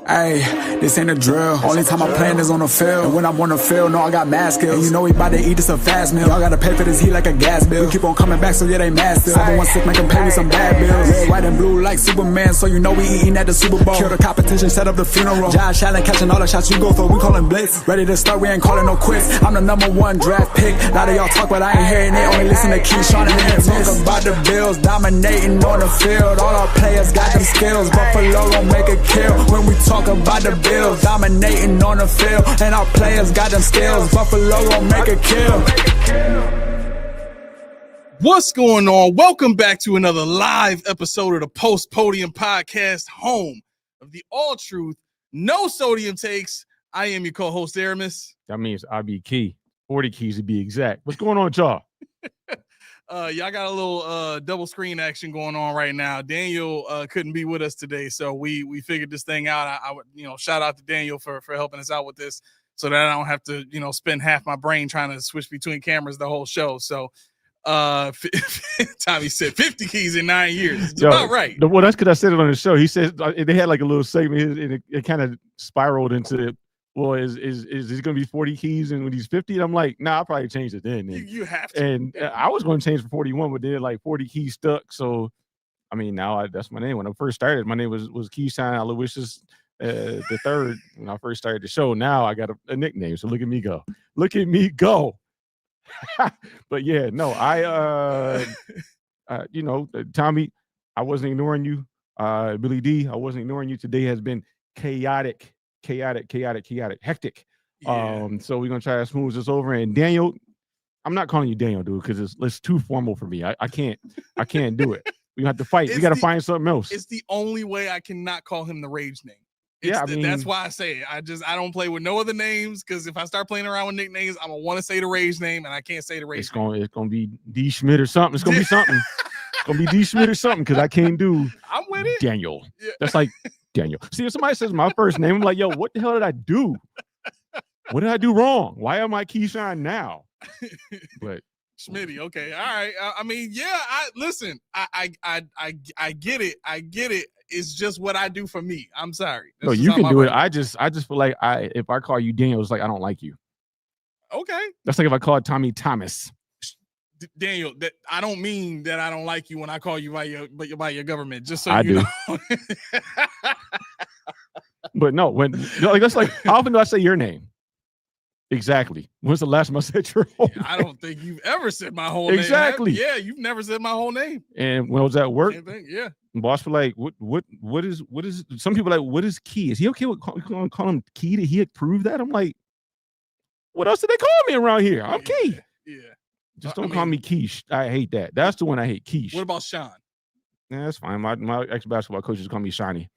Hey, this ain't a drill. Only time I'm playing is on the field. And when I'm on the field, no, I got mad skills. And you know we about to eat this a fast meal. Y'all gotta pay for this heat like a gas bill. We keep on coming back, so yeah, they mad still. 716 make them pay me some bad bills. Red, white, and blue like Superman, so you know we eating at the Super Bowl. Kill the competition, set up the funeral. Josh Allen catching all the shots you go for. We callin' blitz. Ready to start, we ain't calling no quits. I'm the #1 draft pick. A lot of y'all talk, but I ain't hearing it. Only listen to Keyshawn and talk about the Bills dominating on the field. All our players got them skills. Buffalo gon' make a kill when we talk about the Bills. Dominating on the field, and our players got them skills. Buffalo gon' make a kill. What's going on? Welcome back to another live episode of the Post Podium Podcast, home of the all truth, no sodium takes. I am your co-host, Aramis. That means I be key. 40 keys to be exact. What's going on, y'all? Y'all got a little double screen action going on right now. Daniel couldn't be with us today, so we figured this thing out. I would, shout out to Daniel for helping us out with this, so that I don't have to, spend half my brain trying to switch between cameras the whole show. So, Tommy said 50 keys in 9 years. It's about right. Well, that's because I said it on the show. He said they had like a little segment, and it kind of spiraled into. Well, is it going to be 40 keys and when he's 50? And I'm like, nah, I'll probably change it then. And, you have to. And I was going to change for 41, but then like 40 keys stuck. So, I mean, now that's my name. When I first started, my name was Keyshawn Aloysius the third when I first started the show. Now I got a nickname. So look at me go. Look at me go. But yeah, no, Tommy, I wasn't ignoring you. Billy D, I wasn't ignoring you. Today has been chaotic, hectic. Yeah. So we're gonna try to smooth this over. And Daniel, I'm not calling you Daniel, dude, because it's too formal for me. I can't do it. We have to fight. We got to find something else. It's the only way I cannot call him the Rage name. That's why I say it. I don't play with no other names, because if I start playing around with nicknames, I'm gonna want to say the Rage name, and I can't say the Rage name. It's gonna be D Schmidt or something. It's gonna be something. It's gonna be D Schmidt or something, because I can't do. I'm with it. Daniel. Yeah. That's like Daniel. See, if somebody says my first name, I'm like, yo, what the hell did I do? What did I do wrong? Why am I Keyshawn now? But Schmitty, okay, all right. I mean, yeah. I get it. I get it. It's just what I do for me. I'm sorry. No, you can do it. I just feel like if I call you Daniel, it's like I don't like you. Okay. That's like if I call Tommy Thomas. Daniel, that I don't mean that I don't like you when I call you by your government. Just so I you do. know. But no, that's like how often do I say your name? Exactly. When's the last time I said your whole name? I don't think you've ever said my whole exactly. name. Yeah, you've never said my whole name. And when I was at work, same thing, yeah. Boss were like, what is some people are like, what is Key? Is he okay with call him Key? Did he approve that? I'm like, what else did they call me around here? I'm Key. Yeah. Just don't call me Keish. I hate that. That's the one I hate, Keish. What about Sean? Yeah, that's fine. My ex-basketball coaches call me Shiny.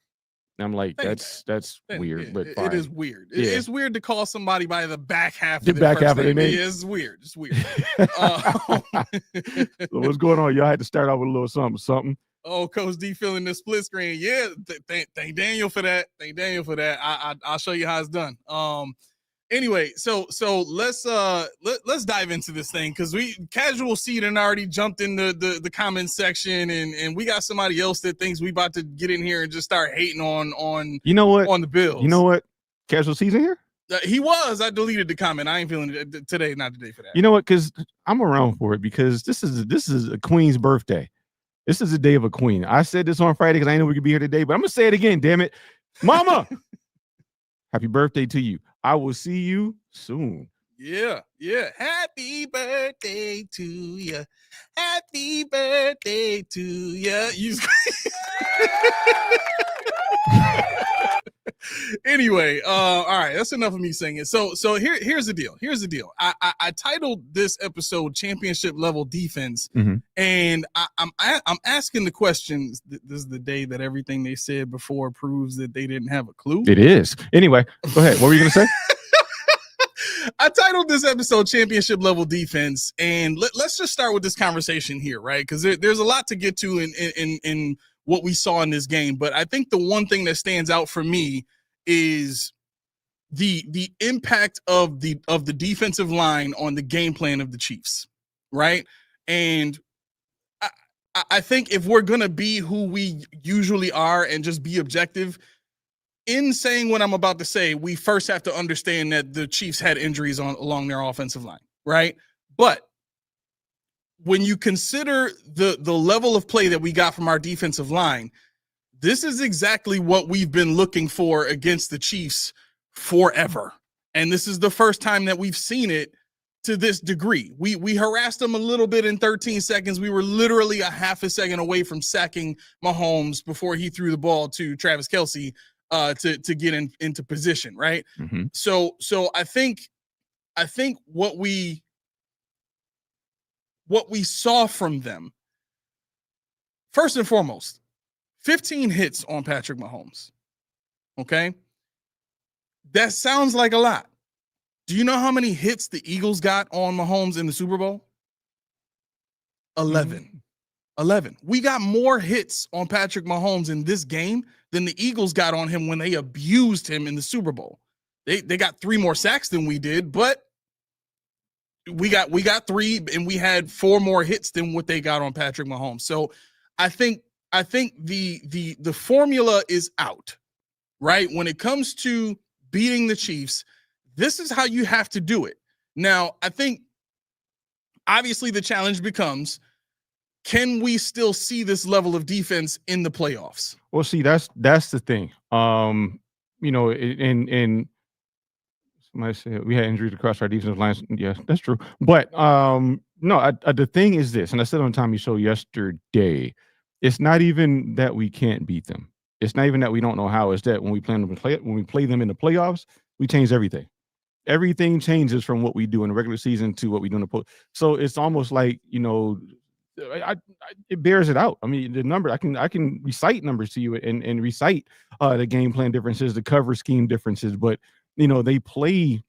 And I'm like, that's weird. Yeah, but it is weird. Yeah. It's weird to call somebody by the back half The of back half of their name. Yeah, it's weird. It's weird. So what's going on? Y'all had to start out with a little something. Oh, Coach D feeling the split screen. Yeah, thank Daniel for that. Thank Daniel for that. I'll show you how it's done. Anyway, so let's dive into this thing, because Casual Seeding already jumped in the comments section, and we got somebody else that thinks we about to get in here and just start hating on on the Bills. You know what? Casual Season here? He was. I deleted the comment. I ain't feeling it today. Not today for that. You know what? Because I'm around for it, because this is a queen's birthday. This is the day of a queen. I said this on Friday because I know we could be here today, but I'm gonna say it again. Damn it, Mama! Happy birthday to you. I will see you soon. Yeah. Happy birthday to you. Happy birthday to you. Anyway, all right, that's enough of me singing. So here's the deal. I titled this episode "Championship Level Defense," and I'm asking the questions. This is the day that everything they said before proves that they didn't have a clue. It is. Anyway, go ahead. What were you gonna say? I titled this episode "Championship Level Defense," and let's just start with this conversation here, right? Because there's a lot to get to in what we saw in this game, but I think the one thing that stands out for me is the impact of the defensive line on the game plan of the Chiefs, right? And I think if we're gonna be who we usually are and just be objective, in saying what I'm about to say, we first have to understand that the Chiefs had injuries along their offensive line, right? But when you consider the level of play that we got from our defensive line, this is exactly what we've been looking for against the Chiefs forever. And this is the first time that we've seen it to this degree. We harassed them a little bit in 13 seconds. We were literally a half a second away from sacking Mahomes before he threw the ball to Travis Kelce to get into position, right? Mm-hmm. So I think what we saw from them, first and foremost, 15 hits on Patrick Mahomes. Okay? That sounds like a lot. Do you know how many hits the Eagles got on Mahomes in the Super Bowl? 11. Mm-hmm. 11. We got more hits on Patrick Mahomes in this game than the Eagles got on him when they abused him in the Super Bowl. They got 3 more sacks than we did, but we got 3 and we had 4 more hits than what they got on Patrick Mahomes. So I think the formula is out, right? When it comes to beating the Chiefs, this is how you have to do it. Now, I think obviously the challenge becomes, can we still see this level of defense in the playoffs? Well, see, that's the thing. And somebody said we had injuries across our defensive lines. Yes, that's true. But the thing is this, and I said on Tommy Show yesterday, it's not even that we can't beat them. It's not even that we don't know how. It's that when we play them in the playoffs, we change everything. Everything changes from what we do in the regular season to what we do in the post. So it's almost like, it bears it out. I mean, the number I can recite numbers to you and recite the game plan differences, the cover scheme differences, but they play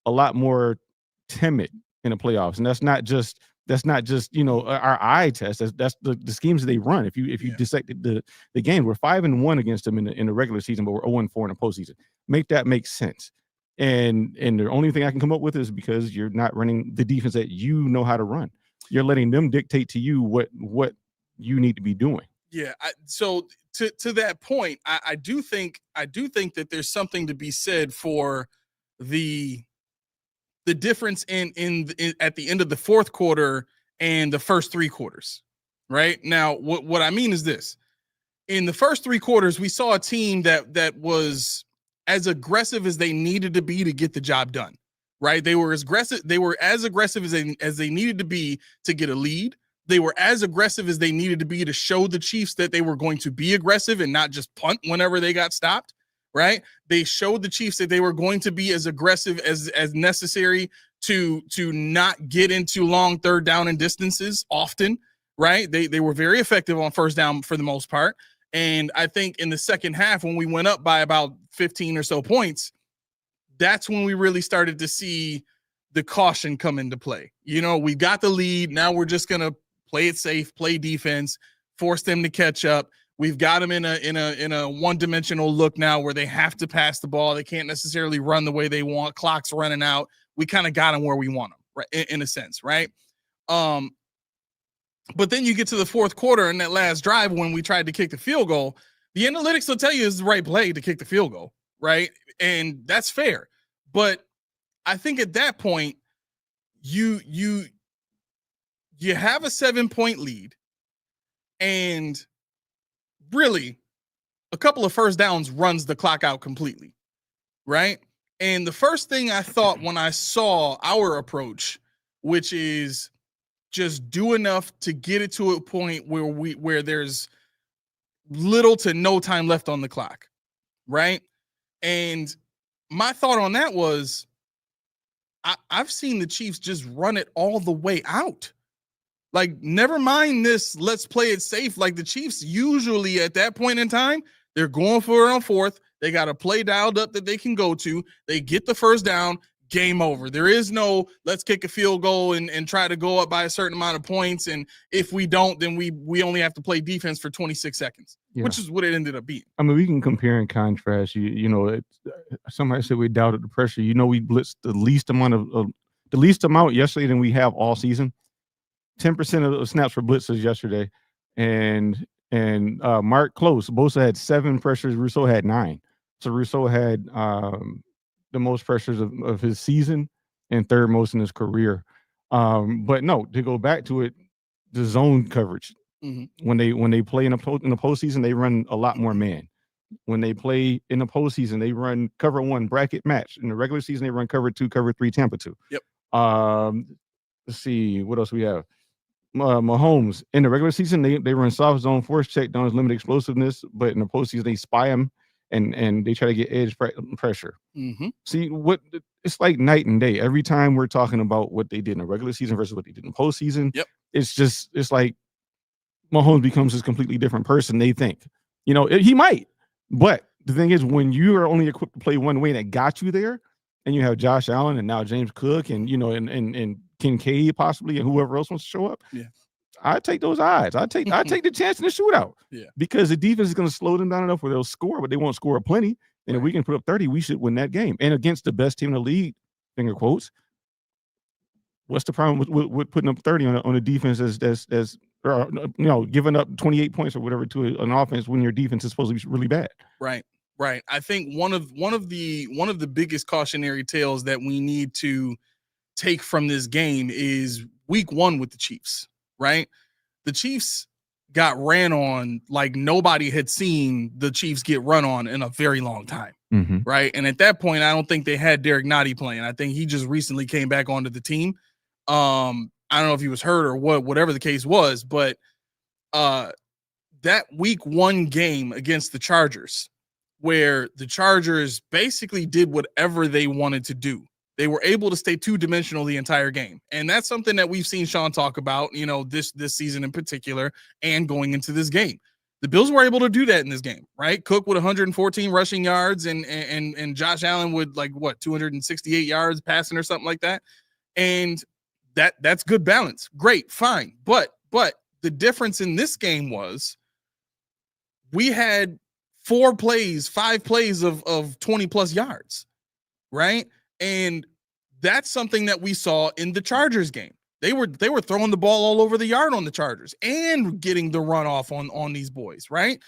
a lot more timid in the playoffs, and that's not just our eye test. That's the schemes that they run. If you dissect the game, we're 5-1 against them in the regular season, but we're 0-4 in the postseason. Make that make sense. And the only thing I can come up with is because you're not running the defense that you know how to run. You're letting them dictate to you what you need to be doing. Yeah. So to that point, I do think that there's something to be said for the difference in at the end of the fourth quarter and the first 3 quarters. Right now, what I mean is this: in the first 3 quarters, we saw a team that was as aggressive as they needed to be to get the job done. Right? They were as aggressive as they needed to be to get a lead. They were as aggressive as they needed to be to show the Chiefs that they were going to be aggressive and not just punt whenever they got stopped. Right? They showed the Chiefs that they were going to be as aggressive as necessary to not get into long third down and distances often. Right? They were very effective on first down for the most part. And I think in the second half, when we went up by about 15 or so points, that's when we really started to see the caution come into play. We got the lead. Now we're just going to play it safe, play defense, force them to catch up. We've got them in a one-dimensional look now where they have to pass the ball. They can't necessarily run the way they want. Clock's running out. We kind of got them where we want them, right? In a sense, right? But then you get to the fourth quarter and that last drive when we tried to kick the field goal, the analytics will tell you it's the right play to kick the field goal, right? And that's fair. But I think at that point, you have a 7-point lead, and really a couple of first downs runs the clock out completely, right? And the first thing I thought when I saw our approach, which is just do enough to get it to a point where there's little to no time left on the clock, right? And my thought on that was, I've seen the Chiefs just run it all the way out. Like, never mind this, let's play it safe. Like, the Chiefs usually at that point in time, they're going for it on fourth. They got a play dialed up that they can go to. They get the first down, game over. There is no let's kick a field goal and try to go up by a certain amount of points. And if we don't, then we only have to play defense for 26 seconds, which is what it ended up being. I mean, we can compare and contrast. Somebody said we doubted the pressure. We blitzed the least amount yesterday than we have all season. 10% of the snaps were blitzes yesterday, and Mark Close. Bosa had 7 pressures. Rousseau had 9. So Rousseau had the most pressures of his season and third most in his career. But no, to go back to it, the zone coverage. When they play in the postseason, they run a lot more man. When they play in the postseason, they run cover one bracket match. In the regular season, they run cover two, cover three, Tampa 2. Yep. Let's see what else we have. Mahomes in the regular season, they run soft zone, force check downs, limited explosiveness, but in the postseason they spy him and they try to get edge pressure. See what it's like night and day. Every time we're talking about what they did in the regular season versus what they did in the postseason, it's like Mahomes becomes this completely different person. They think, he might, but the thing is, when you are only equipped to play one way that got you there, and you have Josh Allen and now James Cook and and Kincaid possibly and whoever else wants to show up. Yeah, I take those odds. I take the chance in the shootout. Yeah, because the defense is going to slow them down enough where they'll score, but they won't score plenty. And if we can put up 30, we should win that game. And against the best team in the league, finger quotes. What's the problem with putting up 30 on a defense as giving up 28 points or whatever to an offense when your defense is supposed to be really bad? Right. I think one of the biggest cautionary tales that we need to take from this game is week 1 with the Chiefs, right? The Chiefs got ran on like nobody had seen the Chiefs get run on in a very long time, right? And at that point, I don't think they had Derek Nottie playing. I think he just recently came back onto the team. I don't know if he was hurt or whatever the case was, but that week 1 game against the Chargers, where the Chargers basically did whatever they wanted to do. They were able to stay two-dimensional the entire game. And that's something that we've seen Sean talk about, this season in particular and going into this game. The Bills were able to do that in this game, right? Cook with 114 rushing yards and Josh Allen with 268 yards passing or something like that. And that's good balance. Great, fine. But the difference in this game was we had 5 plays of 20 plus yards, right? And that's something that we saw in the Chargers game. They were throwing the ball all over the yard on the Chargers and getting the runoff on these boys, right?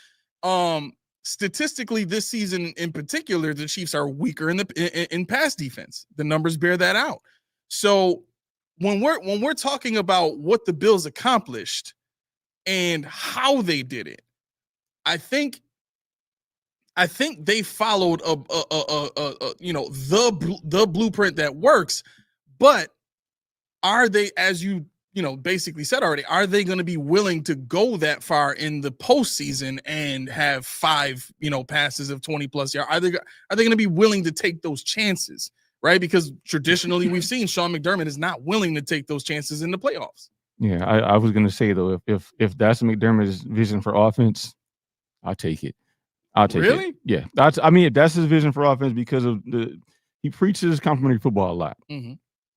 Statistically, this season in particular, the Chiefs are weaker in pass defense. The numbers bear that out. So when we're talking about what the Bills accomplished and how they did it, I think they followed the blueprint that works, but are they, as you basically said already, are they going to be willing to go that far in the postseason and have 5 passes of 20 plus yards? Are they going to be willing to take those chances, right? Because traditionally we've seen Sean McDermott is not willing to take those chances in the playoffs. Yeah, I was going to say though, if that's McDermott's vision for offense, I'll take it. I'll take it. Yeah. If that's his vision for offense, because of he preaches complimentary football a lot.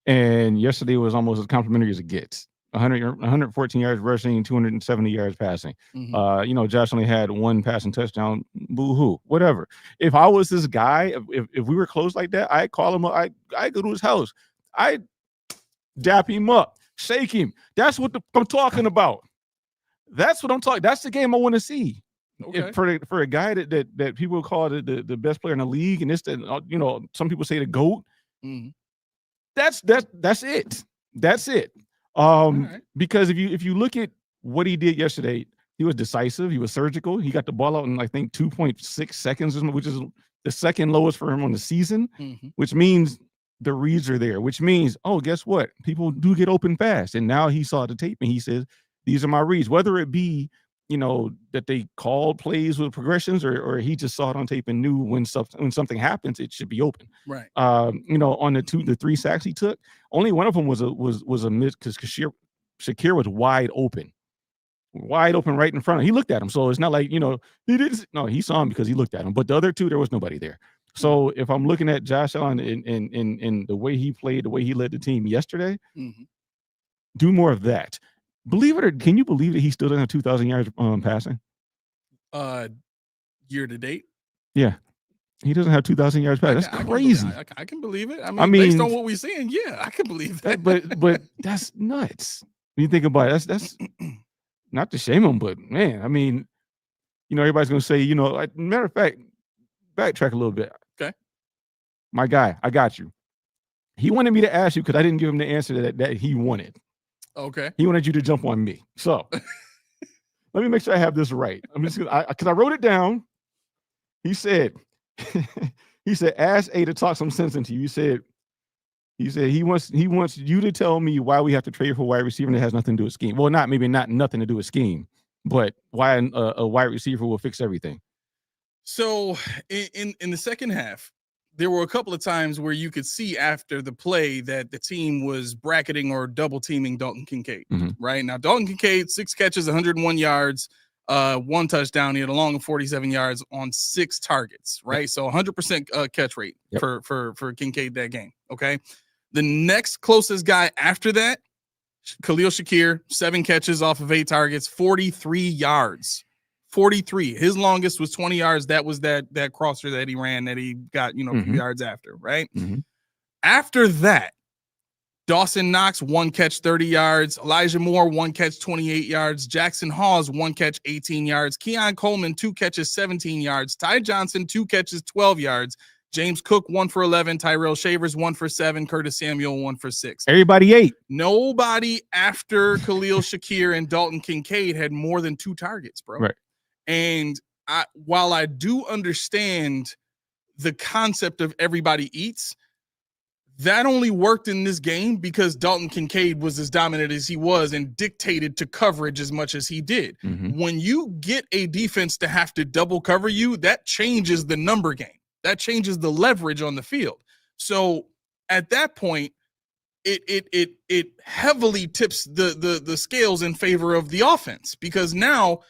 And yesterday was almost as complimentary as it gets. 114 yards rushing, 270 yards passing. Josh only had 1 passing touchdown. Boo-hoo. Whatever. If I was this guy, if we were close like that, I'd call him up. I'd go to his house. I'd dap him up, shake him. That's what I'm talking about. That's what I'm talking. That's the game I want to see. Okay. For a guy that people call the best player in the league, and it's some people say the GOAT. That's it. That's it. Right. Because if you look at what he did yesterday, he was decisive. He was surgical. He got the ball out in I think 2.6 seconds, which is the second lowest for him on the season. Which means the reads are there. Which means, guess what? People do get open fast. And now he saw the tape and he says, "These are my reads." Whether it be that they called plays with progressions, or he just saw it on tape and knew when something happens, it should be open. Right. On the 3 sacks he took, only one of them was a miss because Shakir was wide open right in front of him. He looked at him, so it's not like he didn't. No, he saw him because he looked at him. But the other 2, there was nobody there. So if I'm looking at Josh Allen in the way he played, the way he led the team yesterday, do more of that. Believe it or can you believe that he still doesn't have 2,000 yards passing? Year to date? Yeah. He doesn't have 2,000 yards passing. That's crazy. I can believe it. I mean, based on what we're seeing, yeah, I can believe that. But that's nuts. When you think about it, that's not to shame him, but man, everybody's going to say, matter of fact, backtrack a little bit. Okay. My guy, I got you. He wanted me to ask you because I didn't give him the answer that he wanted. Okay. He wanted you to jump on me. So let me make sure I have this right. I'm just because I wrote it down. He said, ask A to talk some sense into you. He said he wants you to tell me why we have to trade for a wide receiver that has nothing to do with scheme. Well, maybe not nothing to do with scheme, but why a wide receiver will fix everything. So in the second half, there were a couple of times where you could see after the play that the team was bracketing or double teaming Dalton Kincaid. Right now, Dalton Kincaid, 6 catches, 101 yards, 1 touchdown. He had a long of 47 yards on 6 targets. Right, yep. So 100% catch rate for Kincaid that game. Okay, the next closest guy after that, Khalil Shakir, 7 catches off of 8 targets, 43 yards. 43. His longest was 20 yards. That was that crosser that he ran that he got, a few yards after, right? After that, Dawson Knox, 1 catch, 30 yards. Elijah Moore, 1 catch, 28 yards. Jackson Hawes, 1 catch, 18 yards. Keon Coleman, 2 catches, 17 yards. Ty Johnson, 2 catches, 12 yards. James Cook, 1 for 11. Tyrell Shavers, 1 for 7. Curtis Samuel, 1 for 6. Everybody 8. Nobody after Khalil Shakir and Dalton Kincaid had more than 2 targets, bro. Right. And while I do understand the concept of everybody eats, that only worked in this game because Dalton Kincaid was as dominant as he was and dictated to coverage as much as he did. When you get a defense to have to double cover you, that changes the number game. That changes the leverage on the field. So at that point, it heavily tips the scales in favor of the offense because now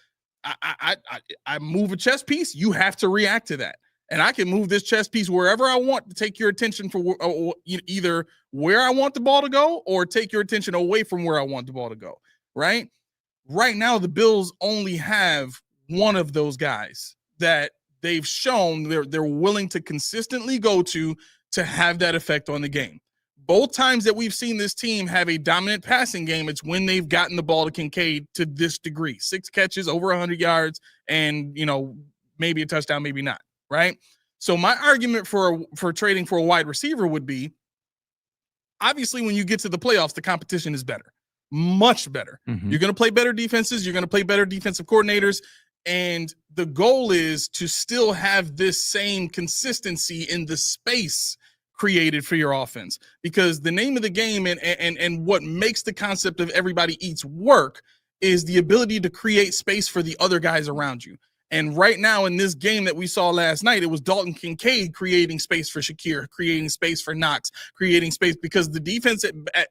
I move a chess piece, you have to react to that. And I can move this chess piece wherever I want to take your attention for either where I want the ball to go or take your attention away from where I want the ball to go, right? Right now, the Bills only have one of those guys that they've shown they're willing to consistently go to have that effect on the game. Both times that we've seen this team have a dominant passing game, it's when they've gotten the ball to Kincaid to this degree. 6 catches, over 100 yards, and, maybe a touchdown, maybe not, right? So my argument for trading for a wide receiver would be, obviously, when you get to the playoffs, the competition is better, much better. You're going to play better defenses. You're going to play better defensive coordinators. And the goal is to still have this same consistency in the space created for your offense, because the name of the game and what makes the concept of everybody eats work is the ability to create space for the other guys around you. And right now in this game that we saw last night, it was Dalton Kincaid creating space for Shakir, creating space for Knox, creating space because the defense,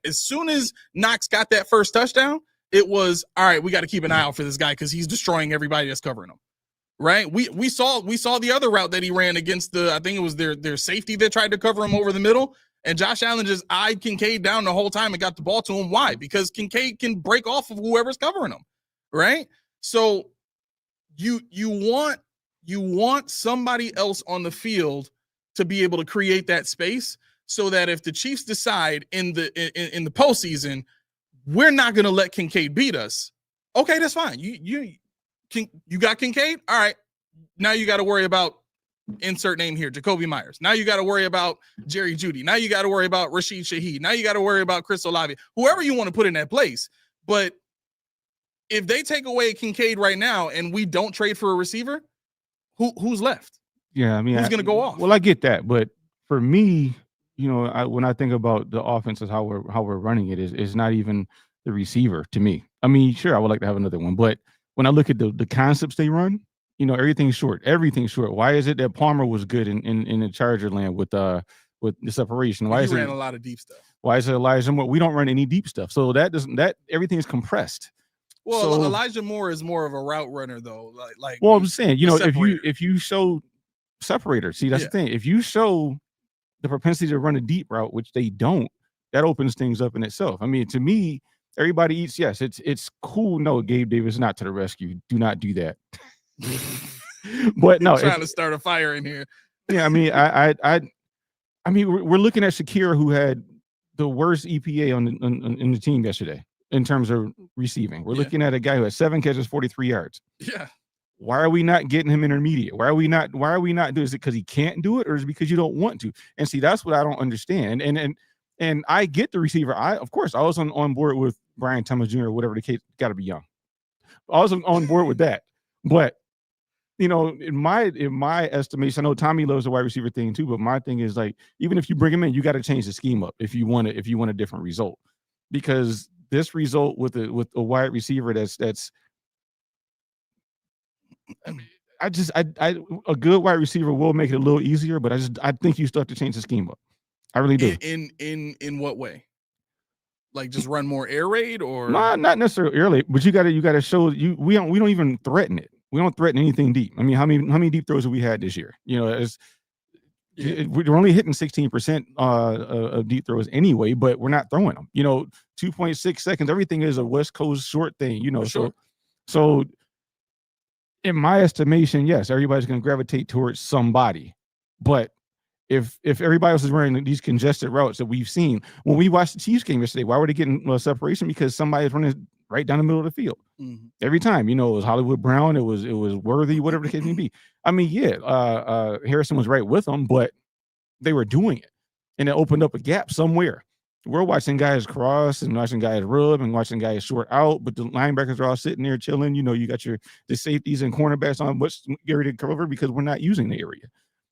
as soon as Knox got that first touchdown, it was, all right, we got to keep an eye out for this guy because he's destroying everybody that's covering him. Right. We saw the other route that he ran against I think it was their safety that tried to cover him over the middle. And Josh Allen just eyed Kincaid down the whole time and got the ball to him. Why? Because Kincaid can break off of whoever's covering him. Right. So you want somebody else on the field to be able to create that space so that if the Chiefs decide in the postseason, we're not going to let Kincaid beat us. Okay, that's fine. You got Kincaid? All right. Now you got to worry about insert name here, Jacoby Myers. Now you got to worry about Jerry Jeudy. Now you got to worry about Rashid Shaheed. Now you got to worry about Chris Olave, whoever you want to put in that place. But if they take away Kincaid right now and we don't trade for a receiver, who's left? Yeah, I mean, who's going to go off? Well, I get that, but for me, when I think about the offenses, how we're running it, is not even the receiver to me. I mean, sure, I would like to have another one, but when I look at the concepts they run, everything's short. Everything's short. Why is it that Palmer was good in the Charger land with the separation? Why ran a lot of deep stuff? Why is it Elijah Moore? We don't run any deep stuff, so that everything is compressed. Well, so, Elijah Moore is more of a route runner, though. Like well, I'm saying, if you show separator, see, that's the thing. If you show the propensity to run a deep route, which they don't, that opens things up in itself. I mean, to me, everybody eats. Yes, it's cool. No, Gabe Davis not to the rescue. Do not do that. But no, trying to start a fire in here. Yeah, I mean, I mean, we're looking at Shakira, who had the worst EPA on the team yesterday in terms of receiving. We're looking at a guy who has 7 catches, 43 yards. Yeah. why are we not getting him intermediate? Why are we not doing? Is it because he can't do it, or is it because you don't want to? And see, that's what I don't understand. And I get the receiver. Of course, I was on board with Brian Thomas Jr. or whatever the case. Got to be young. I was on board with that. But in my estimation, I know Tommy loves the wide receiver thing too. But my thing is, like, even if you bring him in, you got to change the scheme up if you want a different result, because this result with a wide receiver that's a good wide receiver will make it a little easier, but I think you still have to change the scheme up. I really do. In what way? Like just run more air raid, or not necessarily air raid, but you gotta show we don't even threaten it. We don't threaten anything deep. I mean, how many deep throws have we had this year? We're only hitting 16% of deep throws anyway, but we're not throwing them. 2.6 seconds. Everything is a West Coast short thing. Sure. So in my estimation, yes, everybody's going to gravitate towards somebody. But if everybody else is running these congested routes that we've seen, when we watched the Chiefs game yesterday, why were they getting separation? Because somebody's running right down the middle of the field. Mm-hmm. Every time, it was Hollywood Brown, it was Worthy, whatever the case may be. I mean, Harrison was right with them, but they were doing it, and it opened up a gap somewhere. We're watching guys cross and watching guys rub and watching guys short out, but the linebackers are all sitting there chilling. You got the safeties and cornerbacks on what's area to cover because we're not using the area.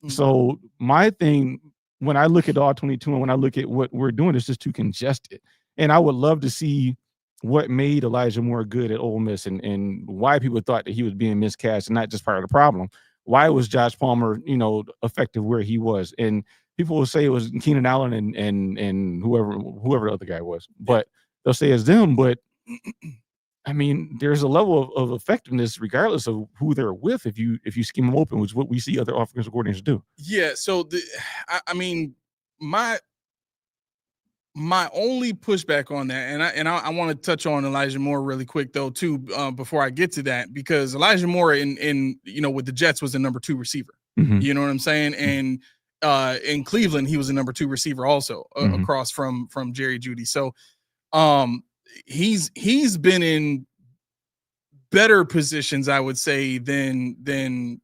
Mm-hmm. So my thing, when I look at all 22 and when I look at what we're doing, it's just too congested. And I would love to see what made Elijah Moore good at Ole Miss and why people thought that he was being miscast and not just part of the problem. Why was Josh Palmer, effective where he was? And people will say it was Keenan Allen and whoever the other guy was, but they'll say it's them. But I mean, there's a level of effectiveness regardless of who they're with if you scheme them open, which is what we see other offensive coordinators do. Yeah. So my only pushback on that, and I want to touch on Elijah Moore really quick though too, before I get to that, because Elijah Moore in with the Jets was the number 2 receiver. Mm-hmm. You know what I'm saying? And in Cleveland, he was a number 2 receiver also, mm-hmm. across from Jerry Jeudy. So he's been in better positions, I would say, than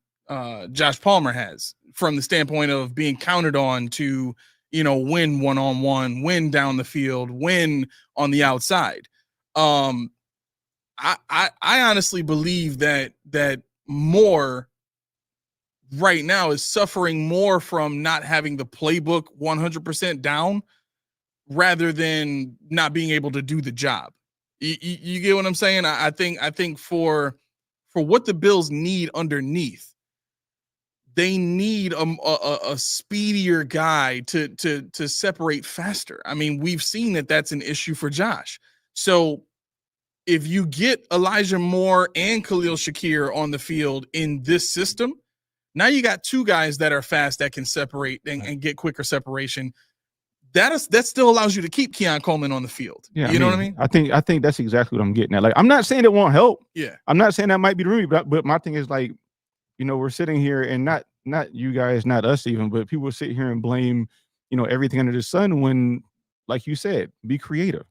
Josh Palmer has, from the standpoint of being counted on to win one-on-one, win down the field, win on the outside. I honestly believe that Moore right now is suffering more from not having the playbook 100% down rather than not being able to do the job. You get what I'm saying? I think for what the Bills need underneath, they need a speedier guy to separate faster. I mean, we've seen that that's an issue for Josh. So if you get Elijah Moore and Khalil Shakir on the field in this system, now you got 2 guys that are fast that can separate and get quicker separation. That still allows you to keep Keon Coleman on the field. Yeah, you know what I mean? I think that's exactly what I'm getting at. Like, I'm not saying it won't help. Yeah. I'm not saying that might be the remedy, but my thing is, like, we're sitting here and not you guys, not us even, but people sit here and blame, everything under the sun when, like you said, be creative.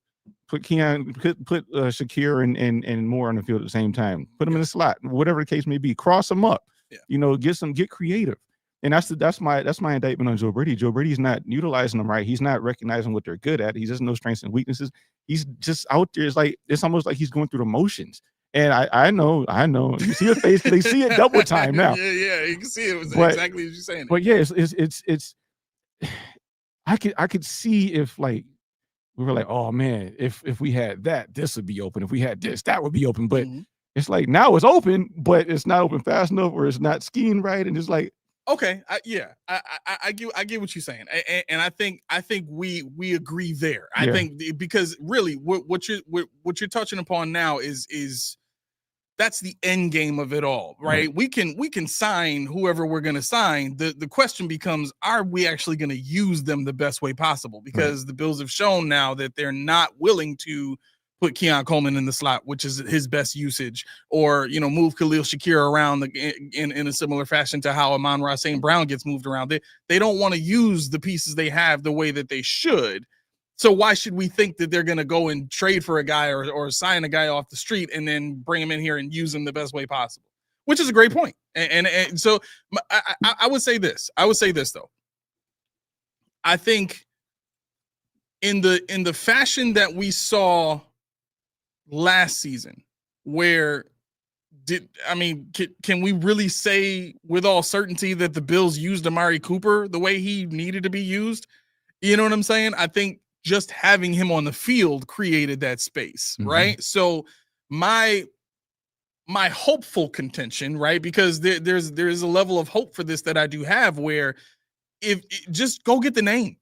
Put Keon, put Shakir and Moore on the field at the same time. Put them in the slot, whatever the case may be. Cross them up. Yeah. Get creative. And that's my indictment on Joe Brady. Joe Brady's not utilizing them right. He's not recognizing what they're good at. He doesn't know strengths and weaknesses. He's just out there. It's almost like he's going through the motions. And I know. You see your face. They see it double time now. Yeah. You can see it. Exactly as you're saying. But yeah, it's. I could see if, like, we were like, oh man, if we had that, this would be open. If we had this, that would be open. But it's like now it's open, but it's not open fast enough, or it's not schemed right, and it's like. Okay, I get what you're saying, and I think we agree there. I think because really what you're touching upon now is that's the end game of it all, right? We can sign whoever we're going to sign. The question becomes, are we actually going to use them the best way possible? Because the Bills have shown now that they're not willing to put Keon Coleman in the slot, which is his best usage, or, move Khalil Shakir around in a similar fashion to how Amon-Ra St. Brown gets moved around. They don't want to use the pieces they have the way that they should. So why should we think that they're going to go and trade for a guy or sign a guy off the street and then bring him in here and use him the best way possible? which is a great point. And so I would say this. I would say this though. I think in the fashion that we saw last season, where can we really say with all certainty that the Bills used Amari Cooper the way he needed to be used? You know what I'm saying? I think just having him on the field created that space, right? So my hopeful contention, right? Because there's a level of hope for this that I do have, where if just go get the name.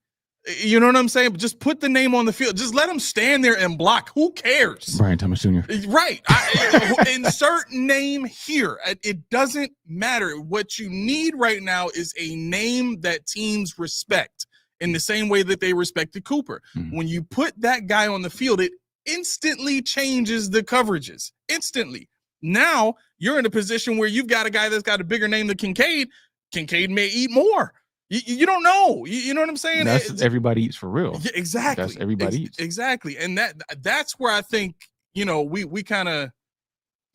You know what I'm saying? Just put the name on the field. Just let him stand there and block. Who cares? Brian Thomas Jr. Right. Insert name here. It doesn't matter. What you need right now is a name that teams respect in the same way that they respected Cooper. When you put that guy on the field, it instantly changes the coverages. Instantly. Now you're in a position where you've got a guy that's got a bigger name than Kincaid. Kincaid may eat more. You don't know. You know what I'm saying? That's everybody eats for real. Yeah, exactly. That's everybody eats. Exactly. And that's where I think, we kind of,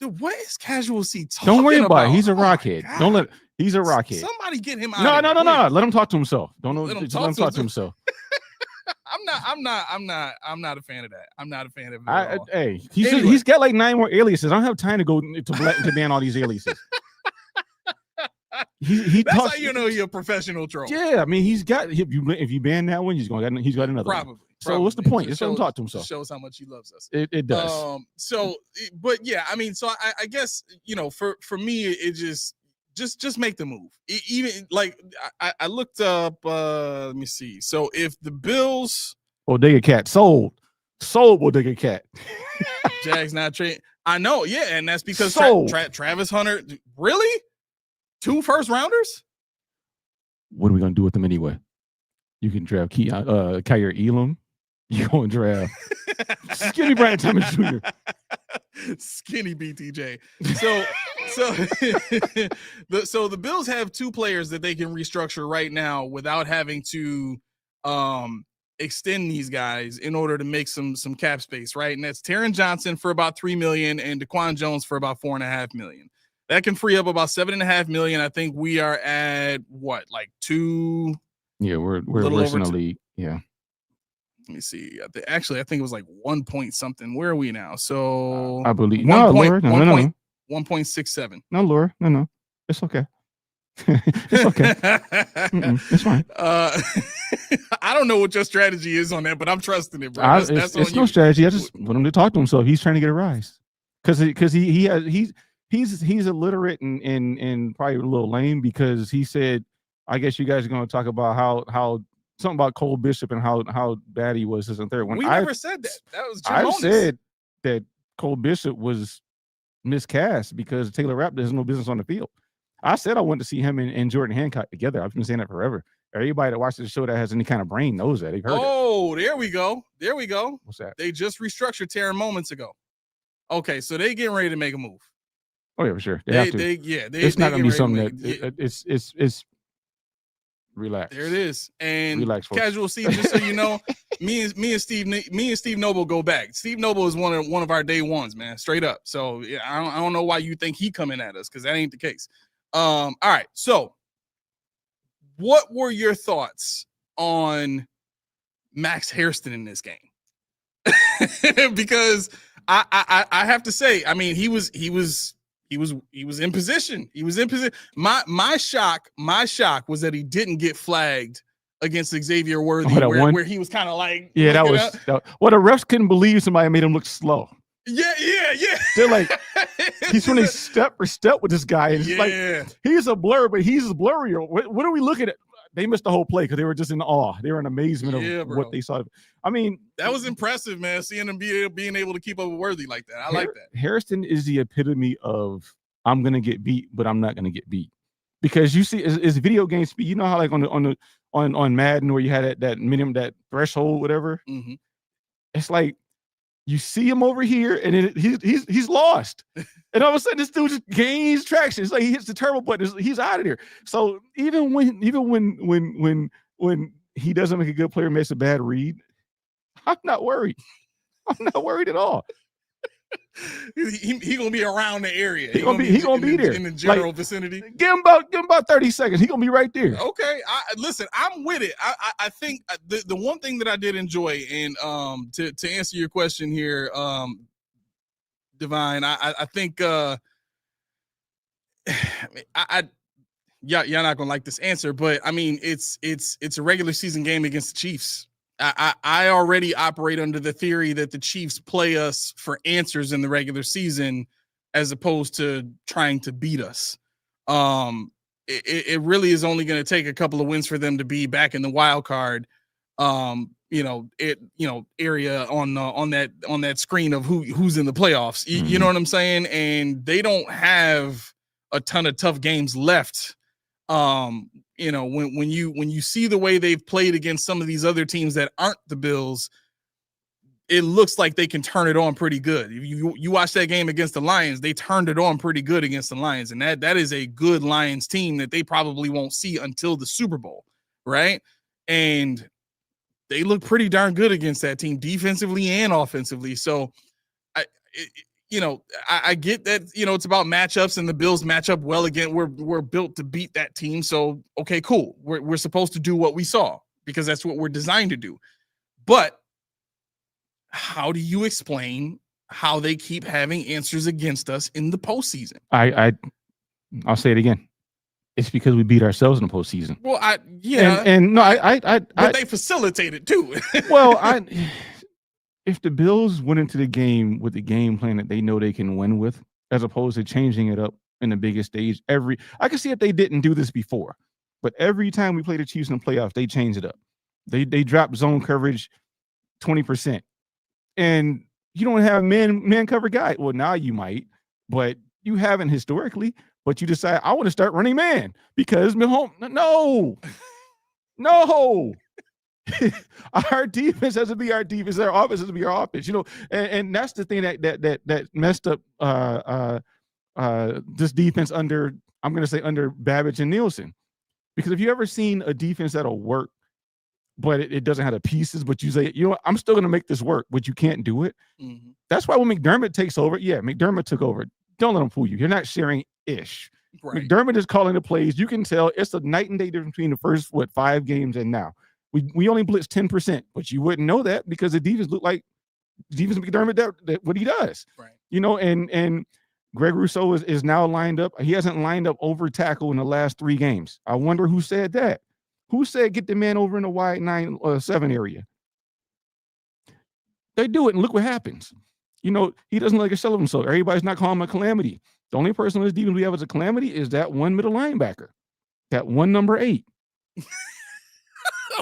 dude, what is Casual C talking about? Don't worry about it. He's a rockhead. He's a rockhead. Somebody get him out. No. Let him talk to himself. Let him talk to himself. I'm not a fan of that. I'm not a fan of it at all. Hey, he's got like 9 more aliases. I don't have time to go to ban all these aliases. That's how you know you're a professional troll. Yeah, I mean, he's got. If you ban that one, he's got another. Probably. One. So what's the point? Just let him talk to himself. Shows how much he loves us. It does. But yeah, I mean, so I guess for me, it just make the move. Even like I looked up. Let me see. So if the Bills, Bodega Cat sold Bodega Cat. Jags not trade. I know, yeah, and that's because Travis Hunter. Really? 2 first rounders? What are we gonna do with them anyway? You can draft Kyer Elam. You gonna draft Skinny Brian Thomas Jr. Skinny BTJ. So the Bills have 2 players that they can restructure right now without having to extend these guys in order to make some cap space, right? And that's Taron Johnson for about $3 million and Daquan Jones for about $4.5 million. That can free up about $7.5 million. I think we are at what, like 2? Yeah, we're worse in the league. Yeah. Let me see. Actually, I think it was like 1 point something. Where are we now? So I believe no. 1.67. No, Laura. No. It's okay. It's okay. It's fine. I don't know what your strategy is on that, but I'm trusting it, bro. It's no strategy. I just want him to talk to himself. He's trying to get a rise because he's illiterate and probably a little lame because he said, I guess you guys are going to talk about how something about Cole Bishop and how bad he was as a third. We never said that. That was Jim I said that Cole Bishop was miscast because Taylor Rapp has no business on the field. I said I wanted to see him and Jordan Hancock together. I've been saying that forever. Everybody that watches the show that has any kind of brain knows that. They've heard it. Oh, there we go. What's that? They just restructured Taron moments ago. Okay, so they getting ready to make a move. Oh yeah, for sure. They have to. It's not gonna be something that it's relax. There it is. And relax, folks. Casual C, just so you know, me and Steve Noble go back. Steve Noble is one of our day ones, man, straight up. So yeah, I don't know why you think he coming at us because that ain't the case. All right. So, what were your thoughts on Max Hairston in this game? Because I have to say, I mean, he was in position. He was in position. My shock was that he didn't get flagged against Xavier Worthy, where he was kind of like, yeah, the refs couldn't believe somebody made him look slow. Yeah. They're like, he's running step for step with this guy, and it's like he's a blur, but he's blurrier. What are we looking at? They missed the whole play because they were just in awe. They were in amazement of what they saw. I mean, that was impressive, man. Seeing them being able to keep up with Worthy like that, I like that. Hairston is the epitome of I'm gonna get beat, but I'm not gonna get beat, because you see, it's video game speed. You know how like on Madden where you had that minimum, that threshold, whatever. Mm-hmm. It's like you see him over here, and then he's lost, and all of a sudden this dude just gains traction. It's like he hits the turbo button, he's out of there. So even when he doesn't make a good player, makes a bad read, I'm not worried. I'm not worried at all. He gonna be around the area. He gonna be there in the general vicinity. Give him about 30 seconds. He gonna be right there. Okay, listen. I'm with it. I think the one thing that I did enjoy, and to answer your question here, Divine, I think y'all not gonna like this answer, but I mean it's a regular season game against the Chiefs. I already operate under the theory that the Chiefs play us for answers in the regular season as opposed to trying to beat us. It really is only going to take a couple of wins for them to be back in the wild card, area on that screen of who's in the playoffs. You know what I'm saying? And they don't have a ton of tough games left. When you see the way they've played against some of these other teams that aren't the Bills, it looks like they can turn it on pretty good. If you watch that game against the Lions, they turned it on pretty good against the Lions, and that is a good Lions team that they probably won't see until the Super Bowl, right? And they look pretty darn good against that team defensively and offensively. So I get that, it's about matchups, and the Bills match up well again. We're built to beat that team. So, okay, cool. We're supposed to do what we saw because that's what we're designed to do. But how do you explain how they keep having answers against us in the postseason? I'll say it again. It's because we beat ourselves in the postseason. Well, but they facilitate it too. Well, if the Bills went into the game with the game plan that they know they can win with, as opposed to changing it up in the biggest stage, I can see if they didn't do this before, but every time we play the Chiefs in the playoffs, they change it up. They drop zone coverage 20%, and you don't have man cover guy. Well, now you might, but you haven't historically. But you decide I want to start running man because Mahomes. No. Our defense has to be our defense. Our offense has to be our offense. And that's the thing that messed up this defense under Babbage and Nielsen. Because if you ever seen a defense that'll work, but it doesn't have the pieces, but you say, I'm still going to make this work, but you can't do it. Mm-hmm. That's why when McDermott takes over, McDermott took over. Don't let him fool you. You're not sharing ish. Right. McDermott is calling the plays. You can tell it's a night and day difference between the first 5 games and now. We only blitz 10%, but you wouldn't know that because the defense looked like defense McDermott that what he does. Right. And Greg Rousseau is now lined up. He hasn't lined up over tackle in the last 3 games. I wonder who said that. Who said get the man over in the wide 9-7 area? They do it, and look what happens. He doesn't like a shell of himself. Everybody's not calling him a calamity. The only person on this defense we have as a calamity is that one middle linebacker, that one number 8.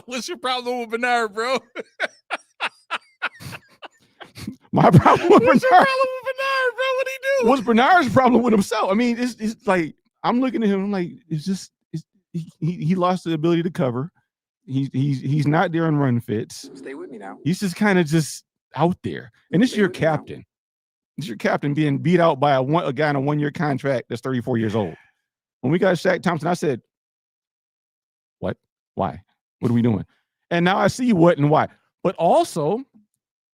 What's your problem with Bernard, bro? My problem with What's your problem with Bernard, bro? What'd he do? What's Bernard's problem with himself? I mean, it's like I'm looking at him. I'm like, he lost the ability to cover. He's not there in run fits. Stay with me now. He's just kind of just out there, and this is your captain. This is your captain being beat out by a guy on a 1-year contract that's 34 years old. When we got Shaq Thompson, I said, "What? Why? What are we doing?" And now I see what and why. But also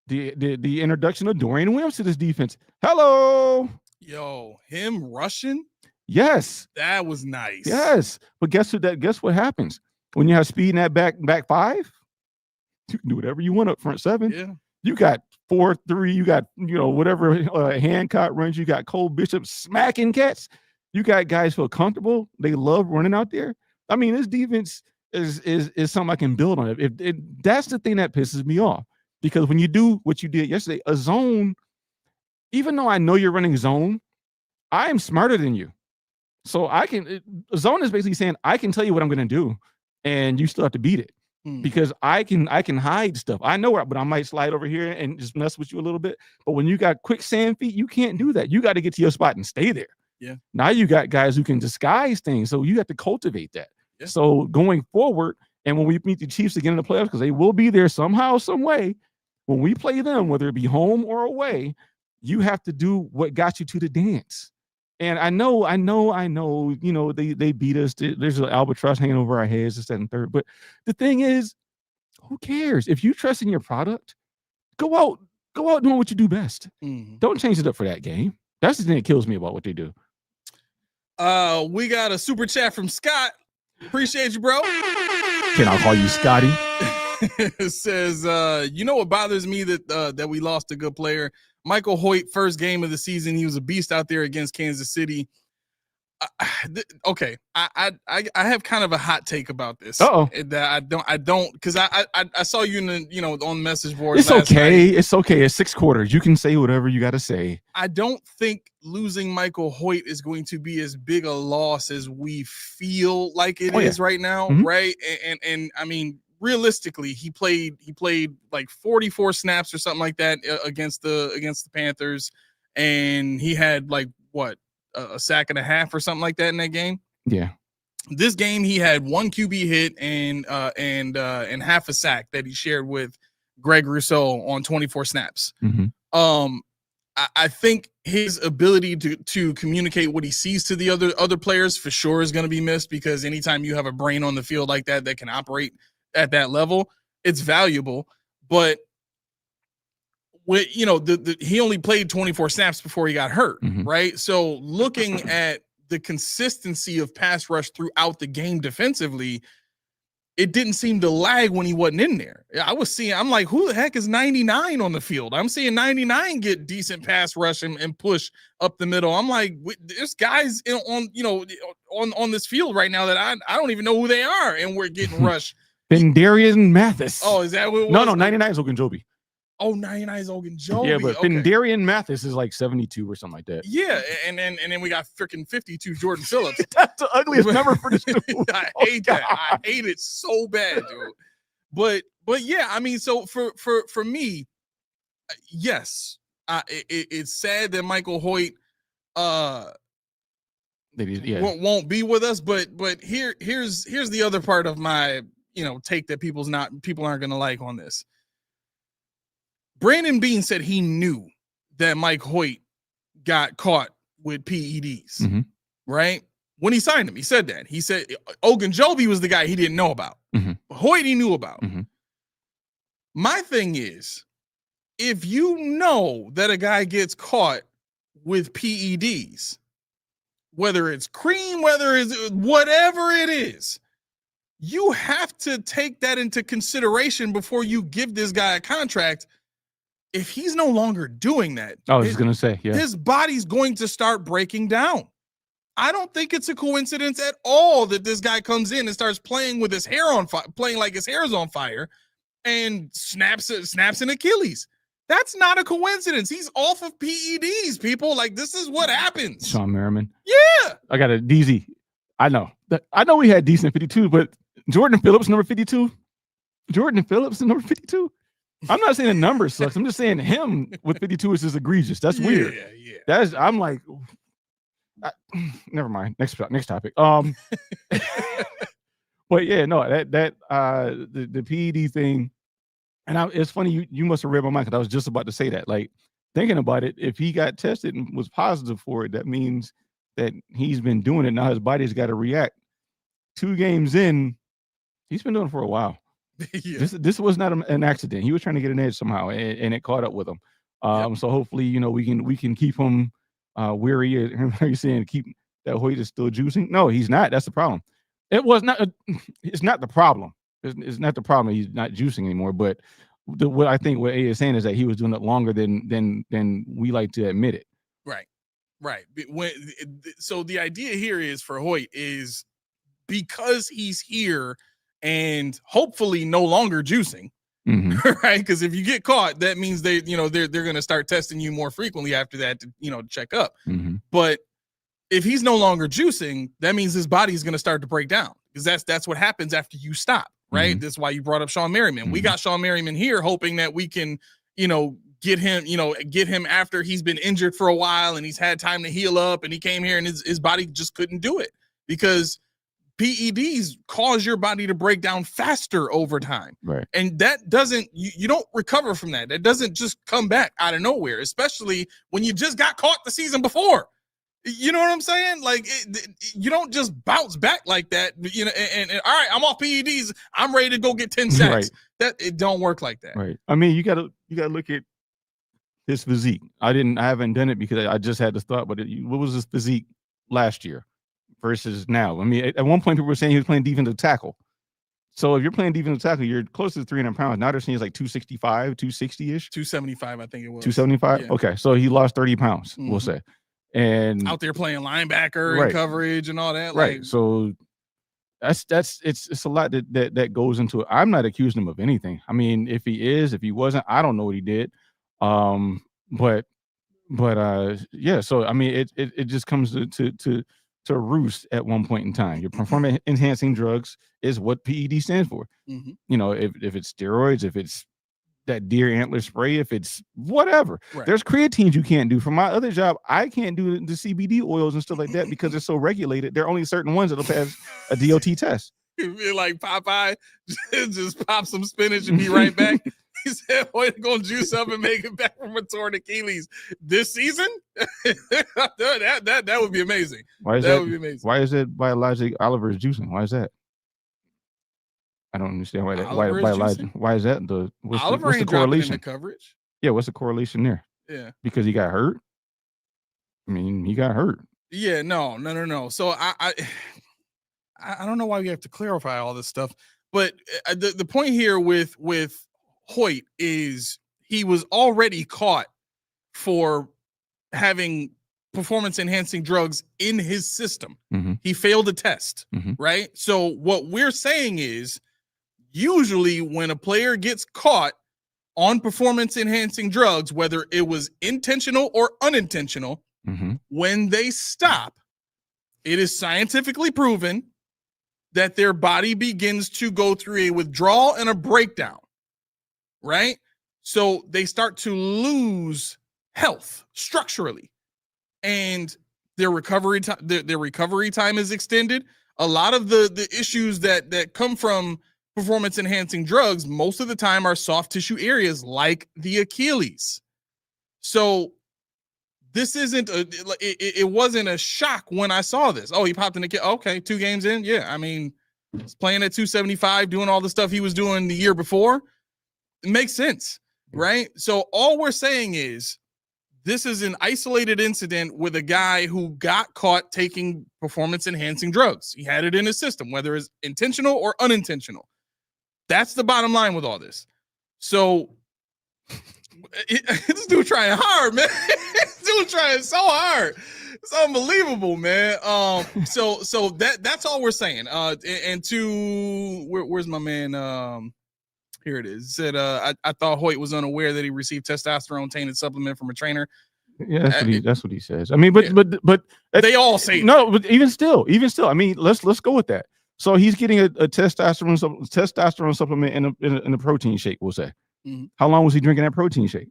the introduction of Dorian Williams to this defense. Hello. Yo, him rushing? Yes. That was nice. Yes. But guess what happens? When you have speed in that back 5, you can do whatever you want up front 7. Yeah. You got 4-3, you got, whatever Hancock runs, you got Cole Bishop smacking cats. You got guys feel comfortable. They love running out there. I mean, this defense is something I can build on. That's the thing that pisses me off. Because when you do what you did yesterday, a zone, even though I know you're running zone, I am smarter than you. So a zone is basically saying, I can tell you what I'm going to do, and you still have to beat it. Because I can hide stuff. I know where, but I might slide over here and just mess with you a little bit. But when you got quick sand feet, you can't do that. You got to get to your spot and stay there. Yeah. Now you got guys who can disguise things, so you have to cultivate that. Yeah. So going forward, and when we meet the Chiefs again in the playoffs, because they will be there somehow, some way, when we play them, whether it be home or away, you have to do what got you to the dance. And I know, they beat us. There's an albatross hanging over our heads, this, that, and third. But the thing is, who cares? If you trust in your product, go out, Go out doing what you do best. Mhm. Don't change it up for that game. That's the thing that kills me about what they do. We got a super chat from Scott. Appreciate you, bro. Can I call you Scotty? It says, you know what bothers me that we lost a good player. Michael Hoyt, first game of the season, he was a beast out there against Kansas City. Okay, I have kind of a hot take about this. That I don't because I saw you in the on message board. It's okay. Night. It's okay. It's 6 quarters. You can say whatever you got to say. I don't think losing Michael Hoyt is going to be as big a loss as we feel like it is right now, right? And I mean, realistically, he played like 44 snaps or something like that against the Panthers, and he had like what? A sack and a half or something like that in that game. Yeah. This game he had 1 QB hit and half a sack that he shared with Greg Rousseau on 24 snaps. I think his ability to communicate what he sees to the other players for sure is going to be missed, because anytime you have a brain on the field like that can operate at that level, it's valuable. But he only played 24 snaps before he got hurt, right? So looking at the consistency of pass rush throughout the game defensively, it didn't seem to lag when he wasn't in there. I'm like, who the heck is 99 on the field? I'm seeing 99 get decent pass rush and push up the middle. I'm like, there's guys on this field right now that I don't even know who they are, and we're getting rushed. Pendarian Mathis. Oh, is that what it was? No, 99 is Ogunjobi. Oh, 99 is Ogunjobi. Yeah, but Pendarian Mathis is like 72 or something like that. Yeah, and then we got freaking 52 Jordan Phillips. That's the ugliest number for this dude. I hate that. I hate it so bad, dude. But yeah, I mean, so for me, yes, it's sad that Michael Hoyt won't be with us. But here's the other part of my take that people aren't gonna like on this. Brandon Beane said he knew that Mike Hoyt got caught with PEDs, right? When he signed him, he said that. He said Ogunjobi was the guy he didn't know about. Hoyt he knew about. My thing is, if you know that a guy gets caught with PEDs, whether it's cream, whether it's whatever it is, you have to take that into consideration before you give this guy a contract. If he's no longer doing that, I was going to say, his body's going to start breaking down. I don't think it's a coincidence at all that this guy comes in and starts playing with his hair on fire, playing like his hair is on fire, and snaps an Achilles. That's not a coincidence. He's off of PEDs, people. Like, this is what happens. Sean Merriman. Yeah. I got a DZ. I know we had decent 52, but Jordan Phillips, number 52. Jordan Phillips, number 52. I'm not saying the number sucks. I'm just saying him with 52 is just egregious. That's weird. Yeah. I'm like, never mind. Next topic. But yeah, no, the PED thing, and it's funny. You must have read my mind, because I was just about to say that. Like, thinking about it, if he got tested and was positive for it, that means that he's been doing it. Now his body's got to react. 2 games in, he's been doing it for a while. Yeah. This was not an accident. He was trying to get an edge somehow, and it caught up with him. So hopefully, we can keep him weary. Are you saying keep that Hoyt is still juicing? No, he's not. That's the problem. It's not the problem. It's not the problem. He's not juicing anymore. But what I think what A is saying is that he was doing it longer than we like to admit it. Right. So the idea here is for Hoyt is because he's here and hopefully no longer juicing, right? Because if you get caught, that means they're going to start testing you more frequently after that to check up. But if he's no longer juicing, that means his body is going to start to break down, because that's what happens after you stop, right? That's why you brought up Sean Merriman. We got Sean Merriman here hoping that we can get him after he's been injured for a while and he's had time to heal up, and he came here and his body just couldn't do it, because PEDs cause your body to break down faster over time. Right. And that doesn't, you don't recover from that. That doesn't just come back out of nowhere, especially when you just got caught the season before. You know what I'm saying? Like, you don't just bounce back like that, and all right, I'm off PEDs, I'm ready to go get 10 sacks. Right. That it don't work like that. Right. I mean, you gotta look at his physique. I haven't done it because I just had this thought, but what was his physique last year versus now? I mean, at one point people were saying he was playing defensive tackle. So if you're playing defensive tackle, you're close to 300 pounds. Now they're saying he's like 265, 260-ish. 275, I think it was. 275? Yeah. Okay, so he lost 30 pounds, we'll say. And out there playing linebacker and coverage and all that. Right. So it's a lot that goes into it. I'm not accusing him of anything. I mean, if he wasn't, I don't know what he did. But yeah, so I mean it just comes to roost at one point in time. Your performance enhancing drugs is what PED stands for. You know, if it's steroids, if it's that deer antler spray, if it's whatever. There's creatines you can't do. For my other job, I can't do the CBD oils and stuff like that because they're so regulated. There are only certain ones that'll pass a DOT test. You feel like Popeye, just pop some spinach and be right back. He said, "We're gonna juice up and make it back from a torn Achilles this season." that would be amazing. Why is that? Would be amazing. Why is it biologic Oliver's juicing? Why is that? I don't understand why that. Why is that what's the correlation? In the coverage. Yeah, what's the correlation there? Yeah, because he got hurt. I mean, he got hurt. Yeah, no. So I don't know why we have to clarify all this stuff, but the point here with Hoyt is he was already caught for having performance enhancing drugs in his system. He failed a test, right? So what we're saying is, usually when a player gets caught on performance enhancing drugs, whether it was intentional or unintentional, when they stop, it is scientifically proven that their body begins to go through a withdrawal and a breakdown, right? So they start to lose health structurally, and their recovery time is extended. A lot of the issues that come from performance enhancing drugs most of the time are soft tissue areas like the Achilles. So this isn't it wasn't a shock when I saw this. Oh, he popped in the okay, 2 games in. Yeah, I mean, he's playing at 275, doing all the stuff he was doing the year before. It makes sense, right? So all we're saying is this is an isolated incident with a guy who got caught taking performance enhancing drugs. He had it in his system, whether it's intentional or unintentional. That's the bottom line with all this. So this dude trying hard, man. This dude trying so hard. It's unbelievable, man. So that's all we're saying. And to where's my man? Here it is. It said, I thought Hoyt was unaware that he received testosterone tainted supplement from a trainer. Yeah, that's what he says. I mean, but they all say no, but even still, I mean, let's go with that. So he's getting a testosterone supplement in a protein shake, we'll say. How long was he drinking that protein shake?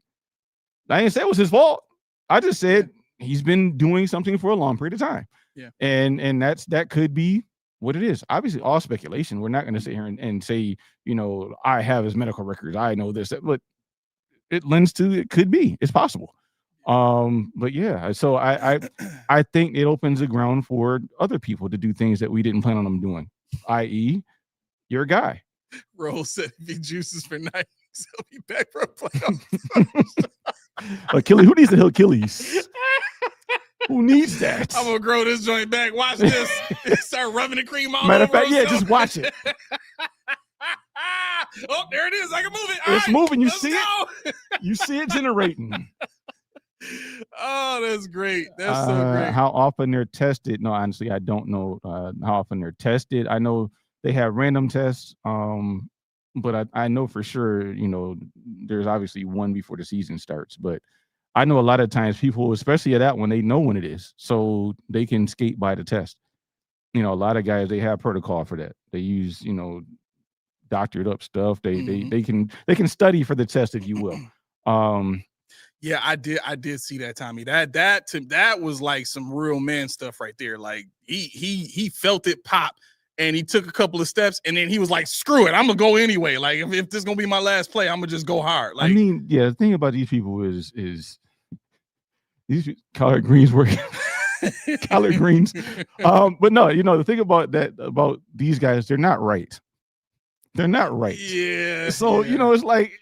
I didn't say it was his fault. I just said he's been doing something for a long period of time. Yeah. And that could be what it is. Obviously, all speculation. We're not going to sit here and say, you know, I have his medical records. I know this, but it lends to it could be. It's possible. But yeah, so I think it opens the ground for other people to do things that we didn't plan on them doing, i.e., your guy. Rose said if he juices for 9 weeks, he'll be back for a playoff. Achilles, who needs to heal Achilles? Who needs that? I'm gonna grow this joint back. Watch this. Start rubbing the cream all Matter over. Matter of fact, yeah, just watch it. Oh, there it is. I can move it. It's moving. You see it? You see it generating. Oh, that's great. That's so great. How often they're tested? No, honestly, I don't know how often they're tested. I know they have random tests, but I know for sure, you know, there's obviously one before the season starts. But I know a lot of times people, especially at that one, they know when it is, so they can skate by the test. You know, a lot of guys, they have protocol for that. They use, you know, doctored up stuff. They can study for the test, if you will. Yeah, I did see that, Tommy. That was like some real man stuff right there. Like he felt it pop, and he took a couple of steps, and then he was like, "Screw it, I'm gonna go anyway. Like if this is gonna be my last play, I'm gonna just go hard." Like, I mean, yeah, the thing about these people is these collard greens working. Collard greens. But no, you know, the thing about these guys, they're not right. They're not right. Yeah. So, you know, it's like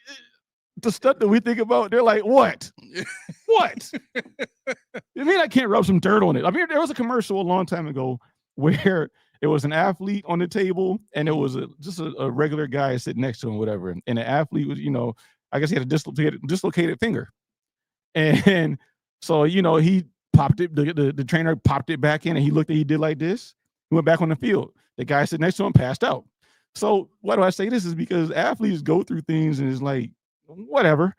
the stuff that we think about, they're like, what? What? You mean I can't rub some dirt on it? I mean, there was a commercial a long time ago where it was an athlete on the table and it was just a regular guy sitting next to him, whatever. And the athlete was, I guess he had a dislocated finger. And so, he popped it, the trainer popped it back in and he did like this. He went back on the field. The guy sitting next to him passed out. So why do I say this is because athletes go through things and it's like, whatever.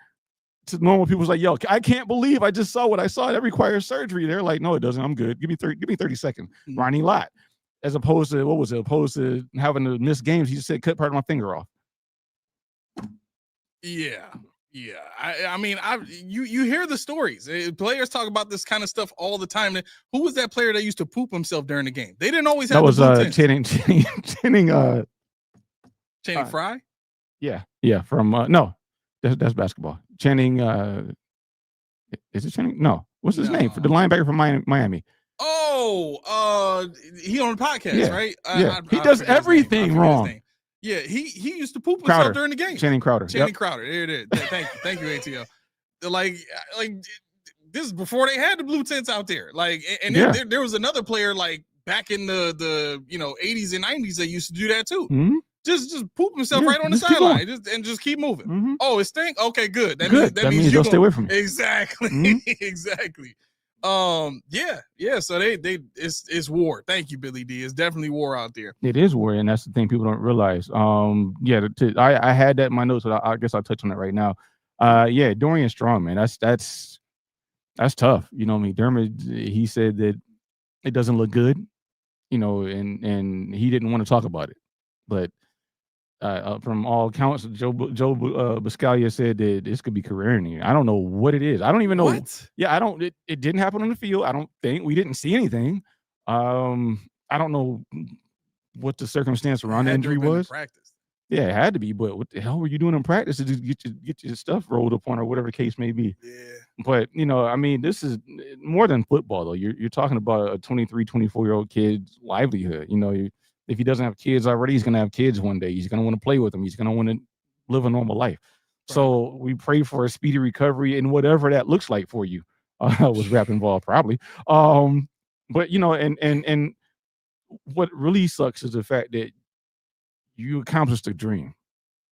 To normal people's like, yo, I can't believe I just saw what I saw. That requires surgery. They're like, no, it doesn't. I'm good. Give me 30 seconds. Mm-hmm. Ronnie Lott. As opposed to, opposed to having to miss games, he just said, cut part of my finger off. Yeah. Yeah. I mean, you hear the stories. Players talk about this kind of stuff all the time. Who was that player that used to poop himself during the game? They didn't always have Channing Frye? Yeah. From no. That's basketball. Channing, is it Channing? No. What's his name? For the linebacker from Miami. Oh, he on the podcast, right? He does everything wrong. Yeah, he used to poop himself during the game. Channing Crowder. Crowder. There it is. Thank you, ATL. Like this is before they had the blue tents out there. Like, and there was another player like back in the 80s and 90s that used to do that too. Mm-hmm. Just poop himself right on the sideline and just keep moving. Mm-hmm. Oh, it stink? Okay, good. That means you'll stay away from it. Exactly. Mm-hmm. Exactly. Yeah. So it's war. Thank you, Billy D. It's definitely war out there. It is war, and that's the thing people don't realize. I had that in my notes, but I guess I'll touch on it right now. Dorian Strong, man, that's tough. You know what I mean? Dermot, he said that it doesn't look good, and he didn't want to talk about it, but from all accounts, Joe Buscaglia said that this could be career-ending. I don't know what it is. I don't even know. What? Yeah, I don't. It didn't happen on the field. I don't think we didn't see anything. I don't know what the circumstance around the injury was. Practice. Yeah, it had to be. But what the hell were you doing in practice to just get your stuff rolled upon or whatever the case may be? Yeah. But I mean, this is more than football though. You're talking about a 23, 24-year-old kid's livelihood. If he doesn't have kids already, he's going to have kids one day. He's going to want to play with them. He's going to want to live a normal life. Right. So we pray for a speedy recovery and whatever that looks like for you. Was rap involved probably. But and what really sucks is the fact that you accomplished a dream.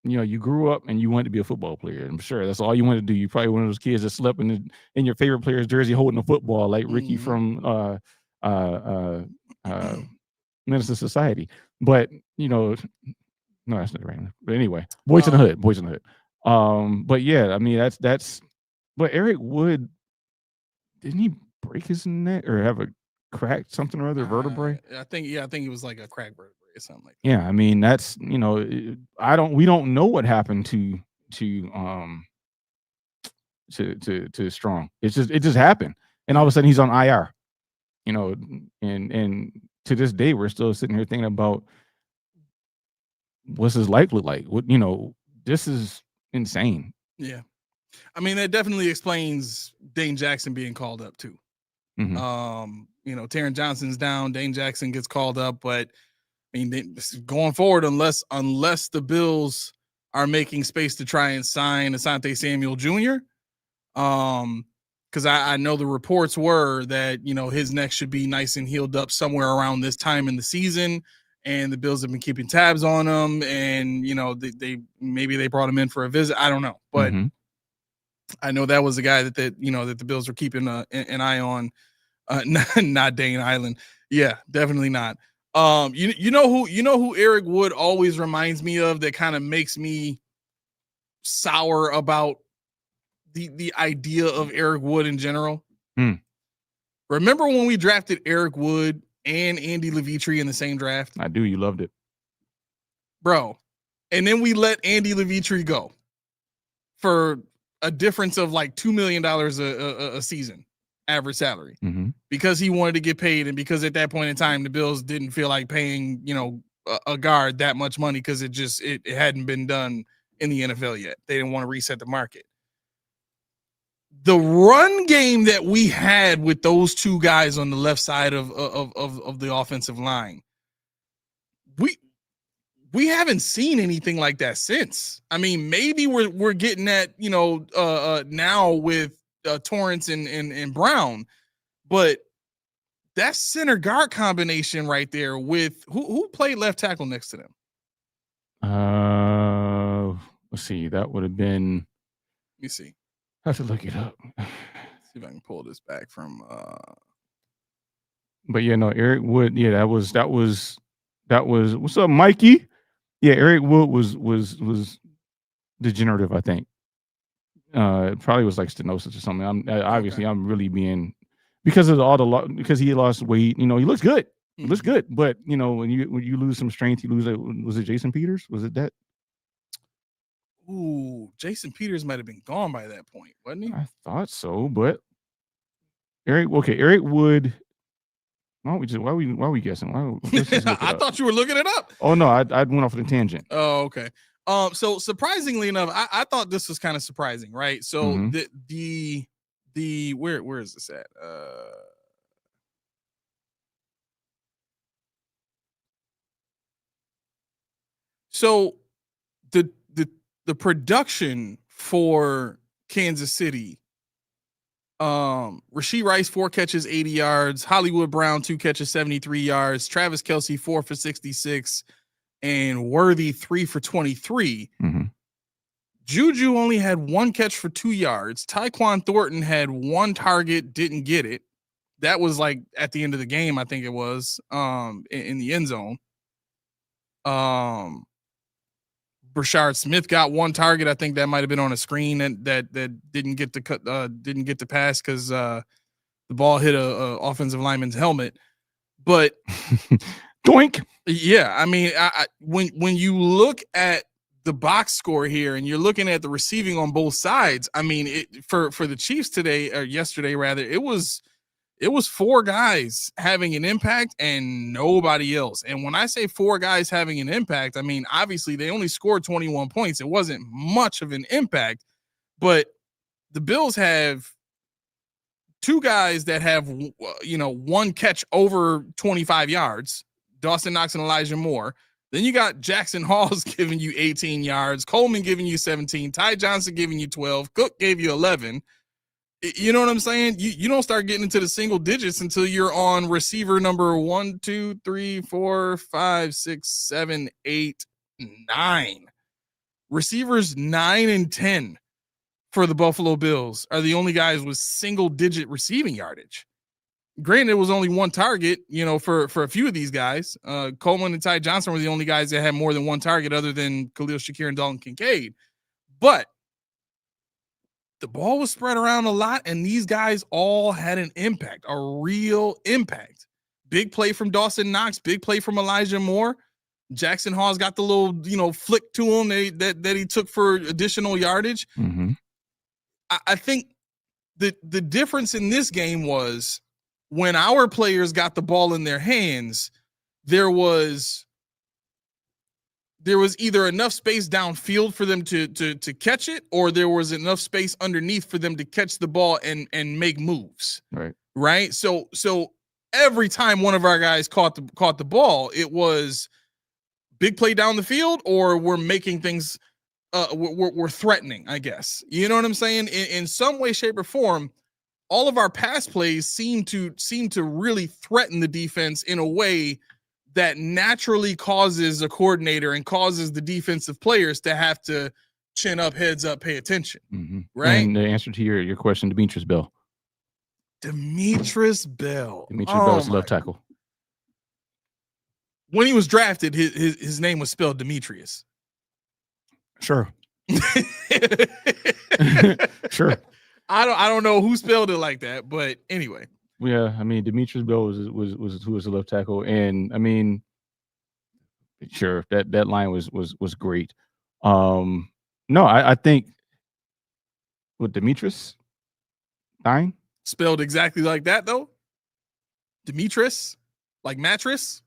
You grew up and you wanted to be a football player. I'm sure that's all you wanted to do. You probably one of those kids that slept in your favorite player's jersey holding a football, like Ricky from Minister Society. But no, that's not right. But anyway, Boys in the Hood. But yeah, I mean that's but Eric Wood, didn't he break his neck or have a crack something or other vertebrae? I think it was like a crack vertebrae or something like that. Yeah, I mean that's we don't know what happened to Strong. It just happened. And all of a sudden he's on IR. And to this day, we're still sitting here thinking about what's his life look like. This is insane. Yeah. I mean, that definitely explains Dane Jackson being called up too. Mm-hmm. Taron Johnson's down, Dane Jackson gets called up, but I mean, going forward, unless the Bills are making space to try and sign Asante Samuel Jr., because I know the reports were that, his neck should be nice and healed up somewhere around this time in the season. And the Bills have been keeping tabs on him. And, they brought him in for a visit. I don't know. But I know that was the guy that the Bills were keeping an eye on. Not Dane Island. Yeah, definitely not. You know who Eric Wood always reminds me of that kind of makes me sour about the idea of Eric Wood in general. Remember when we drafted Eric Wood and Andy Levitre in the same draft? I do. You loved it, bro. And then we let Andy Levitre go for a difference of like $2 million a season average salary because he wanted to get paid. And because at that point in time, the Bills didn't feel like paying, a guard that much money because it hadn't been done in the NFL yet. They didn't want to reset the market. The run game that we had with those two guys on the left side of the offensive line, we haven't seen anything like that since. I mean, maybe we're getting that, now with Torrance and Brown, but that center guard combination right there with who played left tackle next to them. Let's see. That would have been. Let me see. I have to look it up. See if I can pull this back from. But yeah, no, Eric Wood. Yeah, that was. What's up, Mikey? Yeah, Eric Wood was degenerative. I think. It probably was like stenosis or something. I'm really being because of because he lost weight. He looks good. He looks good, but when you lose some strength, you lose. Was it Jason Peters? Was it that? Ooh, Jason Peters might have been gone by that point, wasn't he? I thought so, but Eric Wood. Why are we guessing? I thought you were looking it up. Oh no, I went off on a tangent. Oh, okay. So surprisingly enough, I thought this was kind of surprising, right? So the where is this at? So the production for Kansas City, Rashee Rice 4 catches 80 yards, Hollywood Brown 2 catches 73 yards, Travis Kelce 4 for 66, and Worthy 3 for 23. Mm-hmm. Juju only had 1 catch for 2 yards. Tyquan Thornton had 1 target, didn't get it. That was like at the end of the game, I think it was, in the end zone. Brashard Smith got 1 target. I think that might have been on a screen that didn't get to pass because the ball hit a offensive lineman's helmet. But doink. Yeah, I mean, when you look at the box score here and you're looking at the receiving on both sides, I mean, for the Chiefs today or yesterday rather, it was 4 guys having an impact and nobody else. And when I say 4 guys having an impact, I mean, obviously they only scored 21 points. It wasn't much of an impact, but the Bills have 2 guys that have, 1 catch over 25 yards, Dawson Knox and Elijah Moore. Then you got Jackson Halls giving you 18 yards, Coleman giving you 17, Ty Johnson giving you 12, Cook gave you 11. You know what I'm saying? You don't start getting into the single digits until you're on receiver number 1, 2, 3, 4, 5, 6, 7, 8, 9. Receivers 9 and 10 for the Buffalo Bills are the only guys with single digit receiving yardage. Granted, it was only 1 target, for a few of these guys. Coleman and Ty Johnson were the only guys that had more than 1 target other than Khalil Shakir and Dalton Kincaid. But the ball was spread around a lot, and these guys all had an impact, a real impact. Big play from Dawson Knox, big play from Elijah Moore. Jackson Hall's got the little, flick to him that he took for additional yardage. Mm-hmm. I think the difference in this game was when our players got the ball in their hands, there was either enough space downfield for them to catch it, or there was enough space underneath for them to catch the ball and make moves. Right. So every time one of our guys caught the ball, it was big play down the field, or we're making things, we're threatening, I guess. You know what I'm saying? In some way, shape, or form, all of our pass plays seem to really threaten the defense in a way that naturally causes a coordinator and causes the defensive players to have to chin up, heads up, pay attention. Mm-hmm. Right. And the answer to your question, Demetrius Bell. Demetrius Bell is left tackle. When he was drafted, his name was spelled Demetrius. Sure. Sure. I don't know who spelled it like that, but anyway. Yeah, I mean, Demetrius Bell was who was the left tackle, and I mean, sure, that line was great. No, I think with Demetrius 9 spelled exactly like that though. Demetrius, like mattress.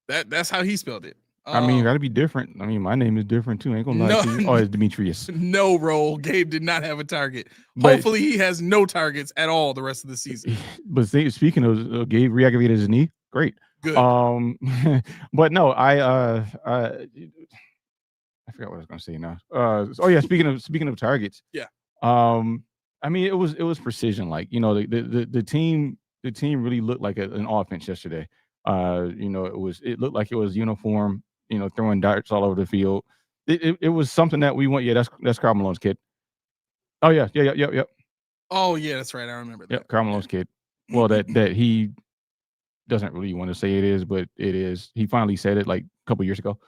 That's how he spelled it. I mean, that'd be different. I mean, my name is different too. I ain't gonna lie to you. Oh, it's Demetrius. No role. Gabe did not have a target. Hopefully, he has no targets at all the rest of the season. But speaking of Gabe reactivated his knee, great. Good. But no, I forgot what I was going to say now. Oh yeah, speaking of targets. Yeah. I mean, it was precision. Like, you know, the team really looked like an offense yesterday. You know, it looked like it was uniform. You know, throwing darts all over the field. It was something that we want. Yeah, that's Karl Malone's kid. Oh yeah. Oh yeah, that's right. I remember that. Yep, Karl Malone's kid. Well, that he doesn't really want to say it is, but it is. He finally said it like a couple years ago.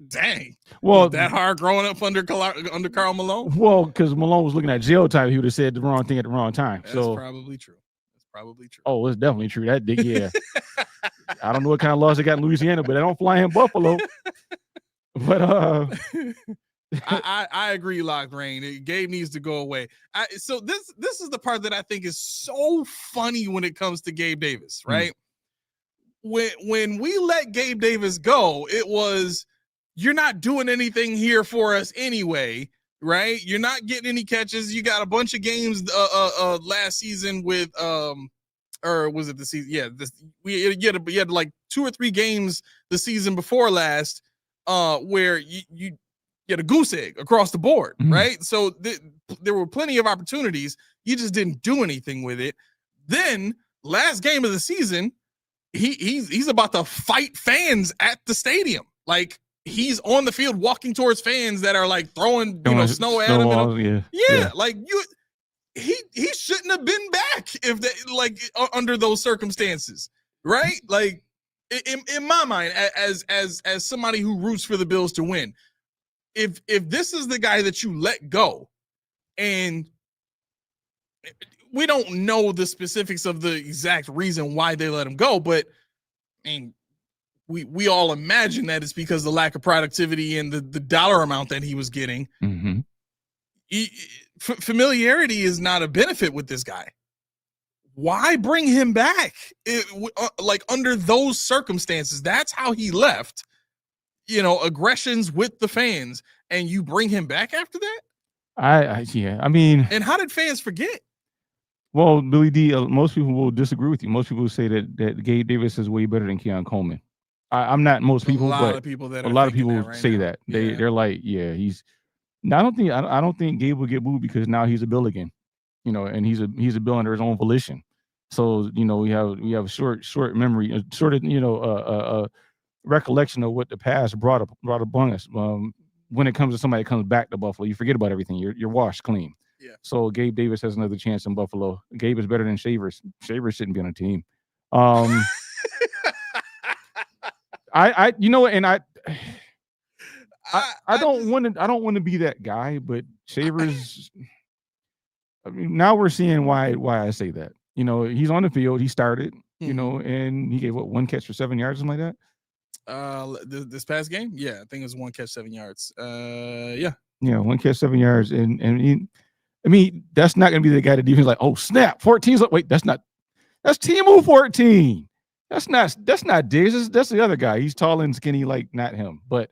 Dang. Well, was that hard growing up under Karl Malone? Well, because Malone was looking at jail time, he would have said the wrong thing at the wrong time. That's so probably true. Oh, it's definitely true. That yeah. I don't know what kind of laws they got in Louisiana, but they don't fly in Buffalo. But I agree, Lock Rain. Gabe needs to go away. So this is the part that I think is so funny when it comes to Gabe Davis, right? When we let Gabe Davis go, it was, you're not doing anything here for us anyway, right? You're not getting any catches. You got a bunch of games last season with or was it the season? Yeah, you had like 2 or 3 games the season before last where you get a goose egg across the board, right? So there were plenty of opportunities. You just didn't do anything with it. Then last game of the season, he's about to fight fans at the stadium. Like, he's on the field walking towards fans that are like throwing snow at him. Yeah, like he shouldn't have been back if they like under those circumstances, right? Like, in my mind, as somebody who roots for the Bills to win, if this is the guy that you let go, and we don't know the specifics of the exact reason why they let him go, but I mean, we all imagine that it's because of the lack of productivity and the dollar amount that he was getting. Familiarity is not a benefit with this guy. Why bring him back? Like, under those circumstances, that's how he left. You know, aggressions with the fans, and you bring him back after that? I mean, and how did fans forget? Well, Billy D, most people will disagree with you. Most people will say that Gabe Davis is way better than Keon Coleman. I'm not most people, but a lot of people say that. They're like, yeah, he's. I don't think Gabe will get booed because now he's a Bill again, you know, and he's a Bill under his own volition. So, you know, we have a short memory, a sort of recollection of what the past brought upon us. When it comes to somebody that comes back to Buffalo, you forget about everything. You're washed clean. Yeah. So Gabe Davis has another chance in Buffalo. Gabe is better than Shavers. Shavers shouldn't be on a team. I don't want to be that guy, but Shavers. I mean, now we're seeing why I say that. You know, he's on the field. He started. You know, and he gave one catch for 7 yards, something like that. This past game, yeah, I think it was 1 catch, 7 yards. Yeah, 1 catch, 7 yards, and he. I mean, that's not going to be the guy that defense like, oh snap, 14's like, wait, that's Timu 14. That's not Diggs. That's the other guy. He's tall and skinny, like not him. But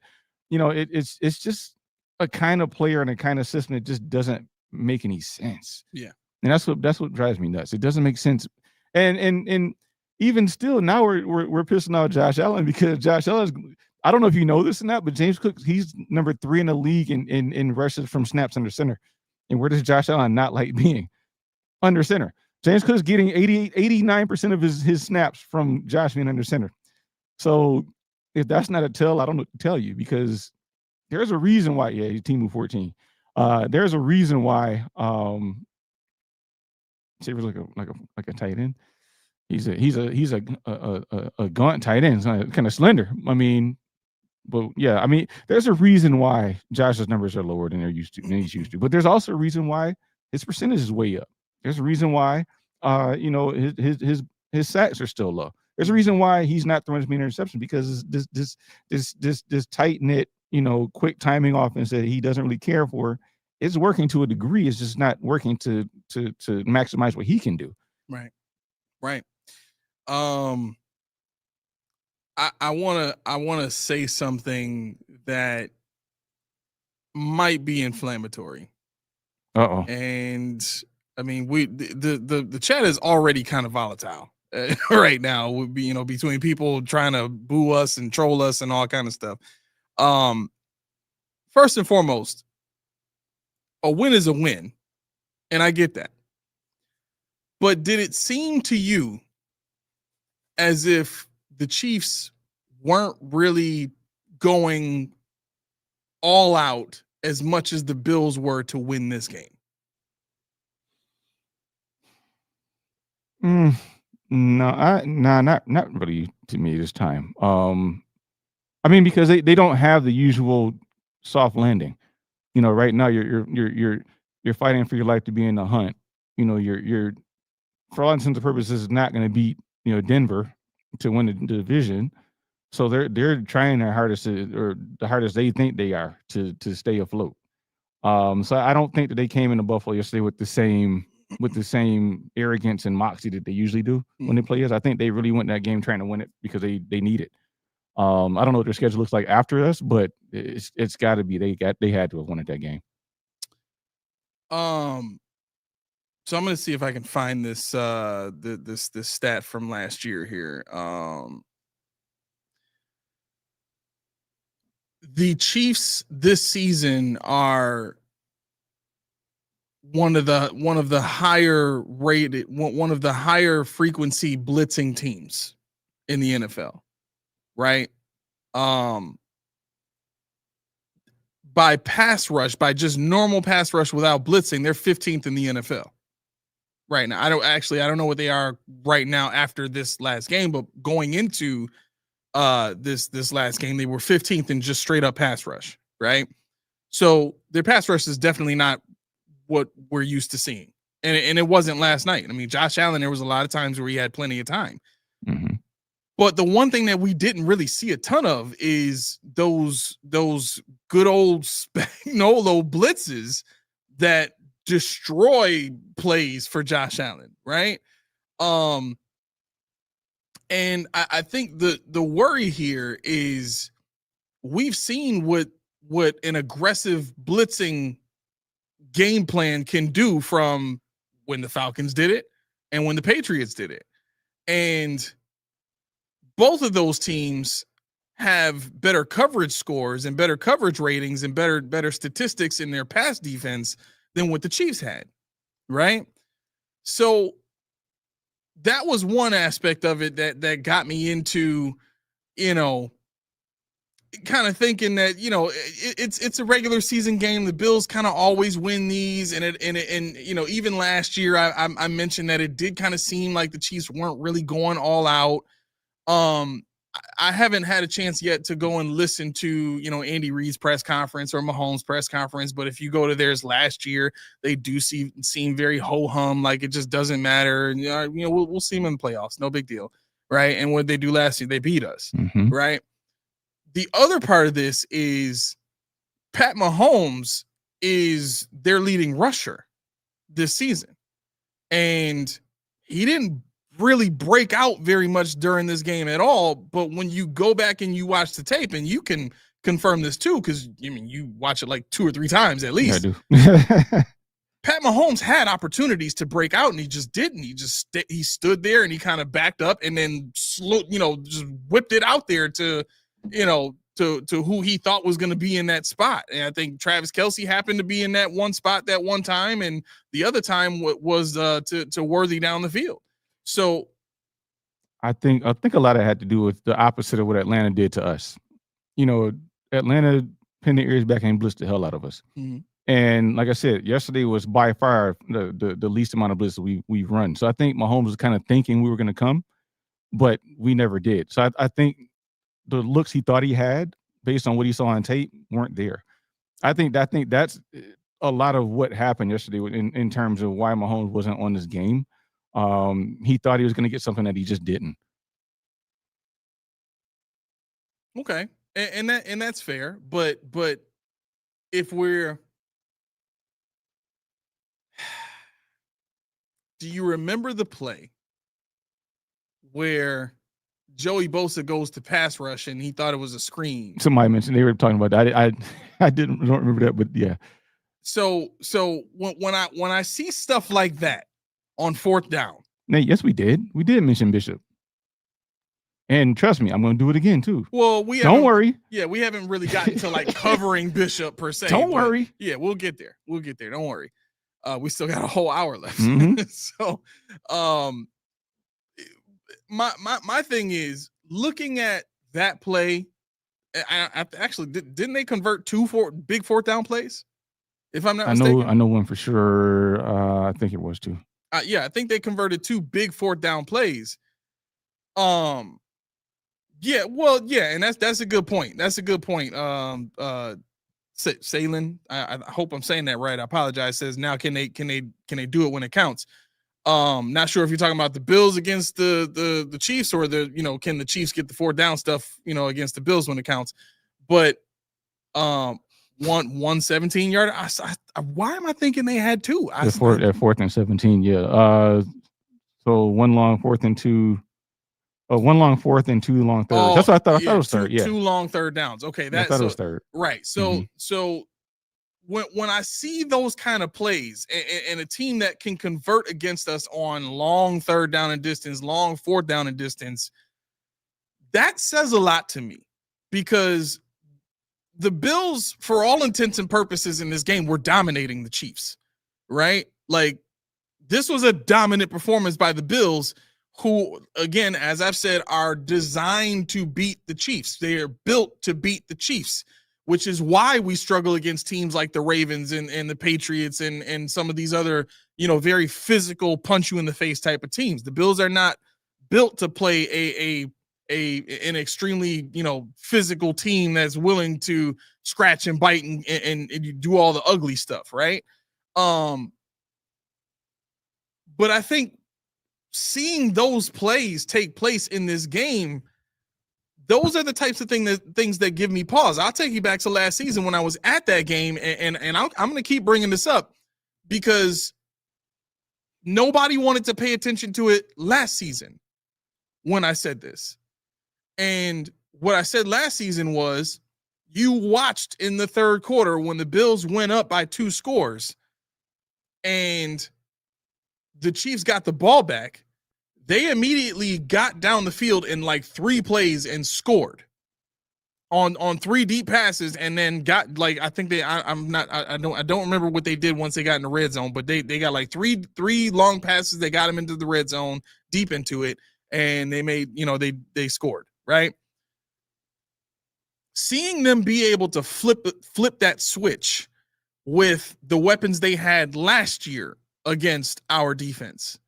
you know, it's just a kind of player and a kind of system that just doesn't make any sense. Yeah, and that's what drives me nuts. It doesn't make sense. And even still, now we're pissing off Josh Allen because Josh Allen. I don't know if you know this or not, but James Cook, he's number 3 in the league in rushes from snaps under center. And where does Josh Allen not like being? Under center. James Cook's getting 89% of his snaps from Josh being under center. So if that's not a tell, I don't know what to tell you, because there's a reason why, he's Timu 14. There's a reason why Shaver's like a tight end. He's a gaunt tight end. It's kind of slender. I mean, but yeah, I mean, there's a reason why Josh's numbers are lower than he's used to. But there's also a reason why his percentage is way up. There's a reason why, you know, his sacks are still low. There's a reason why he's not throwing as many interceptions, because this tight knit, you know, quick timing offense that he doesn't really care for is working to a degree. It's just not working to maximize what he can do. Right. I wanna say something that might be inflammatory. Uh-oh. And I mean, the chat is already kind of volatile, right now. Would be, between people trying to boo us and troll us and all kind of stuff. First and foremost, a win is a win, and I get that. But did it seem to you as if the Chiefs weren't really going all out as much as the Bills were to win this game? No, not really to me this time. I mean, because they don't have the usual soft landing. Right now you're fighting for your life to be in the hunt. You're for all intents and purposes not going to beat Denver to win the division. So they're trying their hardest or the hardest they think they are to stay afloat. So I don't think that they came into Buffalo yesterday with the same arrogance and moxie that they usually do when they play us. I think they really went that game trying to win it because they need it. I don't know what their schedule looks like after us, but it's got to be they had to have won it that game. So I'm going to see if I can find this this stat from last year here. The Chiefs this season are one of the higher rated, one of the higher frequency blitzing teams in the NFL, right? By pass rush, by just normal pass rush without blitzing, they're 15th in the NFL right now. I don't know what they are right now after this last game, but going into this last game, they were 15th in just straight up pass rush, right? So their pass rush is definitely not what we're used to seeing. And it wasn't last night. I mean, Josh Allen, there was a lot of times where he had plenty of time. Mm-hmm. But the one thing that we didn't really see a ton of is those good old Spagnolo blitzes that destroy plays for Josh Allen, right? And I think the worry here is we've seen what an aggressive blitzing game plan can do from when the Falcons did it and when the Patriots did it. And both of those teams have better coverage scores and better coverage ratings and better statistics in their pass defense than what the Chiefs had, right? So that was one aspect of it that got me into, kind of thinking that, it's a regular season game. The Bills kind of always win these. And even last year, I mentioned that it did kind of seem like the Chiefs weren't really going all out. I haven't had a chance yet to go and listen to, Andy Reid's press conference or Mahomes' press conference. But if you go to theirs last year, they do seem very ho-hum, like it just doesn't matter. And, we'll see them in the playoffs. No big deal. Right. And what they do last year, they beat us. Mm-hmm. Right. The other part of this is Pat Mahomes is their leading rusher this season. And he didn't really break out very much during this game at all. But when you go back and you watch the tape, and you can confirm this too, because you watch it like 2 or 3 times at least. Yeah, I do. Pat Mahomes had opportunities to break out, and he just didn't. He stood there and he kind of backed up and then just whipped it out there to who he thought was going to be in that spot. And I think Travis Kelce happened to be in that one spot that one time, and the other time was to Worthy down the field. So I think a lot of it had to do with the opposite of what Atlanta did to us. Atlanta pinned their ears back and blitzed the hell out of us. Mm-hmm. And like I said, yesterday was by far the least amount of blitzes we've run. So I think Mahomes was kind of thinking we were going to come, but we never did. So I think the looks he thought he had based on what he saw on tape weren't there. I think that's a lot of what happened yesterday in terms of why Mahomes wasn't on this game. He thought he was going to get something that he just didn't. Okay. And that's fair. But if we're, do you remember the play where Joey Bosa goes to pass rush and he thought it was a screen? Somebody mentioned they were talking about that. I don't remember that, but yeah. So when I see stuff like that on 4th down, Nate, yes, we did. We did mention Bishop. And trust me, I'm going to do it again too. Well, don't worry. Yeah, we haven't really gotten to like covering Bishop per se. Don't worry. Yeah, we'll get there. Don't worry. We still got a whole hour left. Mhm. So, my thing is looking at that play. I actually didn't they convert 2 big fourth down plays? If I'm not mistaken, I know one for sure. I think it was 2. Yeah, I think they converted 2 big fourth down plays. Yeah, well, yeah, and that's a good point. That's a good point. Salen, I hope I'm saying that right. I apologize. Says now can they do it when it counts? Not sure if you're talking about the Bills against the Chiefs or can the Chiefs get the 4th down stuff against the Bills when it counts? But 117-yard. Why am I thinking they had 2? At 4th and 17. Yeah. So 1 long 4th and 2. 1 long 4th and 2 long 3rd. That's what I thought. I thought it was 3rd. Yeah. 2 long 3rd downs. Okay, I thought it was 3rd. Right. So when I see those kind of plays and a team that can convert against us on long 3rd down and distance, long 4th down and distance, that says a lot to me because the Bills, for all intents and purposes in this game, were dominating the Chiefs, right? Like this was a dominant performance by the Bills, who, again, as I've said, are designed to beat the Chiefs. They are built to beat the Chiefs, which is why we struggle against teams like the Ravens and the Patriots and some of these other, very physical, punch you in the face type of teams. The Bills are not built to play an extremely, physical team that's willing to scratch and bite and do all the ugly stuff, right? But I think seeing those plays take place in this game, those are the types of things that give me pause. I'll take you back to last season when I was at that game, and I'm going to keep bringing this up because nobody wanted to pay attention to it last season when I said this. And what I said last season was you watched in the 3rd quarter when the Bills went up by 2 scores and the Chiefs got the ball back. They immediately got down the field in like 3 plays and scored on 3 deep passes, and then got like I don't remember what they did once they got in the red zone, but they got like three long passes. They got them into the red zone, deep into it, and they made they scored, right? Seeing them be able to flip that switch with the weapons they had last year against our defense,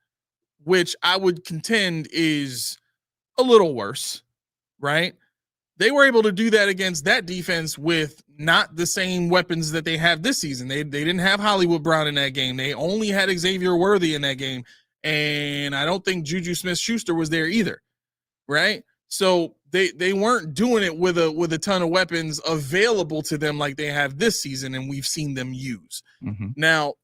which I would contend is a little worse, right? They were able to do that against that defense with not the same weapons that they have this season. They didn't have Hollywood Brown in that game. They only had Xavier Worthy in that game. And I don't think Juju Smith-Schuster was there either, right? So they weren't doing it with a ton of weapons available to them like they have this season, and we've seen them use. Mm-hmm. Now,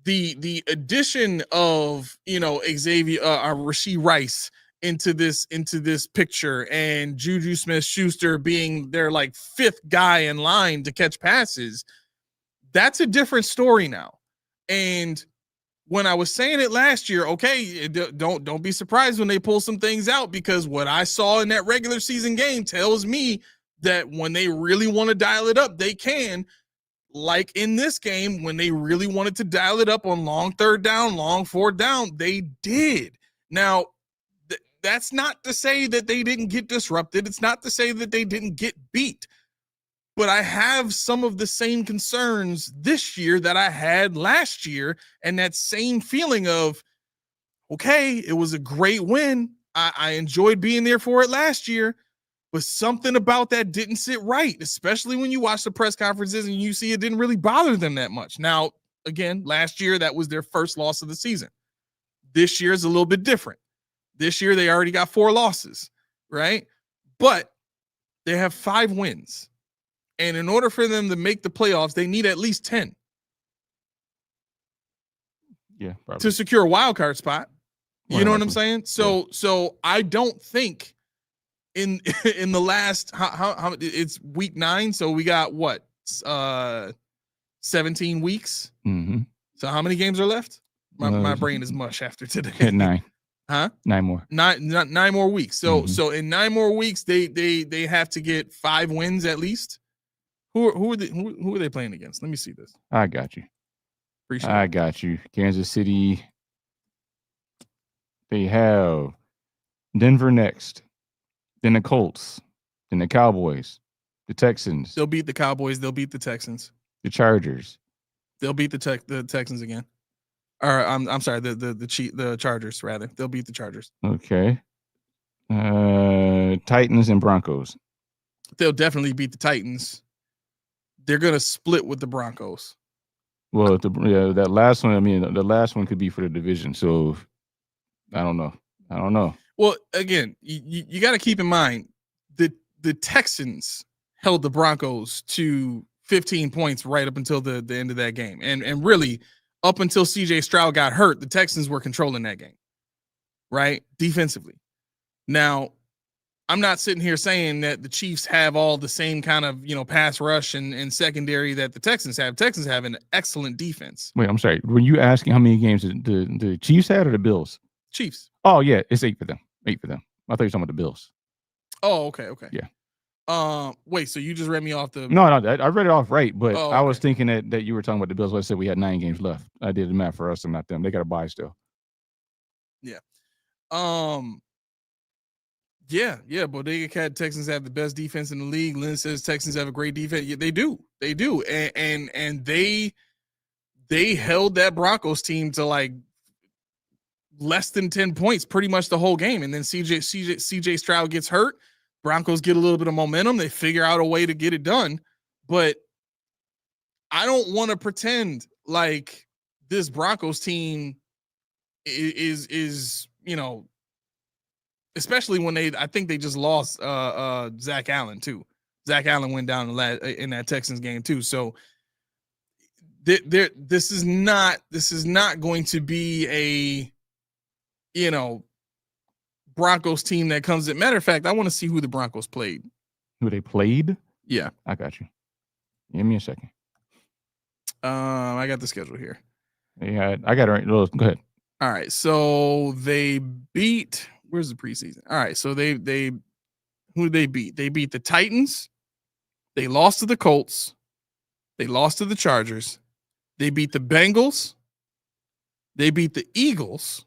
the addition of Xavier Rashee Rice into this picture, and Juju Smith-Schuster being their like 5th guy in line to catch passes, that's a different story now. And when I was saying it last year, okay, don't be surprised when they pull some things out, because what I saw in that regular season game tells me that when they really want to dial it up, they can. Like in this game, when they really wanted to dial it up on long 3rd down, long 4th down, they did. Now, that's not to say that they didn't get disrupted. It's not to say that they didn't get beat. But I have some of the same concerns this year that I had last year, and that same feeling of, okay, it was a great win. I enjoyed being there for it last year, but something about that didn't sit right, especially when you watch the press conferences and you see it didn't really bother them that much. Now, again, last year, that was their first loss of the season. This year is a little bit different. This year, they already got 4 losses, right? But they have 5 wins. And in order for them to make the playoffs, they need at least 10. Yeah, probably. To secure a wild card spot. You know what I'm saying? So I don't think in the last how it's week 9, so we got what 17 weeks. Mm-hmm. So how many games are left? My brain is mush after today. Hit 9. Huh? 9 more. 9 more weeks. So Mhm. so in 9 more weeks, they have to get 5 wins at least. Who are they playing against? Let me see this. I got you. Appreciate I it. got you. Kansas City. They have Denver next, then the Colts, then the Cowboys, the Texans, They'll beat the Cowboys. They'll beat the Texans. the Chargers. They'll beat the Texans again. Or I'm sorry, the Chargers rather. They'll beat the Chargers. Okay. Titans and Broncos. They'll definitely beat the Titans. They're gonna split with the Broncos. Well, that last one. I mean, the last one could be for the division. So I don't know. Well, again, you got to keep in mind the Texans held the Broncos to 15 points right up until the end of that game, and really up until C.J. Stroud got hurt, the Texans were controlling that game, right, defensively. Now, I'm not sitting here saying that the Chiefs have all the same kind of pass rush and secondary that the Texans have. Texans have an excellent defense. Wait, I'm sorry. Were you asking how many games the Chiefs had or the Bills? Chiefs. Oh yeah, it's 8 for them. 8 for them. I thought you were talking about the Bills. Oh, okay. Yeah. Wait, so you just read me off the? No, I read it off right, but Oh, I was okay. thinking that you were talking about the Bills. I said we had 9 games left. I did the math for us and not them. They got a bye still. Yeah. Yeah. Bodega Cat Texans have the best defense in the league. Lynn says Texans have a great defense. Yeah, they do, and they held that Broncos team to like less than 10 points pretty much the whole game. And then CJ Stroud gets hurt. Broncos get a little bit of momentum. They figure out a way to get it done. But I don't want to pretend like this Broncos team is especially when I think they just lost Zach Allen too. Zach Allen went down in that Texans game too. So this is not going to be a Broncos team that comes in. Matter of fact, I want to see who the Broncos played. Who they played? Yeah. I got you. Give me a second. I got the schedule here. Yeah, I got it right. Go ahead. All right. So they beat, where's the preseason? All right. So who did they beat? They beat the Titans. They lost to the Colts. They lost to the Chargers. They beat the Bengals. They beat the Eagles.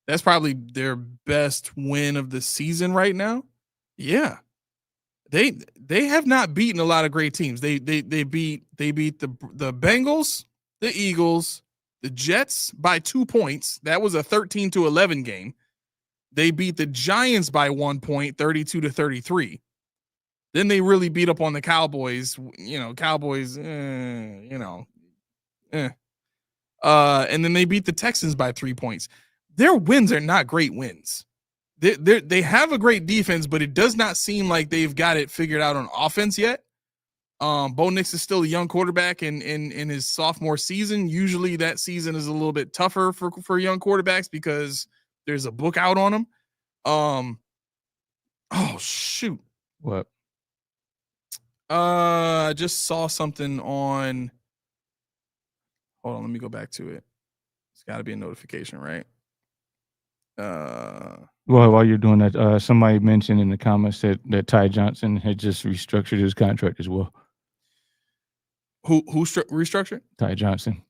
That's probably their best win of the season right now. Yeah. They have not beaten a lot of great teams. They beat the Bengals, the Eagles, the Jets by 2 points. That was a 13-11 game. They beat the Giants by 1 point, 32-33. Then they really beat up on the Cowboys. Cowboys, and then they beat the Texans by 3 points. Their wins are not great wins. They have a great defense, but it does not seem like they've got it figured out on offense yet. Bo Nix is still a young quarterback in his sophomore season. Usually that season is a little bit tougher for young quarterbacks because there's a book out on them. Oh shoot. What? I just saw something on. Hold on, let me go back to it. It's got to be a notification, right? Well, while you're doing that, somebody mentioned in the comments that Ty Johnson had just restructured his contract as well. Who restructured? Ty Johnson.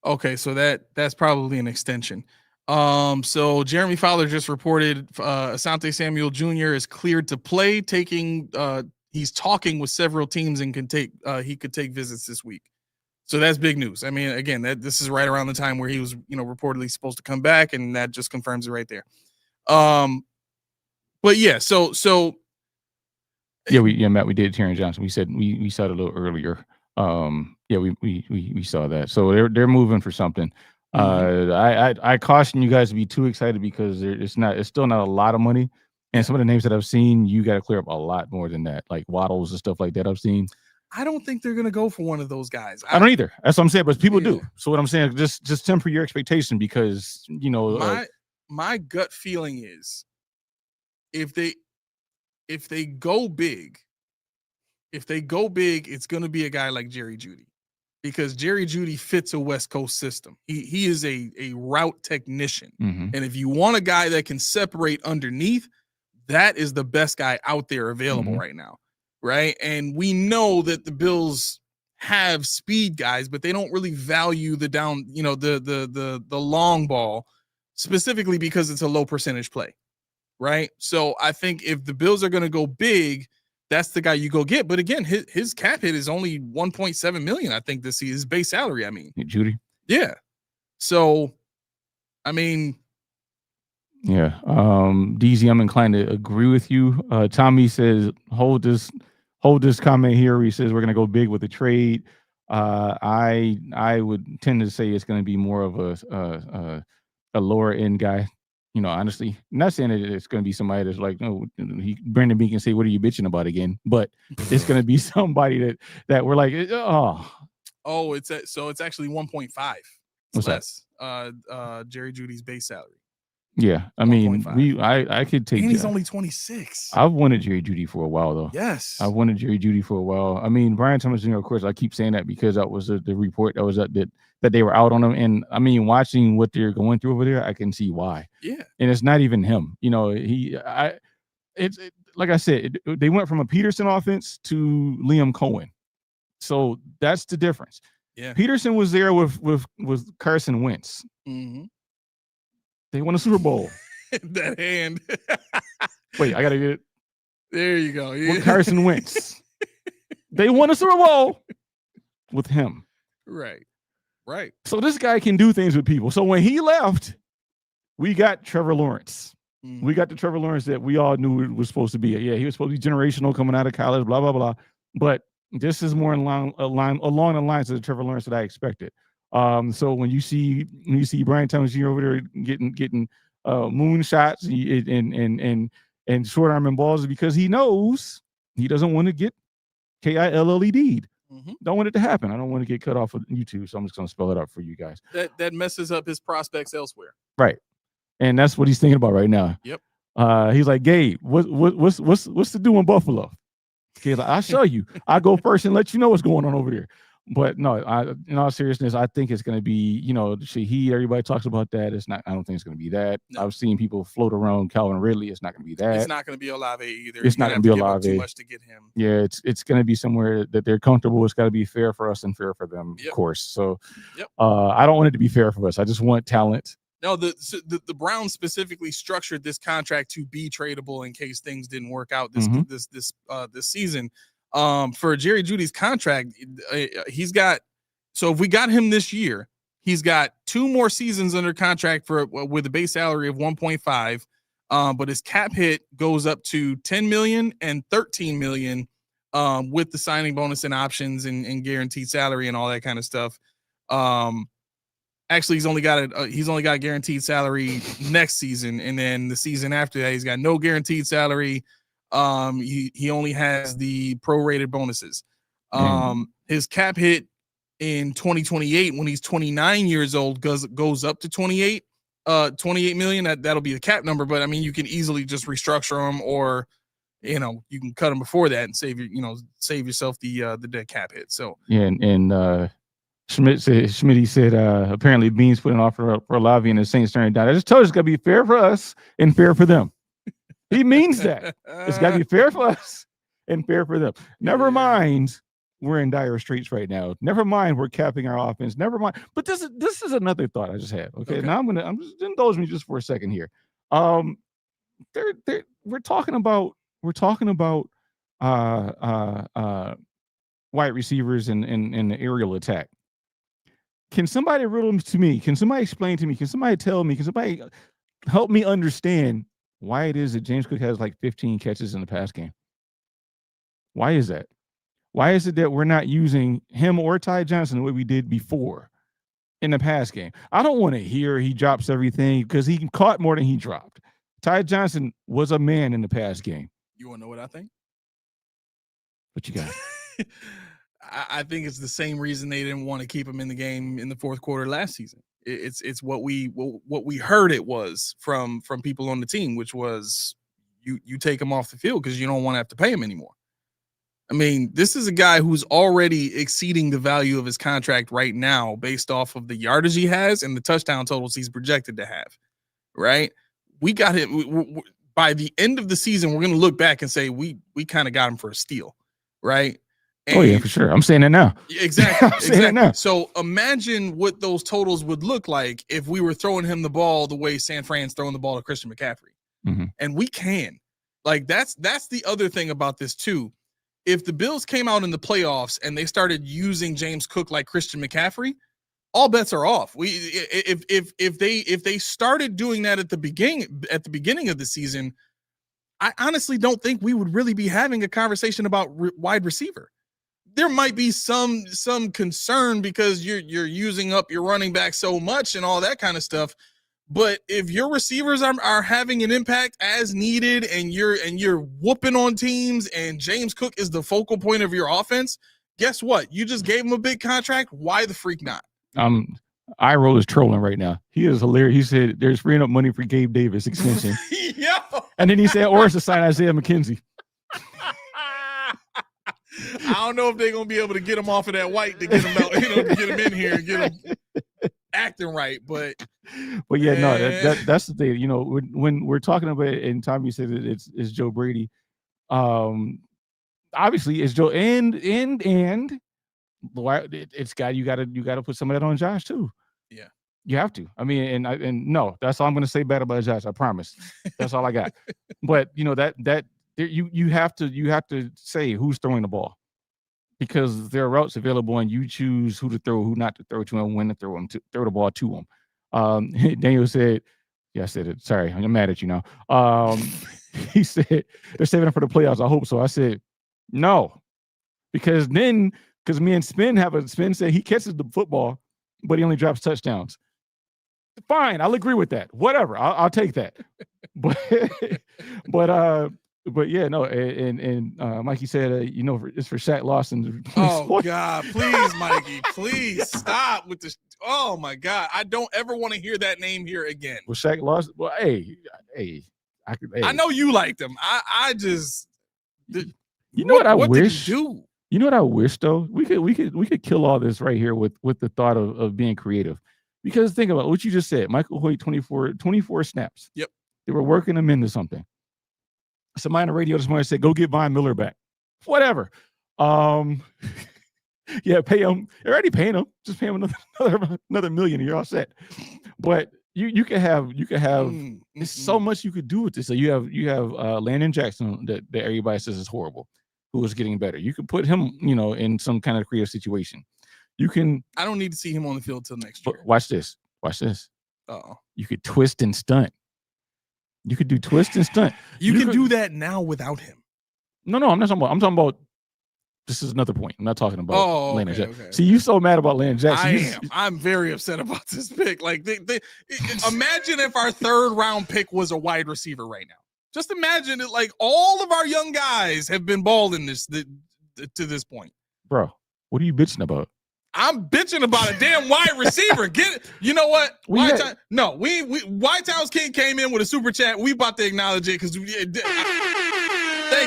Okay, so that's probably an extension. So Jeremy Fowler just reported Asante Samuel Jr. is cleared to play, he's talking with several teams and he could take visits this week. So that's big news. I mean, again, this is right around the time where he was, reportedly supposed to come back, and that just confirms it right there. But yeah, so yeah, Matt, we did Terrence Johnson. We said we saw it a little earlier. Yeah, we saw that. So they're moving for something. Mm-hmm. I caution you guys to be too excited because it's still not a lot of money. And some of the names that I've seen, you got to clear up a lot more than that, like Waddles and stuff like that. I've seen. I don't think they're gonna go for one of those guys. I don't either. That's what I'm saying, but people do. So what I'm saying, just temper your expectation because my gut feeling is if they go big, it's gonna be a guy like Jerry Jeudy. because Jerry Jeudy fits a West Coast system. He is a route technician. Mhm. And if you want a guy that can separate underneath, that is the best guy out there available right now. Right. And we know that the Bills have speed guys, but they don't really value the down, the long ball, specifically because it's a low percentage play. Right. So I think if the Bills are going to go big, that's the guy you go get. But again, his cap hit is only 1.7 million. I think this is his base salary. I mean, Jeudy. Yeah. So, I mean, yeah. DZ, I'm inclined to agree with you. Tommy says, hold this comment here. He says we're gonna go big with the trade. I would tend to say it's gonna be more of a lower end guy. Honestly, not saying that it's going to be somebody that's like, no, Brandon B can say, what are you bitching about again? But it's going to be somebody that we're like, it's actually 1.5. What's less. Jerry Jeudy's base salary. Yeah, I mean, I could take. And he's only 26. I've wanted Jerry Jeudy for a while, though. Yes, I've wanted Jerry Jeudy for a while. I mean, Brian Thomas Jr. Of course, I keep saying that because that was the report that was that they were out on him, and I mean, watching what they're going through over there, I can see why. Yeah, and it's not even him. Like I said, they went from a Peterson offense to Liam Cohen, so that's the difference. Yeah, Peterson was there with Carson Wentz. Mm-hmm. They won a Super Bowl. That hand. Wait, I gotta get it. There you go. Yeah. With Carson Wentz. They won a Super Bowl with him. Right. So this guy can do things with people. So when he left, we got Trevor Lawrence. Mm-hmm. We got the Trevor Lawrence that we all knew it was supposed to be. Yeah, he was supposed to be generational coming out of college, blah, blah, blah. But this is more along the lines of the Trevor Lawrence that I expected. So when you see Brian Thomas Jr. over there getting moonshots and short arming balls, because he knows he doesn't want to get KILLED'd. Mm-hmm. Don't want it to happen. I don't want to get cut off of YouTube, so I'm just going to spell it out for you guys. That messes up his prospects elsewhere. Right, and that's what he's thinking about right now. Yep. He's like, Gabe, what's the do in Buffalo? Okay, like, I'll show you. I'll go first and let you know what's going on over there. But no, in all seriousness, I think it's going to be, Shaheed. Everybody talks about that. It's not. I don't think it's going to be that. No. I've seen people float around Calvin Ridley. It's not going to be that. It's not going to be Olave either. It's not going to be Olave. Too much to get him. Yeah, it's going to be somewhere that they're comfortable. It's got to be fair for us and fair for them, of course. So, I don't want it to be fair for us. I just want talent. No, the Browns specifically structured this contract to be tradable in case things didn't work out this season. For Jerry Jeudy's contract, he's got. So if we got him this year, he's got 2 more seasons under contract with a base salary of 1.5. But his cap hit goes up to 10 million and 13 million with the signing bonus and options and guaranteed salary and all that kind of stuff. Actually, he's only got guaranteed salary next season, and then the season after that, he's got no guaranteed salary. He only has the prorated bonuses. His cap hit in 2028 when he's 29 years old goes up to 28 million. That'll be the cap number, but I mean, you can easily just restructure him, or you can cut him before that and save yourself the dead cap hit. So and Schmidt said apparently Beans put an offer up for Olave and the Saints turning down. I just told you it's gotta be fair for us and fair for them. He means that. It's got to be fair for us and fair for them. Never mind, we're in dire straits right now. Never mind, we're capping our offense. Never mind. But this is another thought I just had. Okay. Now I'm just indulge me just for a second here. We're talking about wide receivers and the aerial attack. Can somebody riddle to me? Can somebody explain to me? Can somebody tell me? Can somebody help me understand why it is that James Cook has like 15 catches in the pass game? Why is that? Why is it that we're not using him or Ty Johnson the way we did before in the pass game? I don't want to hear he drops everything because he caught more than he dropped. Ty Johnson was a man in the pass game. You want to know what I think? What you got? I think it's the same reason they didn't want to keep him in the game in the fourth quarter last season. It's what we heard it was from people on the team, which was you take him off the field because you don't want to have to pay him anymore. I mean, this is a guy who's already exceeding the value of his contract right now based off of the yardage he has and the touchdown totals he's projected to have, right? We got him by the end of the season. We're going to look back and say we kind of got him for a steal, right? And oh yeah, for sure. I'm saying that now. Exactly. I'm saying that now. So imagine what those totals would look like if we were throwing him the ball the way San Fran's throwing the ball to Christian McCaffrey. Mm-hmm. And we can. Like that's the other thing about this too. If the Bills came out in the playoffs and they started using James Cook like Christian McCaffrey, all bets are off. If they started doing that at the beginning of the season, I honestly don't think we would really be having a conversation about wide receiver. There might be some concern because you're using up your running back so much and all that kind of stuff. But if your receivers are having an impact as needed and you're whooping on teams and James Cook is the focal point of your offense, guess what? You just gave him a big contract. Why the freak not? Iro is trolling right now. He is hilarious. He said there's freeing up money for Gabe Davis extension. Yeah. And then he said, or it's to sign Isaiah McKenzie. I don't know if they're gonna be able to get him off of that white to get him out, to get him in here and get him acting right. But yeah, no, that's the thing. When we're talking about it, and Tommy said it's Joe Brady. Obviously it's Joe and it's you gotta put some of that on Josh too. Yeah. You have to. I mean, and no, that's all I'm gonna say bad about Josh. I promise. That's all I got. But that you have to say who's throwing the ball, because there are routes available and you choose who to throw, who not to throw to, and when to throw the ball to them. Daniel said, yeah, I said it. Sorry, I'm mad at you now. He said they're saving it for the playoffs. I hope so. I said no, because me and Spin said he catches the football, but he only drops touchdowns. Fine, I'll agree with that. Whatever, I'll take that. But yeah, no, and Mikey said, it's for Shaq Lawson. Oh God, please, Mikey, please stop with this. Oh my God, I don't ever want to hear that name here again. Well, Shaq Lawson. Well, hey, I know you liked him. I just, what I wish. Did he do? You know what I wish though? We could kill all this right here with the thought of being creative, because think about what you just said. Michael Hoyt, 24 snaps. Yep, they were working him into something. Somebody on the radio this morning said, go get Von Miller back. Whatever. Yeah, pay him. They're already paying him. Just pay him another million and you're all set. But you could have there's so much you could do with this. So you have Landon Jackson that everybody says is horrible, who is getting better. You could put him, in some kind of creative situation. I don't need to see him on the field till next year. Watch this. Uh-oh. You could twist and stunt. You could do twist and stunt. You can do that now without him. No, I'm not talking about. I'm talking about. This is another point. I'm not talking about Landon Jackson. Okay. See, you so mad about Landon Jackson. I'm very upset about this pick. Like, imagine if our third round pick was a wide receiver right now. Just imagine it. Like, all of our young guys have been balling to this point. Bro, what are you bitching about? I'm bitching about a damn wide receiver. Get it? You know what? White House King came in with a super chat. We about to acknowledge it because thank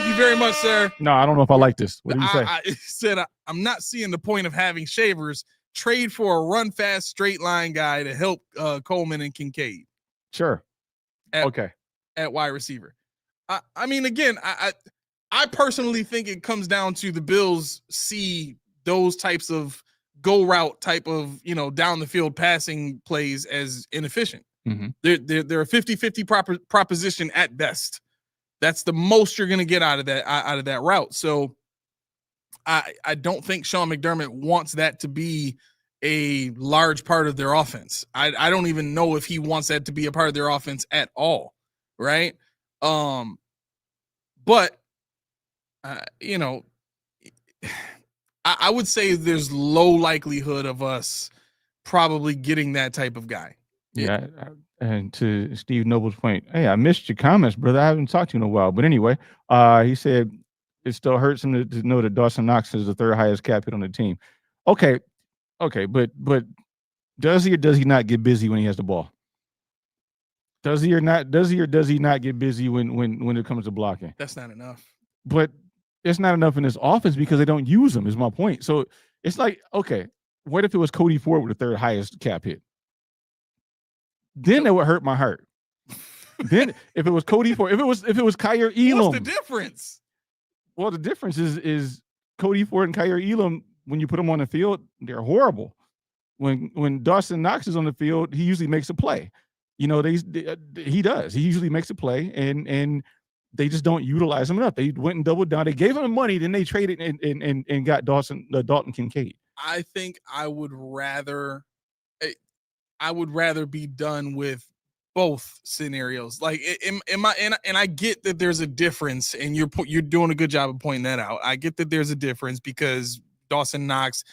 you very much, sir. No, I don't know if I like this. What do you say? I said I'm not seeing the point of having Shavers trade for a run fast straight line guy to help Coleman and Kincaid. Sure. Okay. At wide receiver. I mean, again, I personally think it comes down to the Bills see those types of go route type of, down the field passing plays as inefficient. Mm-hmm. They're a 50-50 proposition at best. That's the most you're going to get out of that route. So I don't think Sean McDermott wants that to be a large part of their offense. I don't even know if he wants that to be a part of their offense at all. Right. But I would say there's low likelihood of us probably getting that type of guy. Yeah. And to Steve Noble's point, hey, I missed your comments, brother. I haven't talked to you in a while. But anyway, he said it still hurts him to know that Dawson Knox is the third highest cap hit on the team. Okay, but does he or does he not get busy when he has the ball? Does he or not get busy when it comes to blocking? That's not enough. But it's not enough in this offense because they don't use them, is my point. So it's like, okay, what if it was Cody Ford with the third highest cap hit? Then it would hurt my heart. Then if it was Cody Ford, if it was Kyer Elam. What's the difference? Well, the difference is Cody Ford and Kyer Elam, when you put them on the field, they're horrible. When Dawson Knox is on the field, he usually makes a play. He does. He usually makes a play, and they just don't utilize him enough. They went and doubled down. They gave him the money, then they traded and got Dalton Kincaid. I think I would rather be done with both scenarios. Like, and I get that there's a difference, and you're doing a good job of pointing that out. I get that there's a difference because Dawson Knox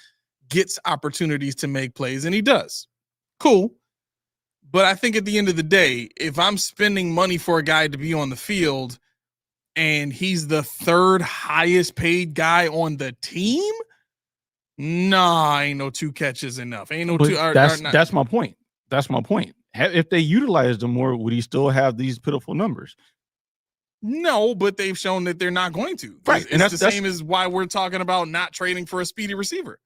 gets opportunities to make plays, and he does. Cool. But I think at the end of the day, if I'm spending money for a guy to be on the field and he's the third highest paid guy on the team, nah, ain't no 2 catches enough. Ain't no but 2. That's my point. That's my point. If they utilized him more, would he still have these pitiful numbers? No, but they've shown that they're not going to. Right. It's the same as why we're talking about not trading for a speedy receiver,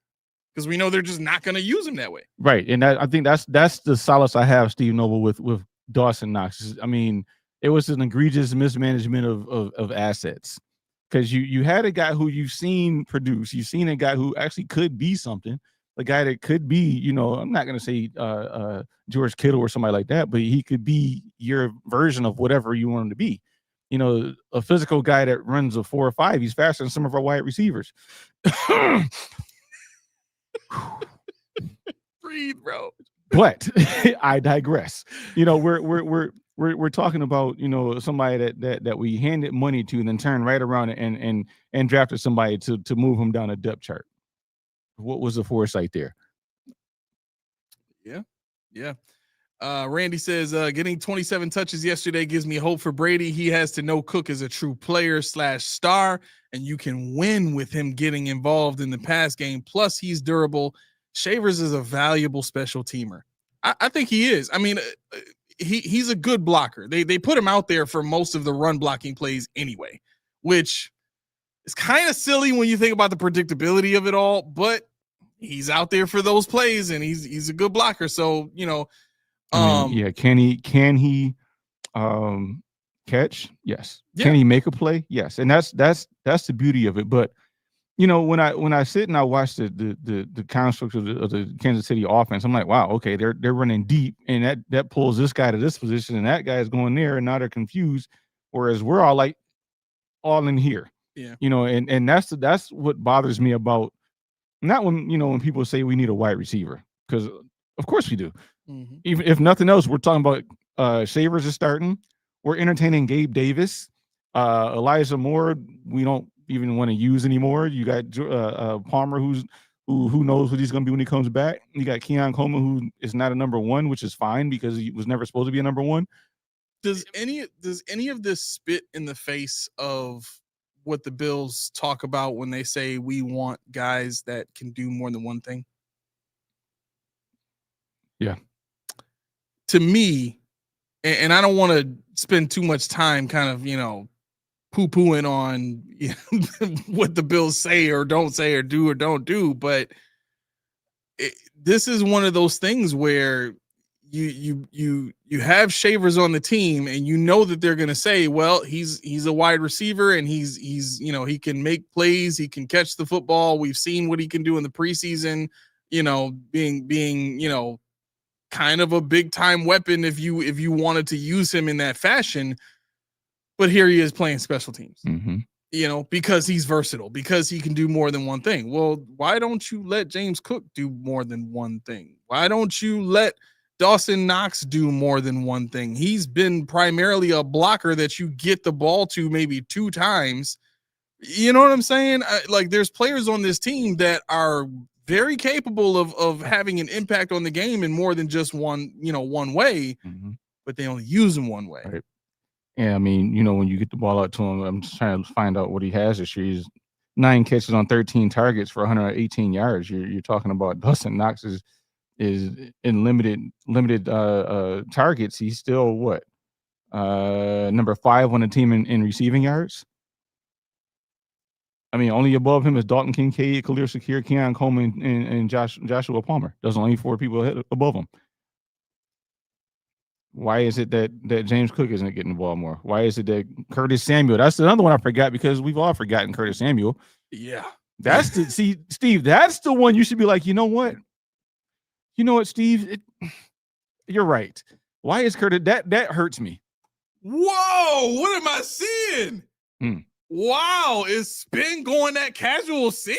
because we know they're just not going to use him that way. Right. And I think that's the solace I have, Steve Noble, with Dawson Knox. I mean, it was an egregious mismanagement of assets, because you had a guy who you've seen produce. You've seen a guy who actually could be something, a guy that could be, I'm not going to say George Kittle or somebody like that, but he could be your version of whatever you want him to be. A physical guy that runs a 4 or 5. He's faster than some of our wide receivers. Breathe, bro. But I digress. We're talking about somebody that we handed money to and then turned right around and drafted somebody to move him down a depth chart. What was the foresight there? Yeah. Randy says, getting 27 touches yesterday gives me hope for Brady. He has to know Cook is a true player / star, and you can win with him getting involved in the pass game. Plus, he's durable. Shavers is a valuable special teamer. I think he is. I mean, he's a good blocker. They put him out there for most of the run blocking plays anyway, which is kind of silly when you think about the predictability of it all, but he's out there for those plays, and he's a good blocker. So, can he catch? Yes. Yeah. Can he make a play? Yes. And that's the beauty of it. But when I sit and I watch the construct of the Kansas City offense, I'm like, wow, okay, they're running deep, and that pulls this guy to this position, and that guy is going there, and now they're confused. Whereas we're all like all in here. Yeah. And that's what bothers me about, not when people say we need a wide receiver, because of course we do. Mm-hmm. Even if nothing else, we're talking about Shavers is starting. We're entertaining Gabe Davis, Elijah Moore. We don't even want to use anymore. You got Palmer, who knows what he's going to be when he comes back. You got Keon Coleman, who is not a number 1, which is fine because he was never supposed to be a number 1. Does any of this spit in the face of what the Bills talk about when they say we want guys that can do more than one thing? Yeah. To me, and I don't want to spend too much time kind of, poo-pooing on what the Bills say or don't say or do or don't do, but this is one of those things where you have Shavers on the team, and that they're going to say, well, he's a wide receiver, and he's he can make plays, he can catch the football. We've seen what he can do in the preseason, being kind of a big time weapon if you wanted to use him in that fashion. But here he is playing special teams, because he's versatile, because he can do more than one thing. Well, why don't you let James Cook do more than one thing? Why don't you let Dawson Knox do more than one thing? He's been primarily a blocker that you get the ball to maybe 2 times. You know what I'm saying? There's players on this team that are very capable of having an impact on the game in more than just one way, but they only use them one way. Right. Yeah, I mean, when you get the ball out to him, I'm just trying to find out what he has this year. He's 9 catches on 13 targets for 118 yards. You're talking about Dawson Knox is in limited targets. He's still what? Number 5 on the team in receiving yards. I mean, only above him is Dalton Kincaid, Khalil Shakir, Keon Coleman, and Joshua Palmer. Those are only 4 people above him. Why is it that James Cook isn't getting the ball more? Why is it that Curtis Samuel? That's another one I forgot because we've all forgotten Curtis Samuel. Yeah. That's Steve, that's the one you should be like, you know what? You know what, Steve? You're right. Why is Curtis that hurts me? Whoa, what am I seeing? Wow, is Spin going that casual C?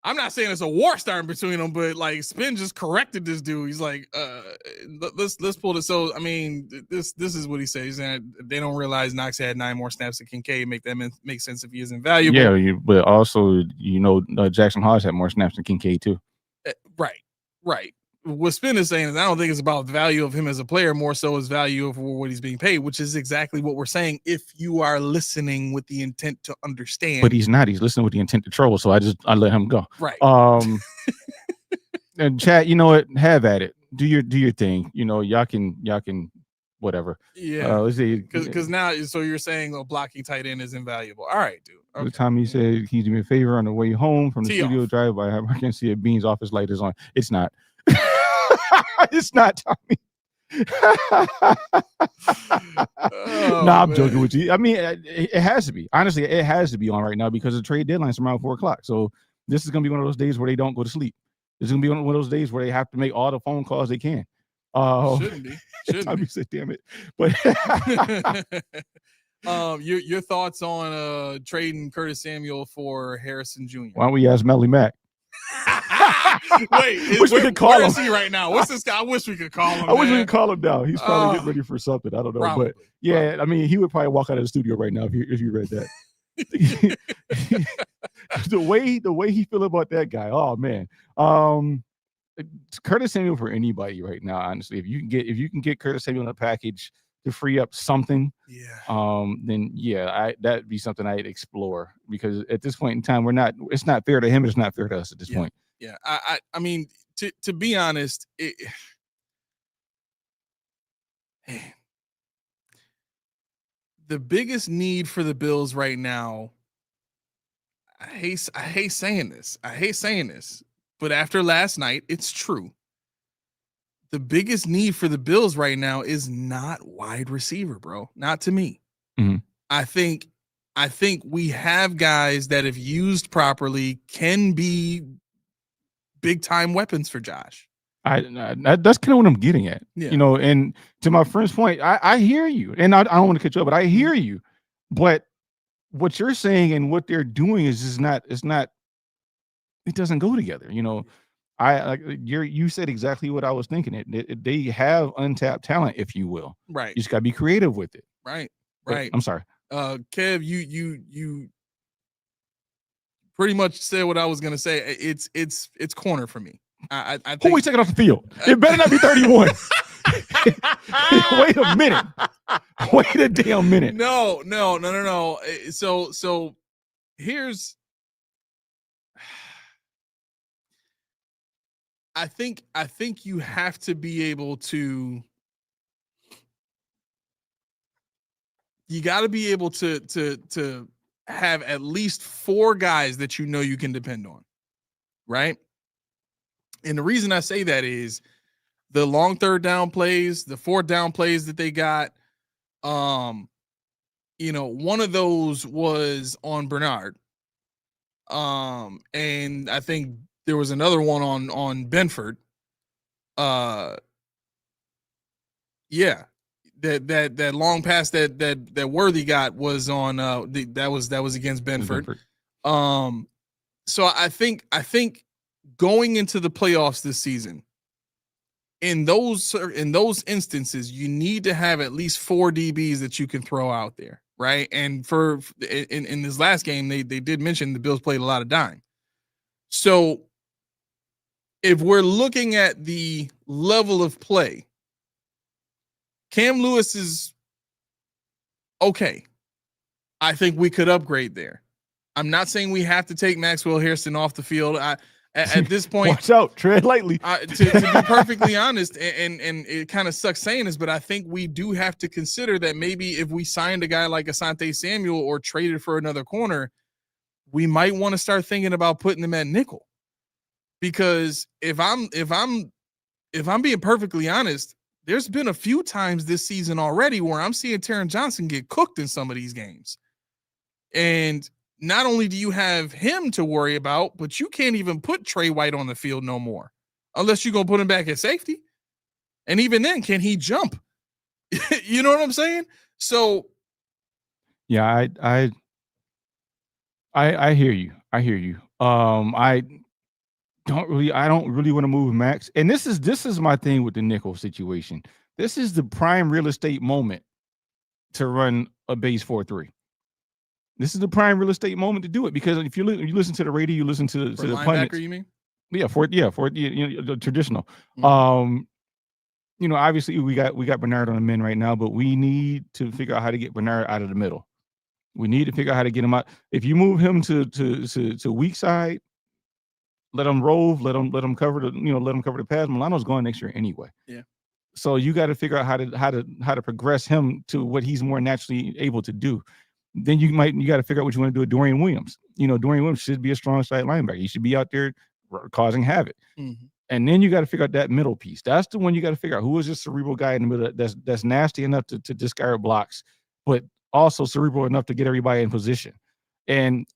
I'm not saying it's a war starting between them, but like Spin just corrected this dude. He's like, let's pull this. So I mean, this is what he says, and they don't realize Knox had 9 more snaps than Kincaid. Make that make sense if he isn't valuable. Yeah, but also Jackson Hodge had more snaps than Kincaid too. Right. What Spin is saying is I don't think it's about the value of him as a player, more so as value of what he's being paid, which is exactly what we're saying if you are listening with the intent to understand. But he's not. He's listening with the intent to troll, so I let him go. Right. And chat, you know what? Have at it. Do your thing. Y'all can whatever. Yeah. Let's see. Because now, so you're saying a blocking tight end is invaluable. All right, dude. Okay. The time he said he's doing me a favor on the way home from the studio drive by, I can see a Bean's office light is on. It's not. It's not, Tommy. I'm joking with you. I mean, it has to be. Honestly, it has to be on right now because the trade deadline's around 4:00. So this is gonna be one of those days where they don't go to sleep. This is gonna be one of those days where they have to make all the phone calls they can. Shouldn't be. Tommy said, "Damn it!" But your thoughts on trading Curtis Samuel for Harrison Jr.? Why don't we ask Melly Mack? Wait, where is he right now? What's this guy? I wish we could call him. I wish we could call him now. He's probably getting ready for something. I don't know, but yeah, I mean, he would probably walk out of the studio right now if you read that. the way he feel about that guy. Oh man, Curtis Samuel for anybody right now. Honestly, if you can get Curtis Samuel in a package to free up something, then that'd be something I'd explore because at this point in time, it's not fair to him. It's not fair to us at this point. Yeah, I mean, to be honest, the biggest need for the Bills right now. I hate saying this, but after last night, it's true. The biggest need for the Bills right now is not wide receiver, bro. Not to me. Mm-hmm. I think we have guys that, if used properly, can be big time weapons for Josh. That's kind of what I'm getting at. Yeah. And to my friend's point, I hear you, and I don't want to cut you up, but I hear you. But what you're saying and what they're doing is not. It doesn't go together. You said exactly what I was thinking. They have untapped talent, if you will. Right. You just gotta be creative with it. Right. But, I'm sorry. Kev, you pretty much said what I was gonna say. It's corner for me. I think who we taking off the field? It better not be 31. Wait a minute. Wait a damn minute. No. So here's. I think you have to be able to. You got to be able to have at least 4 guys that you can depend on, right? And the reason I say that is the long third down plays, the 4th down plays that they got. One of those was on Bernard, and I think there was another one on Benford. That long pass that Worthy got was on that was against Benford. So I think going into the playoffs this season, in those instances, you need to have at least 4 DBs that you can throw out there, right? And in this last game, they did mention the Bills played a lot of dime. So if we're looking at the level of play, Cam Lewis is okay. I think we could upgrade there. I'm not saying we have to take Maxwell Harrison off the field. At this point, watch out, tread lightly. To be perfectly honest, and it kind of sucks saying this, but I think we do have to consider that maybe if we signed a guy like Asante Samuel or traded for another corner, we might want to start thinking about putting him at nickel. Because if I'm being perfectly honest, there's been a few times this season already where I'm seeing Taron Johnson get cooked in some of these games. And not only do you have him to worry about, but you can't even put Trey White on the field no more, unless you're going to put him back at safety. And even then, can he jump? You know what I'm saying? So yeah, I hear you. I hear you. I don't really want to move Max. And this is my thing with the nickel situation. This is the prime real estate moment to run a base 4-3. This is the prime real estate moment to do it, because if you listen to the radio, you listen to the pundits. You mean? Yeah, for the traditional. Mm-hmm. Obviously we got Bernard on the men right now, but we need to figure out how to get Bernard out of the middle. We need to figure out how to get him out. If you move him to weak side, let him rove, let him cover the pass. Milano's going next year anyway. Yeah. So you got to figure out how to progress him to what he's more naturally able to do. Then you got to figure out what you want to do with Dorian Williams. Dorian Williams should be a strong side linebacker. He should be out there causing havoc. Mm-hmm. And then you got to figure out that middle piece. That's the one you got to figure out. Who is this cerebral guy in the middle that's nasty enough to discard blocks, but also cerebral enough to get everybody in position. And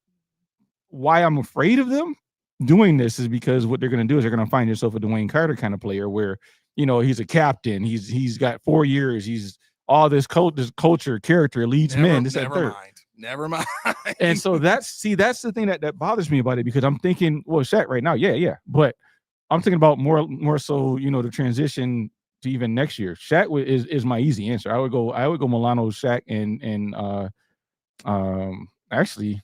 why I'm afraid of them doing this is because what they're going to do is they're going to find yourself a Dwayne Carter kind of player where, he's a captain. He's got 4 years. He's all this culture, character, leads men. Never mind. And so that's the thing that bothers me about it, because I'm thinking, well, Shaq right now, yeah. But I'm thinking about more so, the transition to even next year. Shaq is my easy answer. I would go Milano, Shaq, and actually,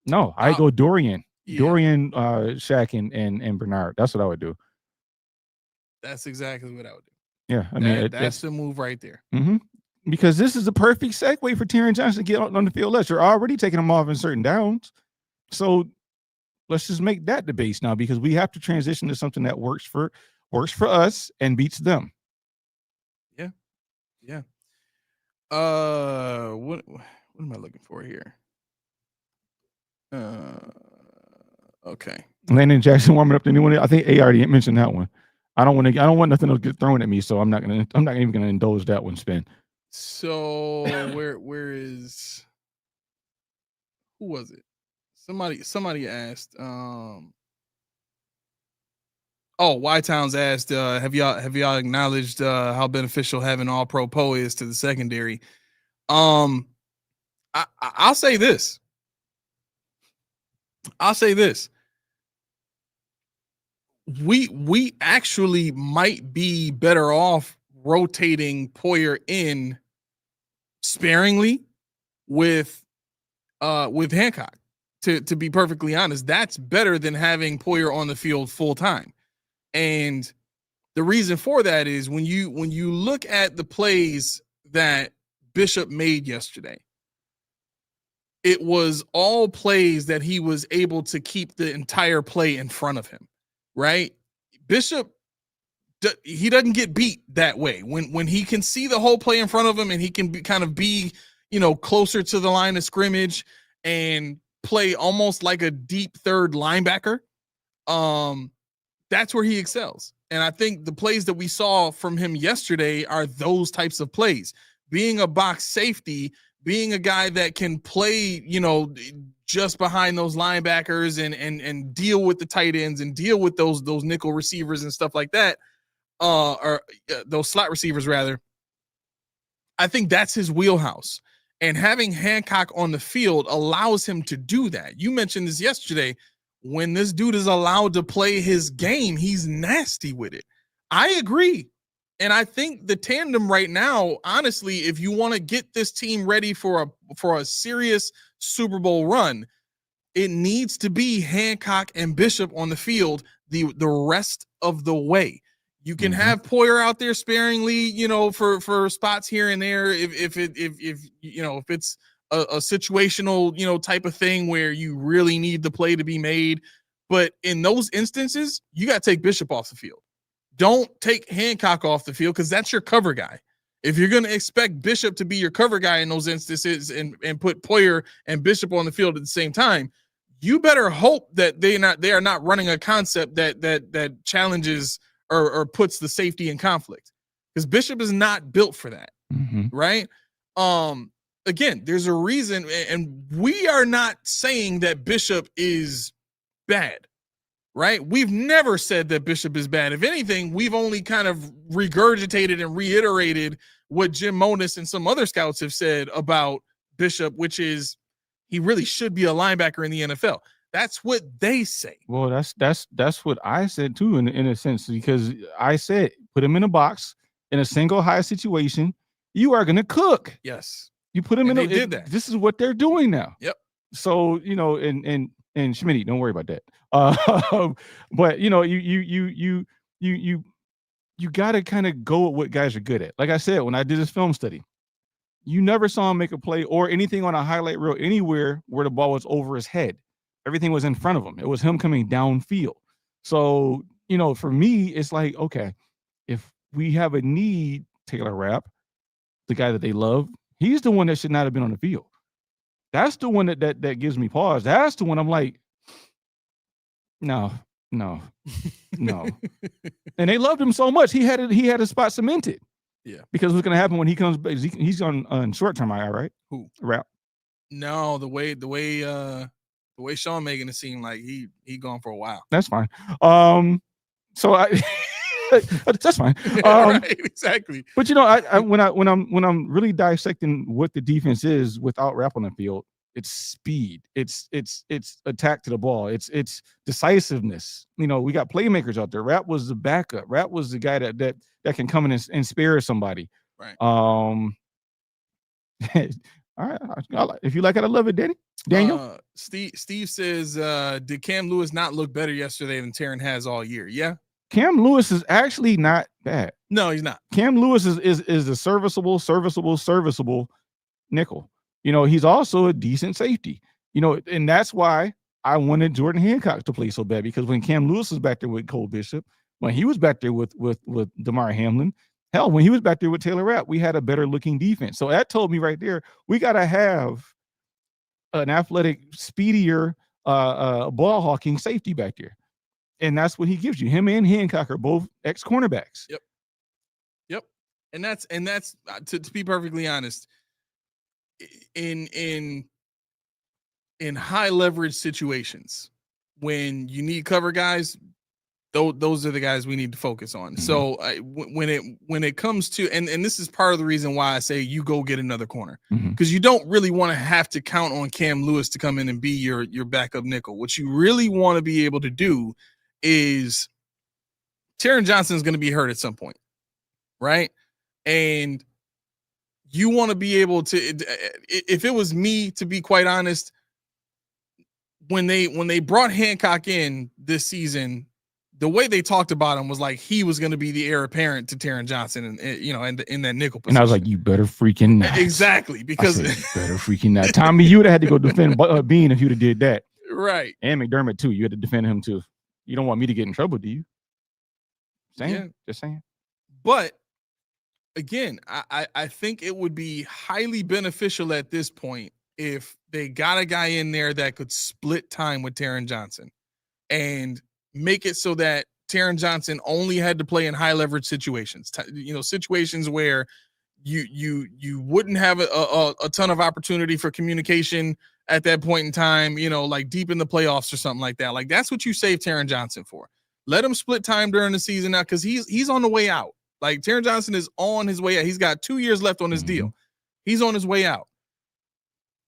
no, I go Dorian. Yeah. Dorian, Shaq, and Bernard. That's what I would do. That's exactly what I would do. Yeah, I mean that's the move right there. Mm-hmm. Because this is a perfect segue for Taron Johnson to get on the field less. You're already taking him off in certain downs, so let's just make that the base now, because we have to transition to something that works for us and beats them. Yeah. What am I looking for here? Okay. Landon Jackson warming up to anyone. I think A already mentioned that one. I don't want nothing to get thrown at me, so I'm not even gonna indulge that one. Spin. So where is, who was it? Somebody asked. Y-Towns asked, have y'all acknowledged how beneficial having all pro Poe is to the secondary? I'll say this. We actually might be better off rotating Poyer in sparingly with Hancock. To be perfectly honest, that's better than having Poyer on the field full time. And the reason for that is when you look at the plays that Bishop made yesterday, it was all plays that he was able to keep the entire play in front of him, right? Bishop, he doesn't get beat that way. When he can see the whole play in front of him and he can be closer to the line of scrimmage and play almost like a deep third linebacker, that's where he excels. And I think the plays that we saw from him yesterday are those types of plays. Being a box safety, being a guy that can play, just behind those linebackers and deal with the tight ends and deal with those nickel receivers and stuff like that, or those slot receivers rather. I think that's his wheelhouse. And having Hancock on the field allows him to do that. You mentioned this yesterday. When this dude is allowed to play his game, he's nasty with it. I agree. And I think the tandem right now, honestly, if you want to get this team ready for a serious Super Bowl run, it needs to be Hancock and Bishop on the field the rest of the way. You can have Poyer out there sparingly, for spots here and there. If it's a situational, type of thing where you really need the play to be made. But in those instances, you got to take Bishop off the field. Don't take Hancock off the field because that's your cover guy. If you're going to expect Bishop to be your cover guy in those instances and put Poyer and Bishop on the field at the same time, you better hope that they are not running a concept that challenges or puts the safety in conflict, because Bishop is not built for that, right? Again, there's a reason, and we are not saying that Bishop is bad, right? We've never said that Bishop is bad. If anything, we've only kind of regurgitated and reiterated what Jim Monis and some other scouts have said about Bishop, which is he really should be a linebacker in the NFL. That's what they say. Well, that's what I said too, in a sense, because I said put him in a box in a single high situation, you are gonna cook. Yes. You put him in. They did that. This is what they're doing now. Yep. So and Schmitty, don't worry about that. But you got to kind of go with what guys are good at. Like I said, when I did this film study, you never saw him make a play or anything on a highlight reel anywhere where the ball was over his head. Everything was in front of him. It was him coming downfield. So for me, it's like, okay, if we have a need, Taylor Rapp, the guy that they love, he's the one that should not have been on the field. That's the one that gives me pause. That's the one I'm like, no. And they loved him so much. He had a spot cemented. Yeah. Because what's going to happen when he comes back? He's on short-term IR, right? Who? Rapp. No, the way Sean making it seem like he gone for a while. That's fine. So that's fine. Right, exactly. But when I'm really dissecting what the defense is without Rapp on the field, it's speed, it's attack to the ball, it's decisiveness. We got playmakers out there. Rapp was the backup. Rapp was the guy that can come in and spare somebody. Right. All right. If you like it, I love it, Daniel. Steve says, did Cam Lewis not look better yesterday than Taron has all year? Yeah. Cam Lewis is actually not bad. No, he's not. Cam Lewis is a serviceable nickel. He's also a decent safety. And that's why I wanted Jordan Hancock to play so bad, because when Cam Lewis was back there with Cole Bishop, when he was back there with Damar Hamlin, hell, when he was back there with Taylor Rapp, we had a better looking defense. So that told me right there, we got to have an athletic, speedier, ball hawking safety back there. And that's what he gives you. Him and Hancock are both ex-cornerbacks. Yep. And that's to be perfectly honest, in high leverage situations, when you need cover guys, those are the guys we need to focus on. Mm-hmm. So when it comes to, and this is part of the reason why I say you go get another corner, because you don't really want to have to count on Cam Lewis to come in and be your backup nickel. What you really want to be able to do is Taron Johnson is going to be hurt at some point, right? And you want to be able to, if it was me, to be quite honest, when they brought Hancock in this season, the way they talked about him was like he was going to be the heir apparent to Taron Johnson, and in that nickel position. And I was like, you better freaking not. Exactly, because you better freaking not. Tommy, you would have had to go defend Bean if you'd have did that. Right. And McDermott too. You had to defend him too. You don't want me to get in trouble, do you? Just saying. But again, I think it would be highly beneficial at this point if they got a guy in there that could split time with Taron Johnson and make it so that Taron Johnson only had to play in high leverage situations, situations where you wouldn't have a ton of opportunity for communication at that point in time, like deep in the playoffs or something like that. Like that's what you save Taron Johnson for. Let him split time during the season now, because he's on the way out. Like Taron Johnson is on his way out. He's got 2 years left on his deal. He's on his way out.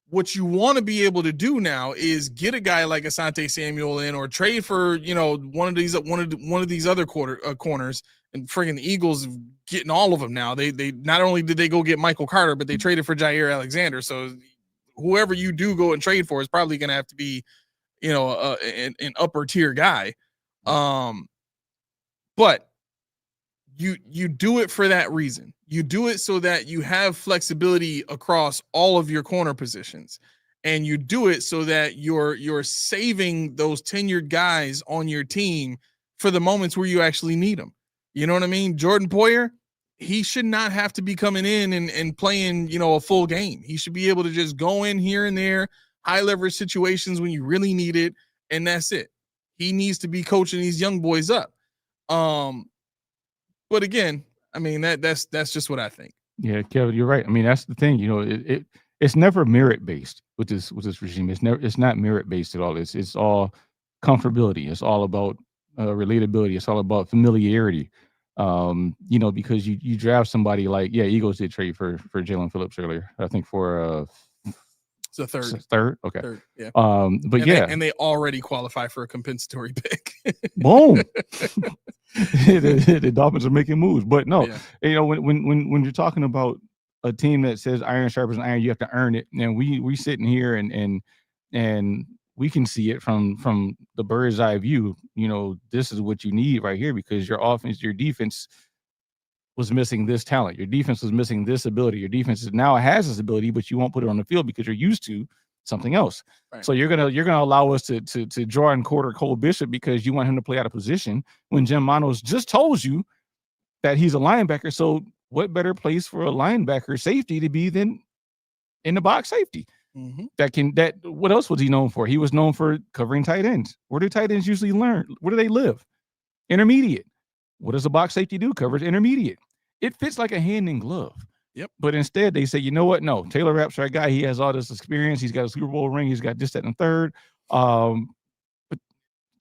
What you want to be able to do now is get a guy like Asante Samuel in, or trade for one of these other corners. And friggin' the Eagles getting all of them now. They not only did they go get Michael Carter, but they traded for Jair Alexander. So whoever you do go and trade for is probably going to have to be an upper tier guy. But you do it for that reason. You do it so that you have flexibility across all of your corner positions, and you do it so that you're saving those tenured guys on your team for the moments where you actually need them. You know what I mean? Jordan Poyer, he should not have to be coming in and playing, a full game. He should be able to just go in here and there, high leverage situations when you really need it, and that's it. He needs to be coaching these young boys up. But again, I mean that's just what I think. Yeah, Kevin, you're right. I mean, that's the thing. It's never merit based with this regime. It's not merit based at all. It's all comfortability. It's all about relatability. It's all about familiarity. Because you draft somebody like Eagles did trade for Jalen Phillips earlier. I think for it's a third. Third, okay. Third, yeah. But and they already qualify for a compensatory pick. Boom. The Dolphins are making moves, but no, when you're talking about a team that says iron sharpens iron, you have to earn it. And we sitting here and we can see it from the bird's eye view. This is what you need right here because your offense, your defense was missing this talent. Your defense was missing this ability. Your defense now has this ability, but you won't put it on the field because you're used to something else. Right. So you're gonna allow us to draw and quarter Cole Bishop because you want him to play out of position when Jim Manos just told you that he's a linebacker. So what better place for a linebacker safety to be than in the box safety? Mm-hmm. What else was he known for? He was known for covering tight ends. Where do tight ends usually learn? Where do they live? Intermediate. What does a box safety do? Covers intermediate. It fits like a hand in glove. Yep. But instead, they say, you know what? No, Taylor Rapp's our guy. He has all this experience. He's got a Super Bowl ring. He's got this, that, and third. But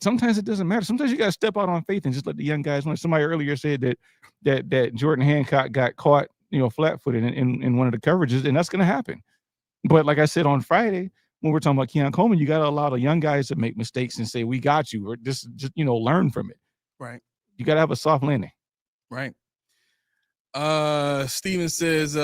sometimes it doesn't matter. Sometimes you got to step out on faith and just let the young guys know. Somebody earlier said that Jordan Hancock got caught, flat-footed in one of the coverages, and that's going to happen. But like I said on Friday, when we're talking about Keon Coleman, you got to allow the young guys to make mistakes and say, we got you, or just learn from it. Right. You got to have a soft landing. Right. Steven says,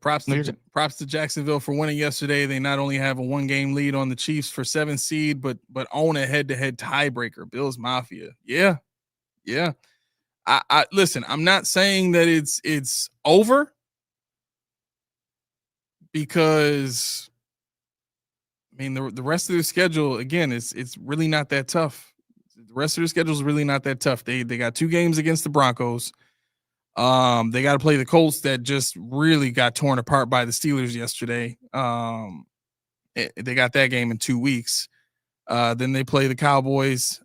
props to Jacksonville for winning yesterday. They not only have a 1-game lead on the Chiefs for 7th seed, but own a head-to-head tiebreaker. Bills Mafia. Yeah. Yeah. I listen, I'm not saying that it's over because I mean the rest of their schedule, again, it's really not that tough. The rest of their schedule is really not that tough. They got 2 games against the Broncos. They got to play the Colts that just really got torn apart by the Steelers yesterday. They got that game in 2 weeks. Then they play the Cowboys.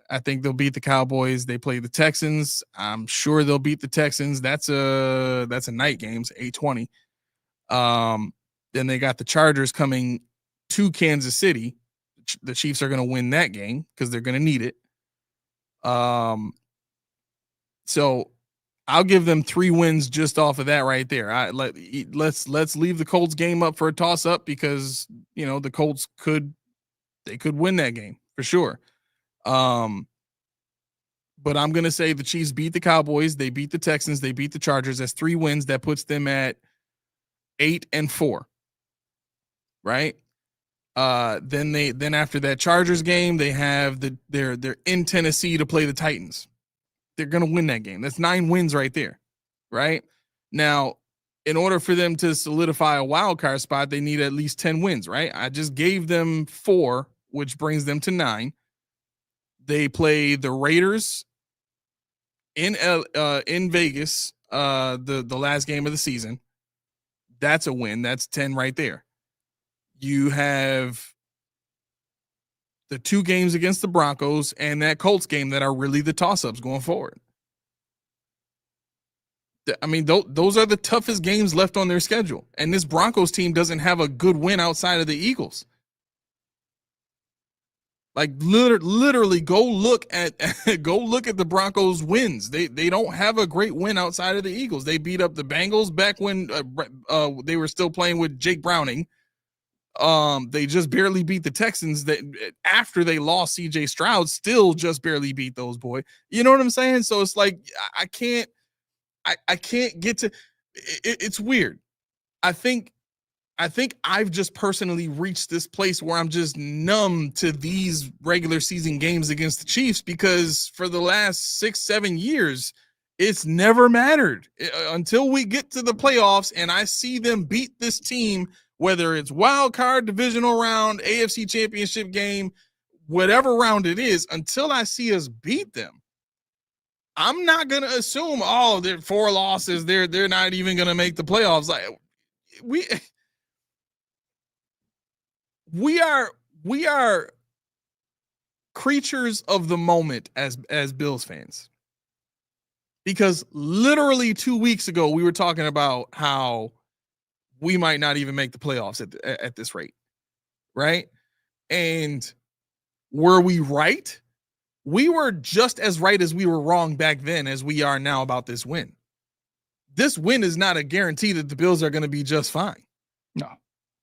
I think they'll beat the Cowboys. They play the Texans. I'm sure they'll beat the Texans. That's a night game, 8:20. Then they got the Chargers coming to Kansas City. The Chiefs are going to win that game because they're going to need it. So I'll give them 3 wins just off of that right there. Let's leave the Colts game up for a toss up because the Colts could win that game for sure. But I'm gonna say the Chiefs beat the Cowboys, they beat the Texans, they beat the Chargers. That's 3 wins. That puts them at 8-4. Right. Then after that Chargers game, they have they're in Tennessee to play the Titans. They're going to win that game. That's 9 wins right there, right? Now, in order for them to solidify a wild card spot, they need at least 10 wins, right? I just gave them 4, which brings them to 9. They play the Raiders in Vegas, the last game of the season. That's a win. That's 10 right there. You have the 2 games against the Broncos and that Colts game that are really the toss-ups going forward. I mean, those are the toughest games left on their schedule. And this Broncos team doesn't have a good win outside of the Eagles. Like literally go look at the Broncos wins. They don't have a great win outside of the Eagles. They beat up the Bengals back when they were still playing with Jake Browning. They just barely beat the Texans that after they lost CJ Stroud, still just barely beat those boys. You know what I'm saying? So it's like, I can't get to it's weird. I think I've just personally reached this place where I'm just numb to these regular season games against the Chiefs because for the last 6-7 years, it's never mattered until we get to the playoffs and I see them beat this team, whether it's wild card, divisional round, AFC championship game, whatever round it is, until I see us beat them. I'm not gonna assume, oh, they're 4 losses, they're not even gonna make the playoffs. Like we are creatures of the moment as Bills fans. Because literally 2 weeks ago, we were talking about how we might not even make the playoffs at this rate, right? And were we right? We were just as right as we were wrong back then as we are now about this win. This win is not a guarantee that the Bills are going to be just fine. No.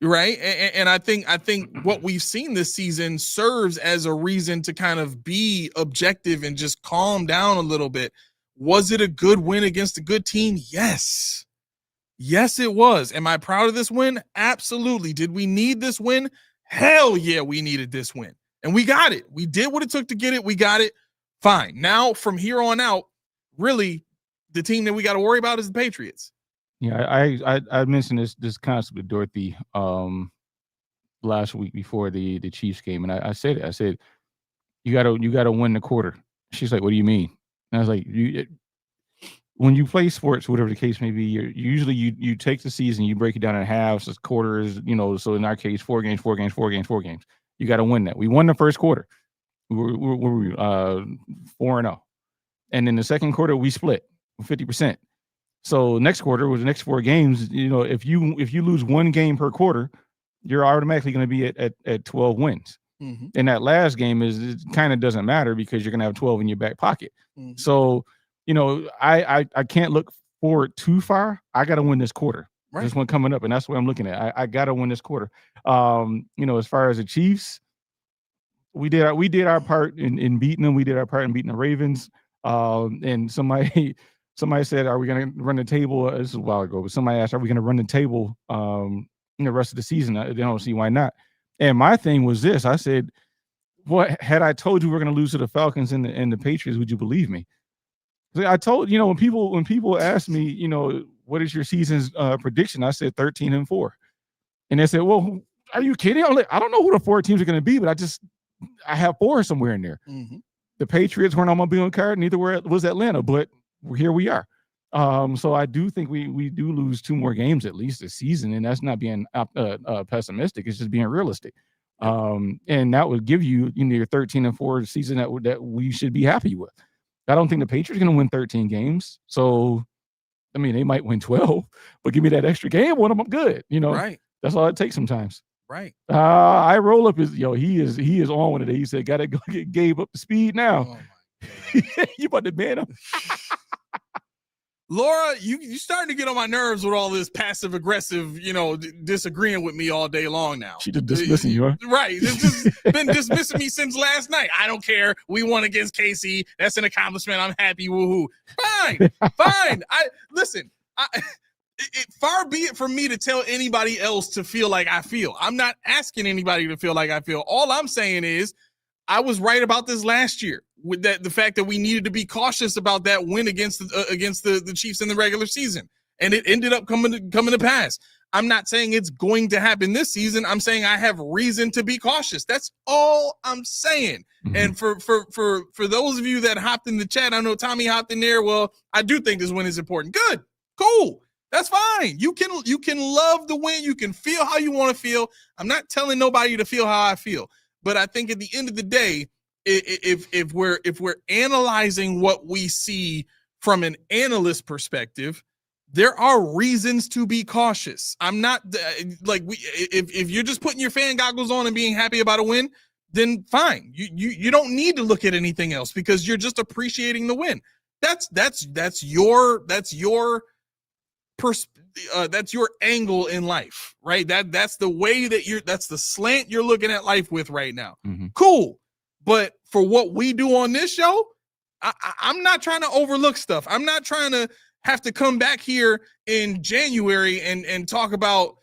Right. And I think what we've seen this season serves as a reason to kind of be objective and just calm down a little bit. Was it a good win against a good team? Yes. Yes, it was. Am I proud of this win? Absolutely. Did we need this win? Hell yeah, we needed this win. And we got it. We did what it took to get it. We got it. Fine. Now, from here on out, really, the team that we got to worry about is the Patriots. Yeah, I mentioned this concept with Dorothy last week before the Chiefs game, and I said you gotta win the quarter. She's like, what do you mean? And I was like, when you play sports, whatever the case may be, you take the season, you break it down in halves, as quarters, so in our case, 4 games. You got to win that. We won the first quarter. We were 4-0. And in the second quarter, we split 50%. So next quarter was the next 4 games. If you lose 1 game per quarter, you're automatically going to be at 12 wins. Mm-hmm. And that last game it kind of doesn't matter because you're going to have 12 in your back pocket. Mm-hmm. So, I can't look forward too far. I got to win this quarter. Right. This one coming up, and that's what I'm looking at. I got to win this quarter. As far as the Chiefs, we did our part in beating them. We did our part in beating the Ravens. And somebody said, "Are we going to run the table?" This is a while ago, but somebody asked, "Are we going to run the table in the rest of the season?" They don't see why not. And my thing was this: I said, "What had I told you we're going to lose to the Falcons and the Patriots? Would you believe me?" I told when people ask me, what is your season's prediction? I said 13-4, and they said, "Well, are you kidding?" I'm like, I don't know who the 4 teams are going to be, but I have 4 somewhere in there. Mm-hmm. The Patriots weren't on my bingo card, neither was Atlanta, but here we are. So I do think we do lose 2 more games at least this season, and that's not being pessimistic. It's just being realistic. And that would give you your 13-4 season that we should be happy with. I don't think the Patriots are going to win 13 games. So, I mean, they might win 12, but give me that extra game, one of them, I'm good. Right. That's all it takes sometimes. Right. I roll up he is on one today. He said, "Got to go get Gabe up to speed now." Oh my God. You about to ban him? Laura, you starting to get on my nerves with all this passive aggressive, disagreeing with me all day long now. She just dismissing you, huh? Right. It's just been dismissing me since last night. I don't care. We won against KC. That's an accomplishment. I'm happy. Woohoo. Fine. Far be it from me to tell anybody else to feel like I feel. I'm not asking anybody to feel like I feel. All I'm saying is I was right about this last year with the fact that we needed to be cautious about that win against the Chiefs in the regular season. And it ended up coming to pass. I'm not saying it's going to happen this season. I'm saying I have reason to be cautious. That's all I'm saying. Mm-hmm. And for those of you that hopped in the chat, I know Tommy hopped in there. Well, I do think this win is important. Good. Cool. That's fine. You can love the win. You can feel how you want to feel. I'm not telling nobody to feel how I feel. But I think at the end of the day, if we're analyzing what we see from an analyst perspective, there are reasons to be cautious. I'm not if you're just putting your fan goggles on and being happy about a win, then fine. You don't need to look at anything else because you're just appreciating the win. That's your that's your angle in life, right? That's the way that's the slant you're looking at life with right now. Mm-hmm. Cool. But for what we do on this show, I'm not trying to overlook stuff. I'm not trying to have to come back here in January and talk about,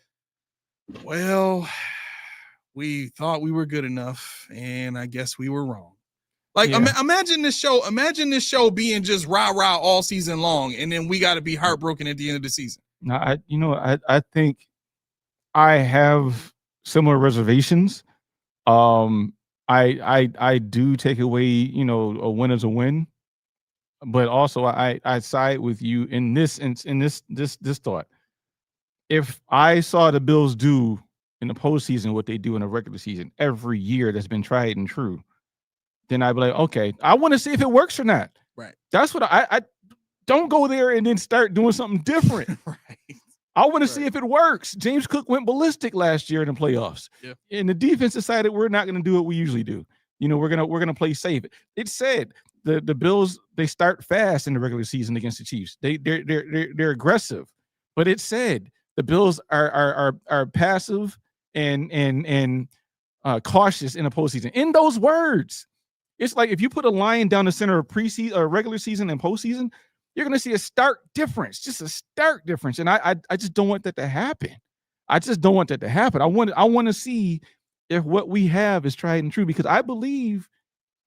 well, we thought we were good enough and I guess we were wrong. Like, yeah. Imagine this show being just rah-rah all season long, and then we got to be heartbroken at the end of the season. No, I think I have similar reservations. I do take away, a win is a win. but also I side with you in this thought. If I saw the Bills do in the postseason what they do in a regular season every year that's been tried and true, then I'd be like, okay, I want to see if it works or not. Right. That's what I don't go there and then start doing something different. Right. I want to see if it works. James Cook went ballistic last year in the playoffs. Yeah. And the defense decided we're not going to do what we usually do. We're gonna play safe. It said the Bills, they start fast in the regular season against the Chiefs. They're aggressive, but it said the Bills are passive and cautious in the postseason. In those words, it's like if you put a line down the center of preseason or regular season and postseason, you're going to see a stark difference, just a stark difference. And I just don't want that to happen. I just don't want that to happen. I want to see if what we have is tried and true, because I believe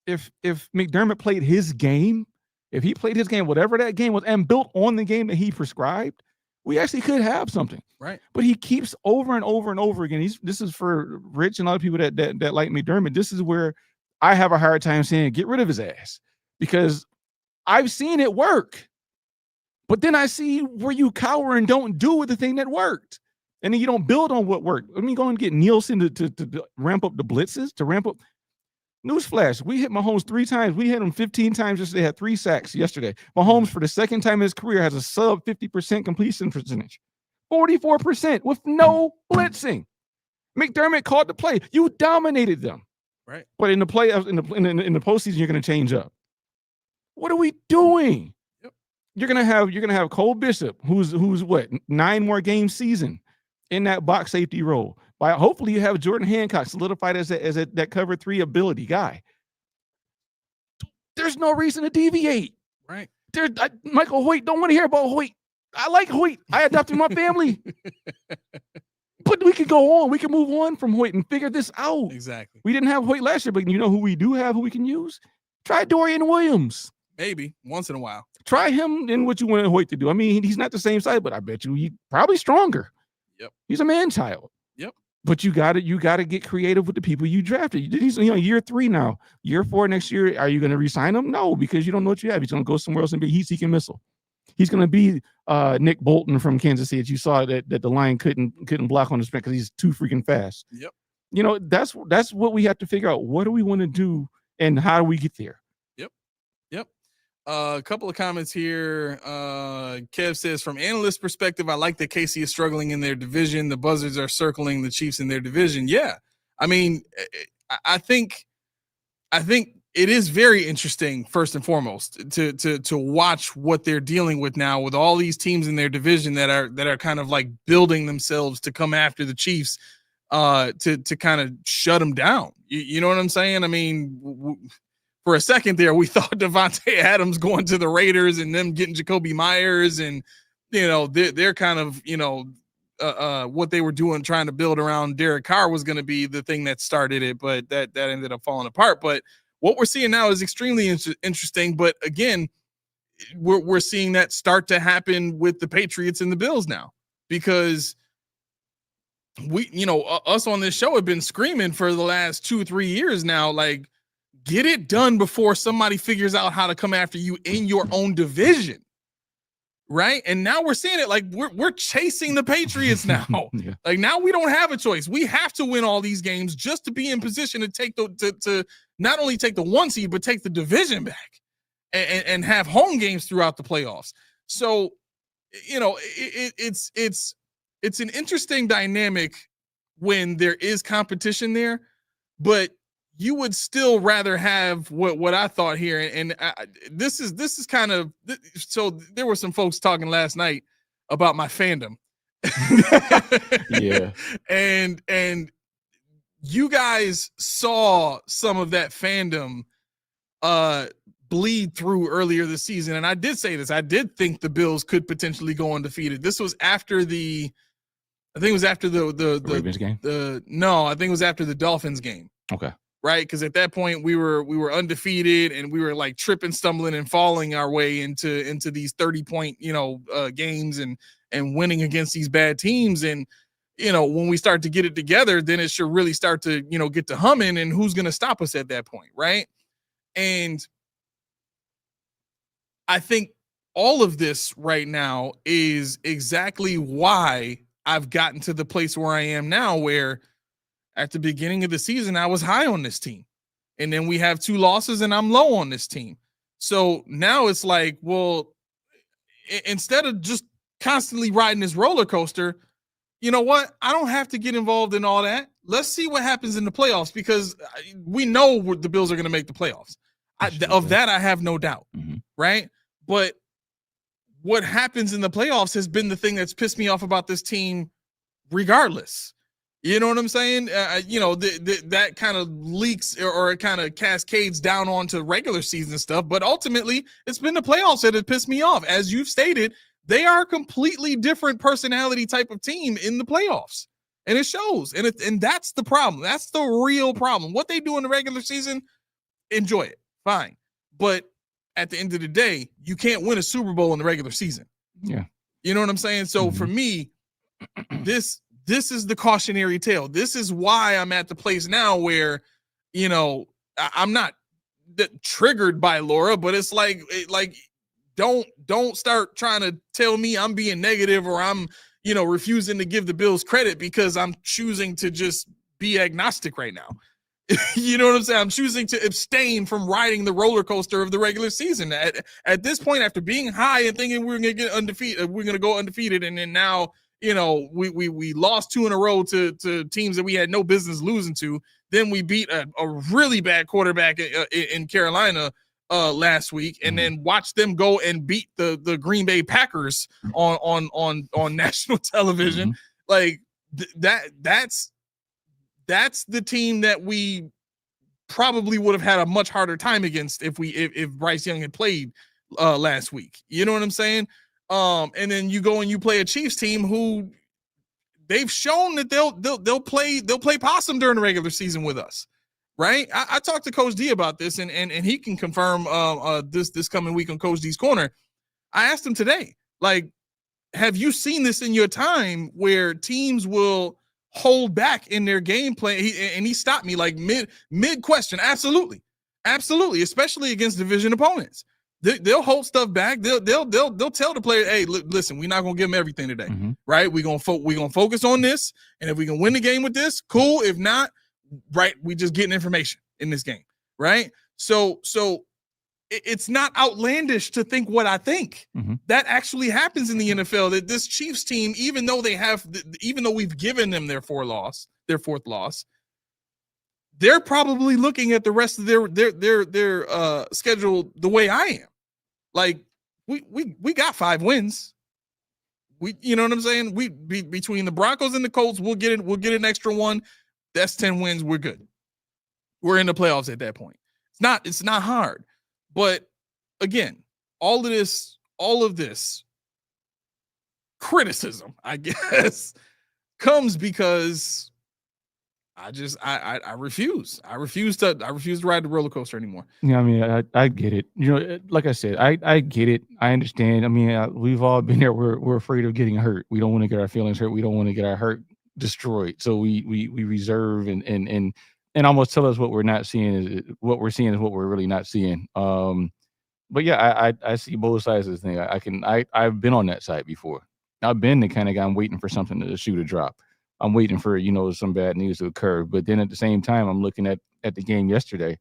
if McDermott played his game, if he played his game, whatever that game was, and built on the game that he prescribed, we actually could have something. Right. But he keeps over and over and over again. This is for Rich and other people that like McDermott. This is where I have a hard time saying get rid of his ass, because I've seen it work. But then I see where you cower and don't do the thing that worked. And then you don't build on what worked. Let me go and get Nielsen to ramp up the blitzes, to ramp up. Newsflash, we hit Mahomes 3 times. We hit him 15 times yesterday, had 3 sacks yesterday. Mahomes, for the second time in his career, has a sub 50% completion percentage. 44% with no blitzing. McDermott called the play. You dominated them. Right. But in the playoffs, in the postseason, you're going to change up. What are we doing? Yep. You're gonna have Cole Bishop, who's what, 9 more game season in that box safety role. Hopefully you have Jordan Hancock solidified as that cover 3 ability guy. There's no reason to deviate. Right. Michael Hoyt, don't want to hear about Hoyt. I like Hoyt. I adopted my family. But we can go on. We can move on from Hoyt and figure this out. Exactly. We didn't have Hoyt last year, but you know who we do have, who we can use? Try Dorian Williams. Maybe once in a while. Try him in what you want Hoyt to do. I mean, he's not the same size, but I bet you he's probably stronger. Yep. He's a man-child. Yep. But you gotta get creative with the people you drafted. He's year 3 now. Year 4 next year. Are you going to re-sign him? No, because you don't know what you have. He's going to go somewhere else and be a heat-seeking missile. He's going to be Nick Bolton from Kansas City that you saw that the line couldn't block on the sprint because he's too freaking fast. Yep. That's what we have to figure out. What do we want to do and how do we get there? Yep. A couple of comments here. Kev says, from analyst perspective, I like that KC is struggling in their division. The Buzzards are circling the Chiefs in their division. Yeah. I mean, I think it is very interesting, first and foremost, to watch what they're dealing with now with all these teams in their division that are kind of like building themselves to come after the Chiefs, to kind of shut them down. You know what I'm saying? I mean, for a second there, we thought Devontae Adams going to the Raiders and them getting Jacoby Myers and, they're kind of, what they were doing, trying to build around Derek Carr was going to be the thing that started it, but that ended up falling apart. But what we're seeing now is extremely interesting. But again, we're seeing that start to happen with the Patriots and the Bills now, because we, us on this show have been screaming for the last 2-3 years now, like, get it done before somebody figures out how to come after you in your own division. Right. And now we're seeing it, like we're chasing the Patriots now. Yeah. Like now we don't have a choice. We have to win all these games just to be in position to take to not only take the 1 seed, but take the division back and have home games throughout the playoffs. So, it's an interesting dynamic when there is competition there, but you would still rather have what I thought here. And this is kind of, so there were some folks talking last night about my fandom. Yeah. And you guys saw some of that fandom bleed through earlier this season. And I did say this, I did think the Bills could potentially go undefeated. This was after I think it was after the Ravens game. No, I think it was after the Dolphins game. Okay. Right, because at that point we were undefeated and we were like tripping, stumbling, and falling our way into these 30-point games and winning against these bad teams. And when we start to get it together, then it should really start to get to humming. And who's going to stop us at that point, right? And I think all of this right now is exactly why I've gotten to the place where I am now, where at the beginning of the season, I was high on this team. And then we have 2 losses and I'm low on this team. So now it's like, well, instead of just constantly riding this roller coaster, you know what? I don't have to get involved in all that. Let's see what happens in the playoffs, because we know the Bills are going to make the playoffs. Of that, I have no doubt, right? But what happens in the playoffs has been the thing that's pissed me off about this team regardless. You know what I'm saying? That kind of leaks or it kind of cascades down onto regular season stuff. But ultimately, it's been the playoffs that have pissed me off. As you've stated, they are a completely different personality type of team in the playoffs. And it shows. And that's the problem. That's the real problem. What they do in the regular season, enjoy it. Fine. But at the end of the day, you can't win a Super Bowl in the regular season. Yeah. You know what I'm saying? So for me, this is the cautionary tale. This is why I'm at the place now where, I'm not triggered by Laura, but it's like don't start trying to tell me I'm being negative or I'm, refusing to give the Bills credit because I'm choosing to just be agnostic right now. You know what I'm saying? I'm choosing to abstain from riding the roller coaster of the regular season. At this point, after being high and thinking we're going to get undefeated, we're going to go undefeated, and then now, we lost 2 in a row to teams that we had no business losing to. Then we beat a really bad quarterback in Carolina last week, and then watched them go and beat the Green Bay Packers on national television. Like that's the team that we probably would have had a much harder time against if Bryce Young had played last week. You know what I'm saying? And then you go and you play a Chiefs team who they've shown that they'll play possum during the regular season with us, right? I talked to Coach D about this, and he can confirm this coming week on Coach D's Corner. I asked him today, like, have you seen this in your time where teams will hold back in their game plan? He stopped me like mid question. Absolutely, especially against division opponents. They'll hold stuff back. They'll tell the player, hey, listen, we're not gonna give them everything today, right? We're gonna focus on this, and if we can win the game with this, cool. If not, right, we just getting information in this game, right? So it's not outlandish to think what I think. That actually happens in the NFL. That this Chiefs team, even though we've given them their fourth loss, they're probably looking at the rest of their schedule the way I am. Like we got 5 wins. You know what I'm saying? Between the Broncos and the Colts, we'll get an extra one. That's 10 wins. We're good. We're in the playoffs at that point. It's not hard. But again, all of this criticism, I guess, comes because I refuse. I refuse to ride the roller coaster anymore. Yeah, I mean, I get it. Like I said, I get it. I understand. I mean, we've all been there. We're afraid of getting hurt. We don't want to get our feelings hurt. We don't want to get our hurt destroyed. So we reserve and almost tell us what we're not seeing is what we're seeing is what we're really not seeing. But yeah, I see both sides of the thing. I've been on that side before. I've been the kind of guy I'm waiting for something to shoot or drop. I'm waiting for, some bad news to occur. But then at the same time, I'm looking at the game yesterday,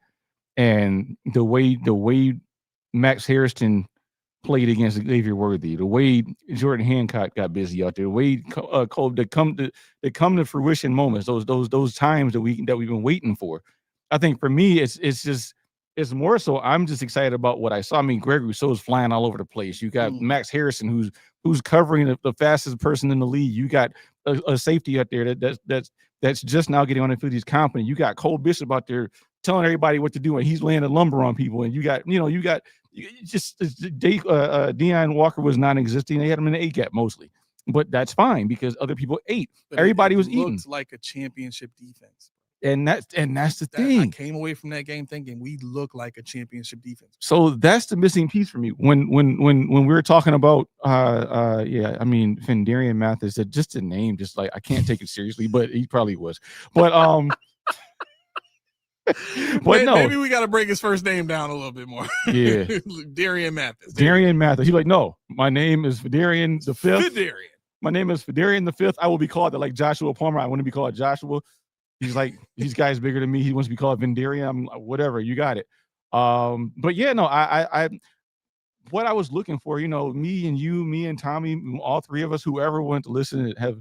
and the way Max Harrison played against Xavier Worthy, the way Jordan Hancock got busy out there, the way Cole that come to fruition moments, those times that we've been waiting for. I think for me, it's more so I'm just excited about what I saw. I mean, Gregory Rousseau is flying all over the place. You got Max Harrison who's covering the fastest person in the league. You got a safety out there that's just now getting on the field. He's confident. You got Cole Bishop out there telling everybody what to do, and he's laying the lumber on people. And you got Deion Walker was non-existing. They had him in the A gap mostly, but that's fine because other people ate. But everybody was eating. Looked like a championship defense. And that's the thing. I came away from that game thinking we look like a championship defense. So that's the missing piece for me. When we were talking about Fendarian Mathis, just a name, just like I can't take it seriously, but he probably was. But But no, maybe we got to break his first name down a little bit more. Yeah. Darian Mathis. Darian Mathis. He's like, no, my name is Fidarian the Fifth. Fidarian. My name is Fidarian the Fifth. I will be called like Joshua Palmer. I want to be called Joshua. He's like, these guys bigger than me. He wants to be called Vindarian. I'm like, whatever. You got it. But yeah, no, I what I was looking for, me and you, me and Tommy, all three of us, whoever went to listen, have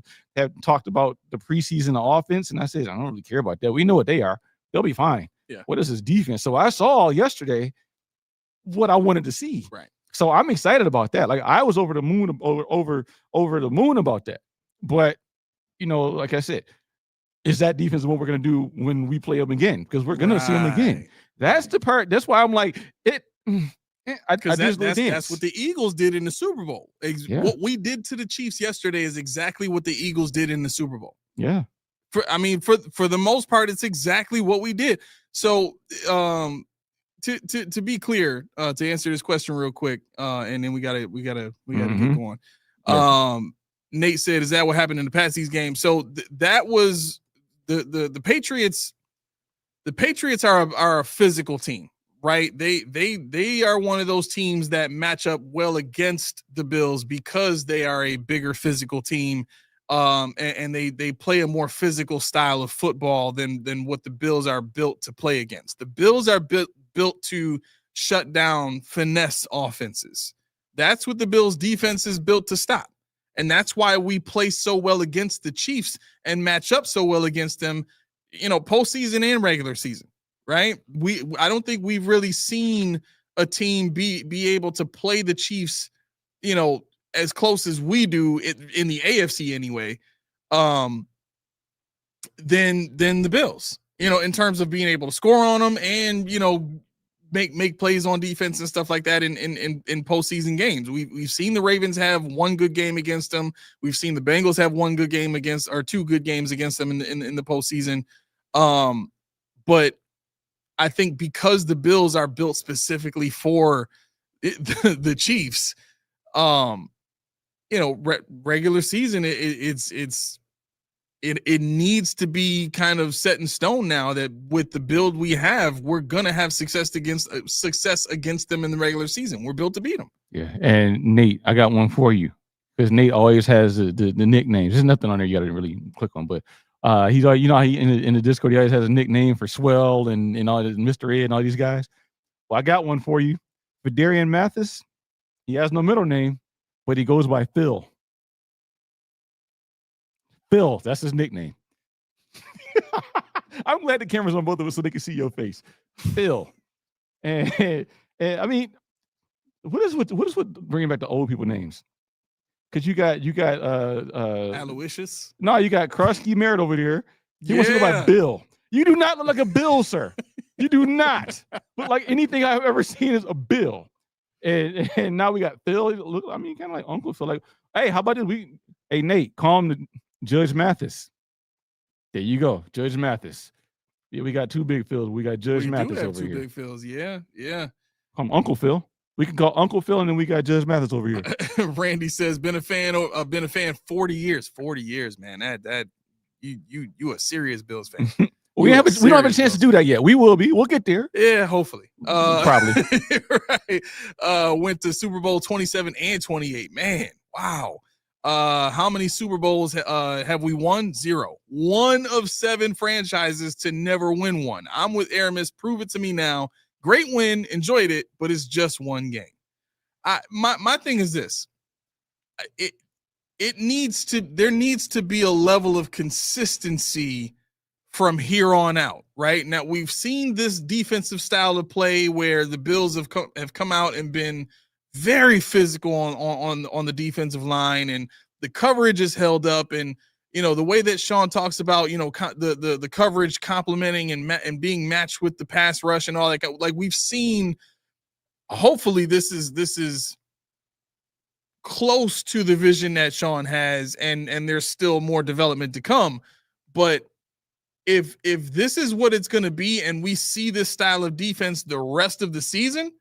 talked about the preseason offense. And I said, I don't really care about that. We know what they are. They'll be fine. Yeah. What is this defense? So I saw yesterday what I wanted to see. Right. So I'm excited about that. Like I was over the moon, over the moon about that. But like I said, is that defense what we're going to do when we play them again? Because we're going to see them again. That's the part. That's why I'm like it. Because that's what the Eagles did in the Super Bowl. What we did to the Chiefs yesterday is exactly what the Eagles did in the Super Bowl. Yeah. For the most part, it's exactly what we did. So to be clear, to answer this question real quick, and then we gotta keep going. Yeah. Nate said, "Is that what happened in the Patsies game?" So that was the Patriots. The Patriots are a physical team, right? They are one of those teams that match up well against the Bills because they are a bigger physical team, and they play a more physical style of football than what the Bills are built to play against. The Bills are built to shut down finesse offenses. That's what the Bills defense is built to stop. And that's why we play so well against the Chiefs and match up so well against them, postseason and regular season, right? I don't think we've really seen a team be able to play the Chiefs, as close as we do in the AFC anyway, than the Bills, in terms of being able to score on them and, make plays on defense and stuff like that in postseason games. We've seen the Ravens have one good game against them. We've seen the Bengals have one good game or two good games against them in the postseason. But I think because the Bills are built specifically for the Chiefs, regular season, it needs to be kind of set in stone now that with the build we have, we're gonna have success against them in the regular season. We're built to beat them. Yeah, and Nate, I got one for you because Nate always has the nicknames. There's nothing on there you got to really click on, but he's he in the Discord he always has a nickname for Swell and all this Mr. Ed and all these guys. Well, I got one for you. For Darian Mathis, he has no middle name, but he goes by Phil. Phil, that's his nickname. I'm glad the camera's on both of us so they can see your face. Phil. And I mean, what is bringing back the old people names? Because you got Aloysius. No, you got Krusty Merritt over there. He wants to go by Bill. You do not look like a Bill, sir. You do not look like anything I've ever seen is a Bill. And now we got Phil. Look, I mean, kind of like Uncle Phil. Like, hey, how about this? Hey, Nate, call him Judge Mathis. There you go, Judge Mathis. Yeah, we got two big Phils. We got Judge Mathis over here. Two big Phils, yeah. Call him Uncle Phil. We can call Uncle Phil, and then we got Judge Mathis over here. Randy says, been a fan 40 years. 40 years, man. That you a serious Bills fan. We don't have a chance to do that yet. We will be. We'll get there. Yeah, hopefully. Probably. Right. Went to Super Bowl 27 and 28. Man, wow. How many Super Bowls have we won? 0. 1 of 7 franchises to never win one. I'm with Aramis. Prove it to me now. Great win. Enjoyed it, but it's just one game. My thing is this. There needs to be a level of consistency from here on out, right? Now we've seen this defensive style of play where the Bills have come out and been very physical on the defensive line, and the coverage is held up, and the way that Sean talks about the coverage complementing and being matched with the pass rush and all that. Like we've seen, hopefully this is close to the vision that Sean has, and there's still more development to come. But if this is what it's going to be, and we see this style of defense the rest of the season,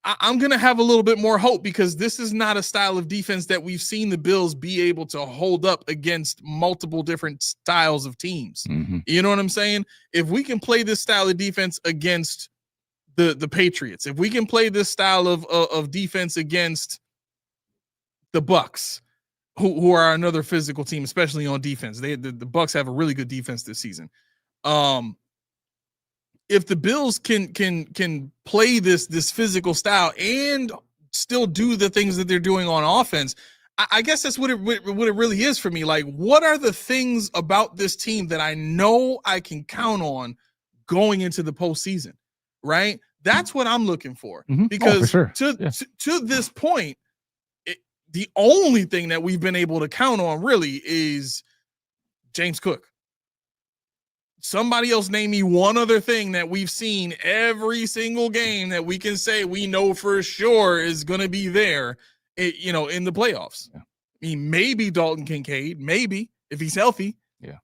I'm going to have a little bit more hope because this is not a style of defense that we've seen the Bills be able to hold up against multiple different styles of teams. Mm-hmm. You know what I'm saying? If we can play this style of defense against the Patriots, if we can play this style of defense against the Bucks, who are another physical team, especially on defense, the Bucks have a really good defense this season. If the Bills can play this physical style and still do the things that they're doing on offense, I guess that's what it really is for me. Like, what are the things about this team that I know I can count on going into the postseason? Right? That's what I'm looking for. Mm-hmm. Because for sure. to this point, the only thing that we've been able to count on really is James Cook. Somebody else name me one other thing that we've seen every single game that we can say we know for sure is going to be there, in the playoffs. Yeah. I mean, maybe Dalton Kincaid, maybe if he's healthy. Yeah.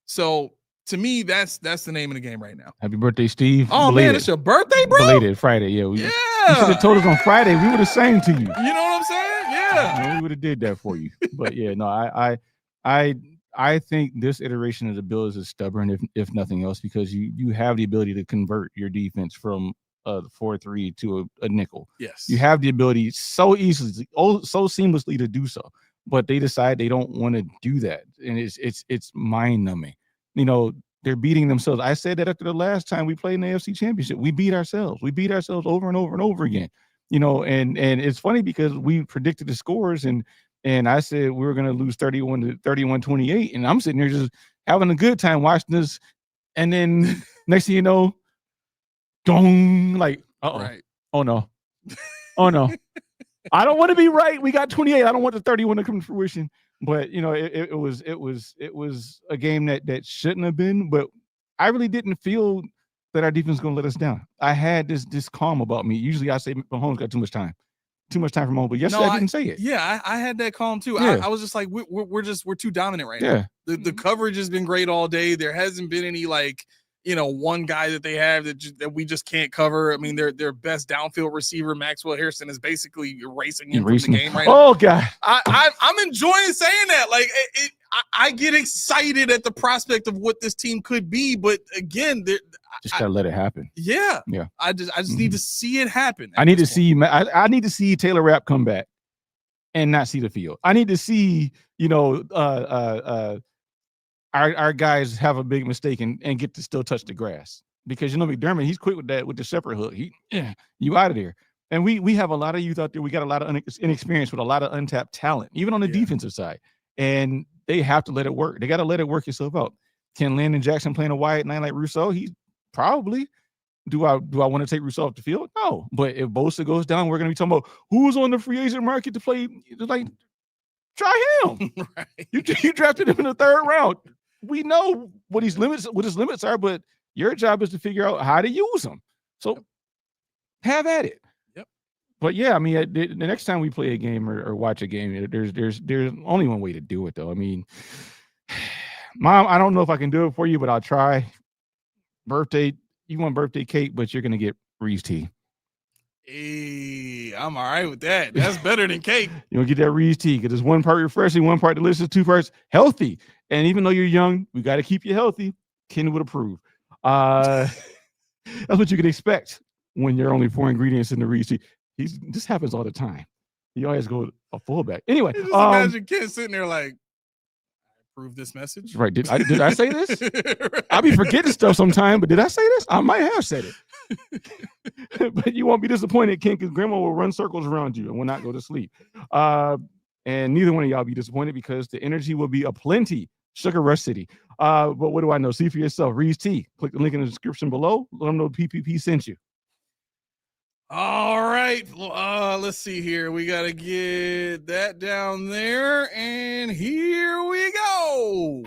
So to me, that's the name of the game right now. Happy birthday, Steve. Oh, belated. Man, it's your birthday, bro? Belated Friday. Yeah. You should have told us on Friday. We would have sang to you. You know what I'm saying? Yeah. We would have did that for you. But yeah, no, I think this iteration of the Bills is stubborn, if nothing else, because you have the ability to convert your defense from a 4-3 to a nickel. Yes. You have the ability so easily, so seamlessly to do so, but they decide they don't want to do that. And it's mind numbing. They're beating themselves. I said that after the last time we played in the AFC Championship. We beat ourselves. We beat ourselves over and over and over again. And it's funny because we predicted the scores and I said we were going to lose 31-28, and I'm sitting there just having a good time watching this. And then next thing you know, dong, like, right. Oh no. I don't want to be right. We got 28. I don't want the 31 to come to fruition. But it was a game that shouldn't have been. But I really didn't feel that our defense was going to let us down. I had this calm about me. Usually I say Mahomes got too much time from Mahomes, but yesterday I didn't say it. Yeah, I had that calm too. Yeah. I was just like, we're too dominant right now. The coverage has been great all day. There hasn't been any one guy that they have that we just can't cover. I mean, their best downfield receiver, Maxwell Harrison, is basically erasing him from the game right now. Oh God, I'm enjoying saying that. Like, I get excited at the prospect of what this team could be, but again, just gotta let it happen. Yeah. I just need to see it happen. I need to see Taylor Rapp come back and not see the field. I need to see our guys have a big mistake and get to still touch the grass, because McDermott, he's quick with the separate hook. You out of there. And we have a lot of youth out there. We got a lot of inexperience with a lot of untapped talent, even on the defensive side. And they have to let it work. They got to let it work itself out. Can Landon Jackson playing a wide nine like Rousseau? He probably. Do I want to take Rousseau off the field? No. But if Bosa goes down, we're going to be talking about who's on the free agent market to play. Like, try him. Right. You drafted him in the third round. We know what his limits are, but your job is to figure out how to use them. So have at it. Yep. But yeah, I mean, the next time we play a game or watch a game, there's only one way to do it, though. I mean, Mom, I don't know if I can do it for you, but I'll try. Birthday, you want birthday cake, but you're gonna get Reese's tea. Hey, I'm all right with that. That's better than cake. You'll get that Reese's tea because it's one part refreshing, one part delicious, two parts healthy. And even though you're young, we got to keep you healthy. Ken would approve. That's what you can expect when there are only 4 ingredients in the Reese's tea. This happens all the time. He always goes a fullback. Anyway, just imagine Ken sitting there like, I approve this message. Right? Did I say this? Right. I'll be forgetting stuff sometime, but did I say this? I might have said it. But you won't be disappointed, Ken, because Grandma will run circles around you and will not go to sleep. And neither one of y'all be disappointed because the energy will be aplenty. Sugar Rush City. But what do I know? See for yourself. Reese's tea. Click the link in the description below. Let them know PPP sent you. All right. Let's see here. We got to get that down there. And here we go.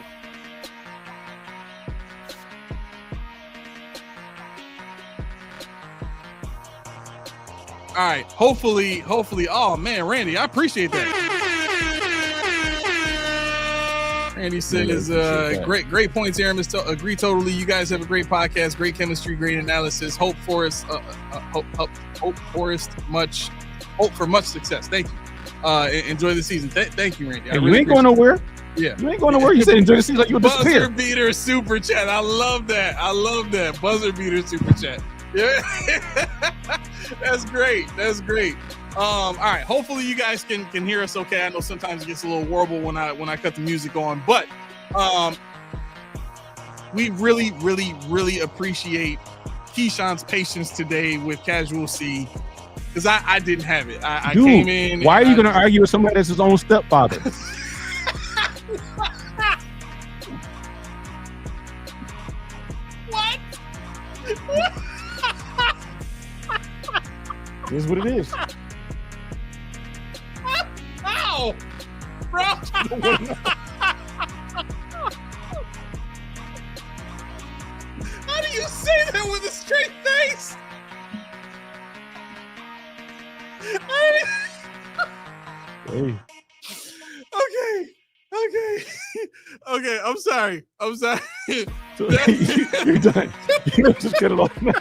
All right. Hopefully. Oh, man, Randy, I appreciate that. Randy says, great points, Aramis. Agree totally. You guys have a great podcast, great chemistry, great analysis. Hope for much success. Thank you. Enjoy the season. Thank you, Randy. You ain't going nowhere. Yeah. You ain't going nowhere. You said enjoy the season like you would disappear. Buzzer beater super chat. I love that. Buzzer beater super chat. Yeah. That's great. All right. Hopefully you guys can hear us okay. I know sometimes it gets a little warble when I cut the music on, but we really appreciate Keyshawn's patience today with Casual C, because I didn't have it. I came in. Why are you going to argue with somebody that's his own stepfather? What? It is what it is. Ow! Bro! How do you say that with a straight face? Hey. Okay, I'm sorry. So, you're done. You just cut it off now.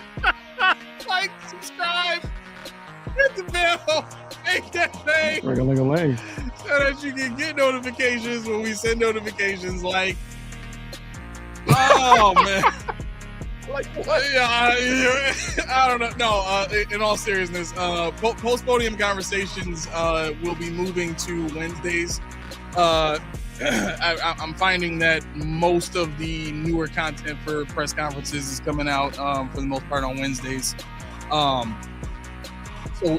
Like, subscribe, hit the bell, make that thing, Ring-a-ling-a-ling. so that you can get notifications when we send notifications. Like, oh man, Like what? I don't know. No, in all seriousness, post podium conversations will be moving to Wednesdays. I'm finding that most of the newer content for press conferences is coming out for the most part on Wednesdays.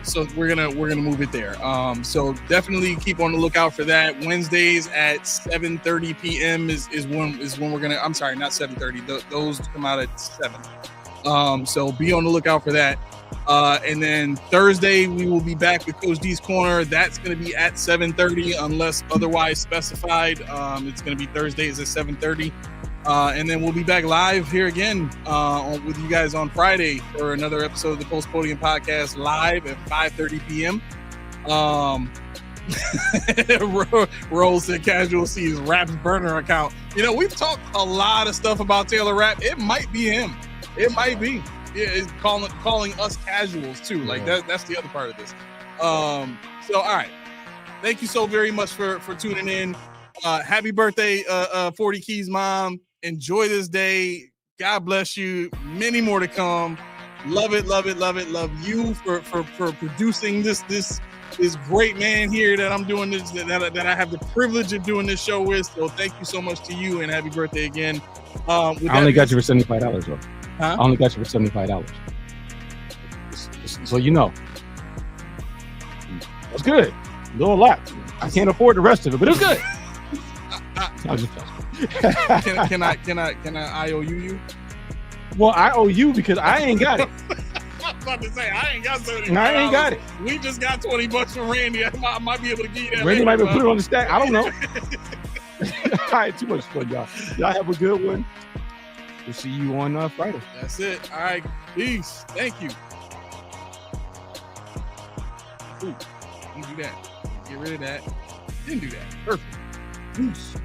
So we're gonna move it there. So definitely keep on the lookout for that. Wednesdays at 7:30 p.m. is when we're gonna. I'm sorry, not 7:30. Those come out at 7. So be on the lookout for that. And then Thursday we will be back with Coach D's Corner. That's going to be at 7:30 unless otherwise specified. It's going to be Thursdays at 7:30. And then we'll be back live here again with you guys on Friday for another episode of the Post Podium Podcast live at 5:30 p.m. Rose said Casual C's Rap's burner account. You know, we've talked a lot of stuff about Taylor Rapp. It might be him. It might be. Yeah, it's calling us casuals too. Like that's the other part of this. So all right. Thank you so very much for tuning in. Happy birthday, 40 Keys mom. Enjoy this day. God bless you. Many more to come. Love it. Love you for producing this great man here that I'm doing this, that I have the privilege of doing this show with. So thank you so much to you and happy birthday again. I only got you for $75 though. Huh? I only got you for $75. So you know. That's good. A little lot. I can't afford the rest of it, but it's good. I was just can I IOU you? Well, I owe you because I ain't got it. I was about to say I ain't got $75. I ain't got it. We just got $20 from Randy. I might be able to get you that. Randy later, might be able to put it on the stack. I don't know. All right, too much fun, y'all. Y'all have a good one. We'll see you on Friday. That's it. All right. Peace. Thank you. Ooh, didn't do that. Get rid of that. Didn't do that. Perfect. Peace.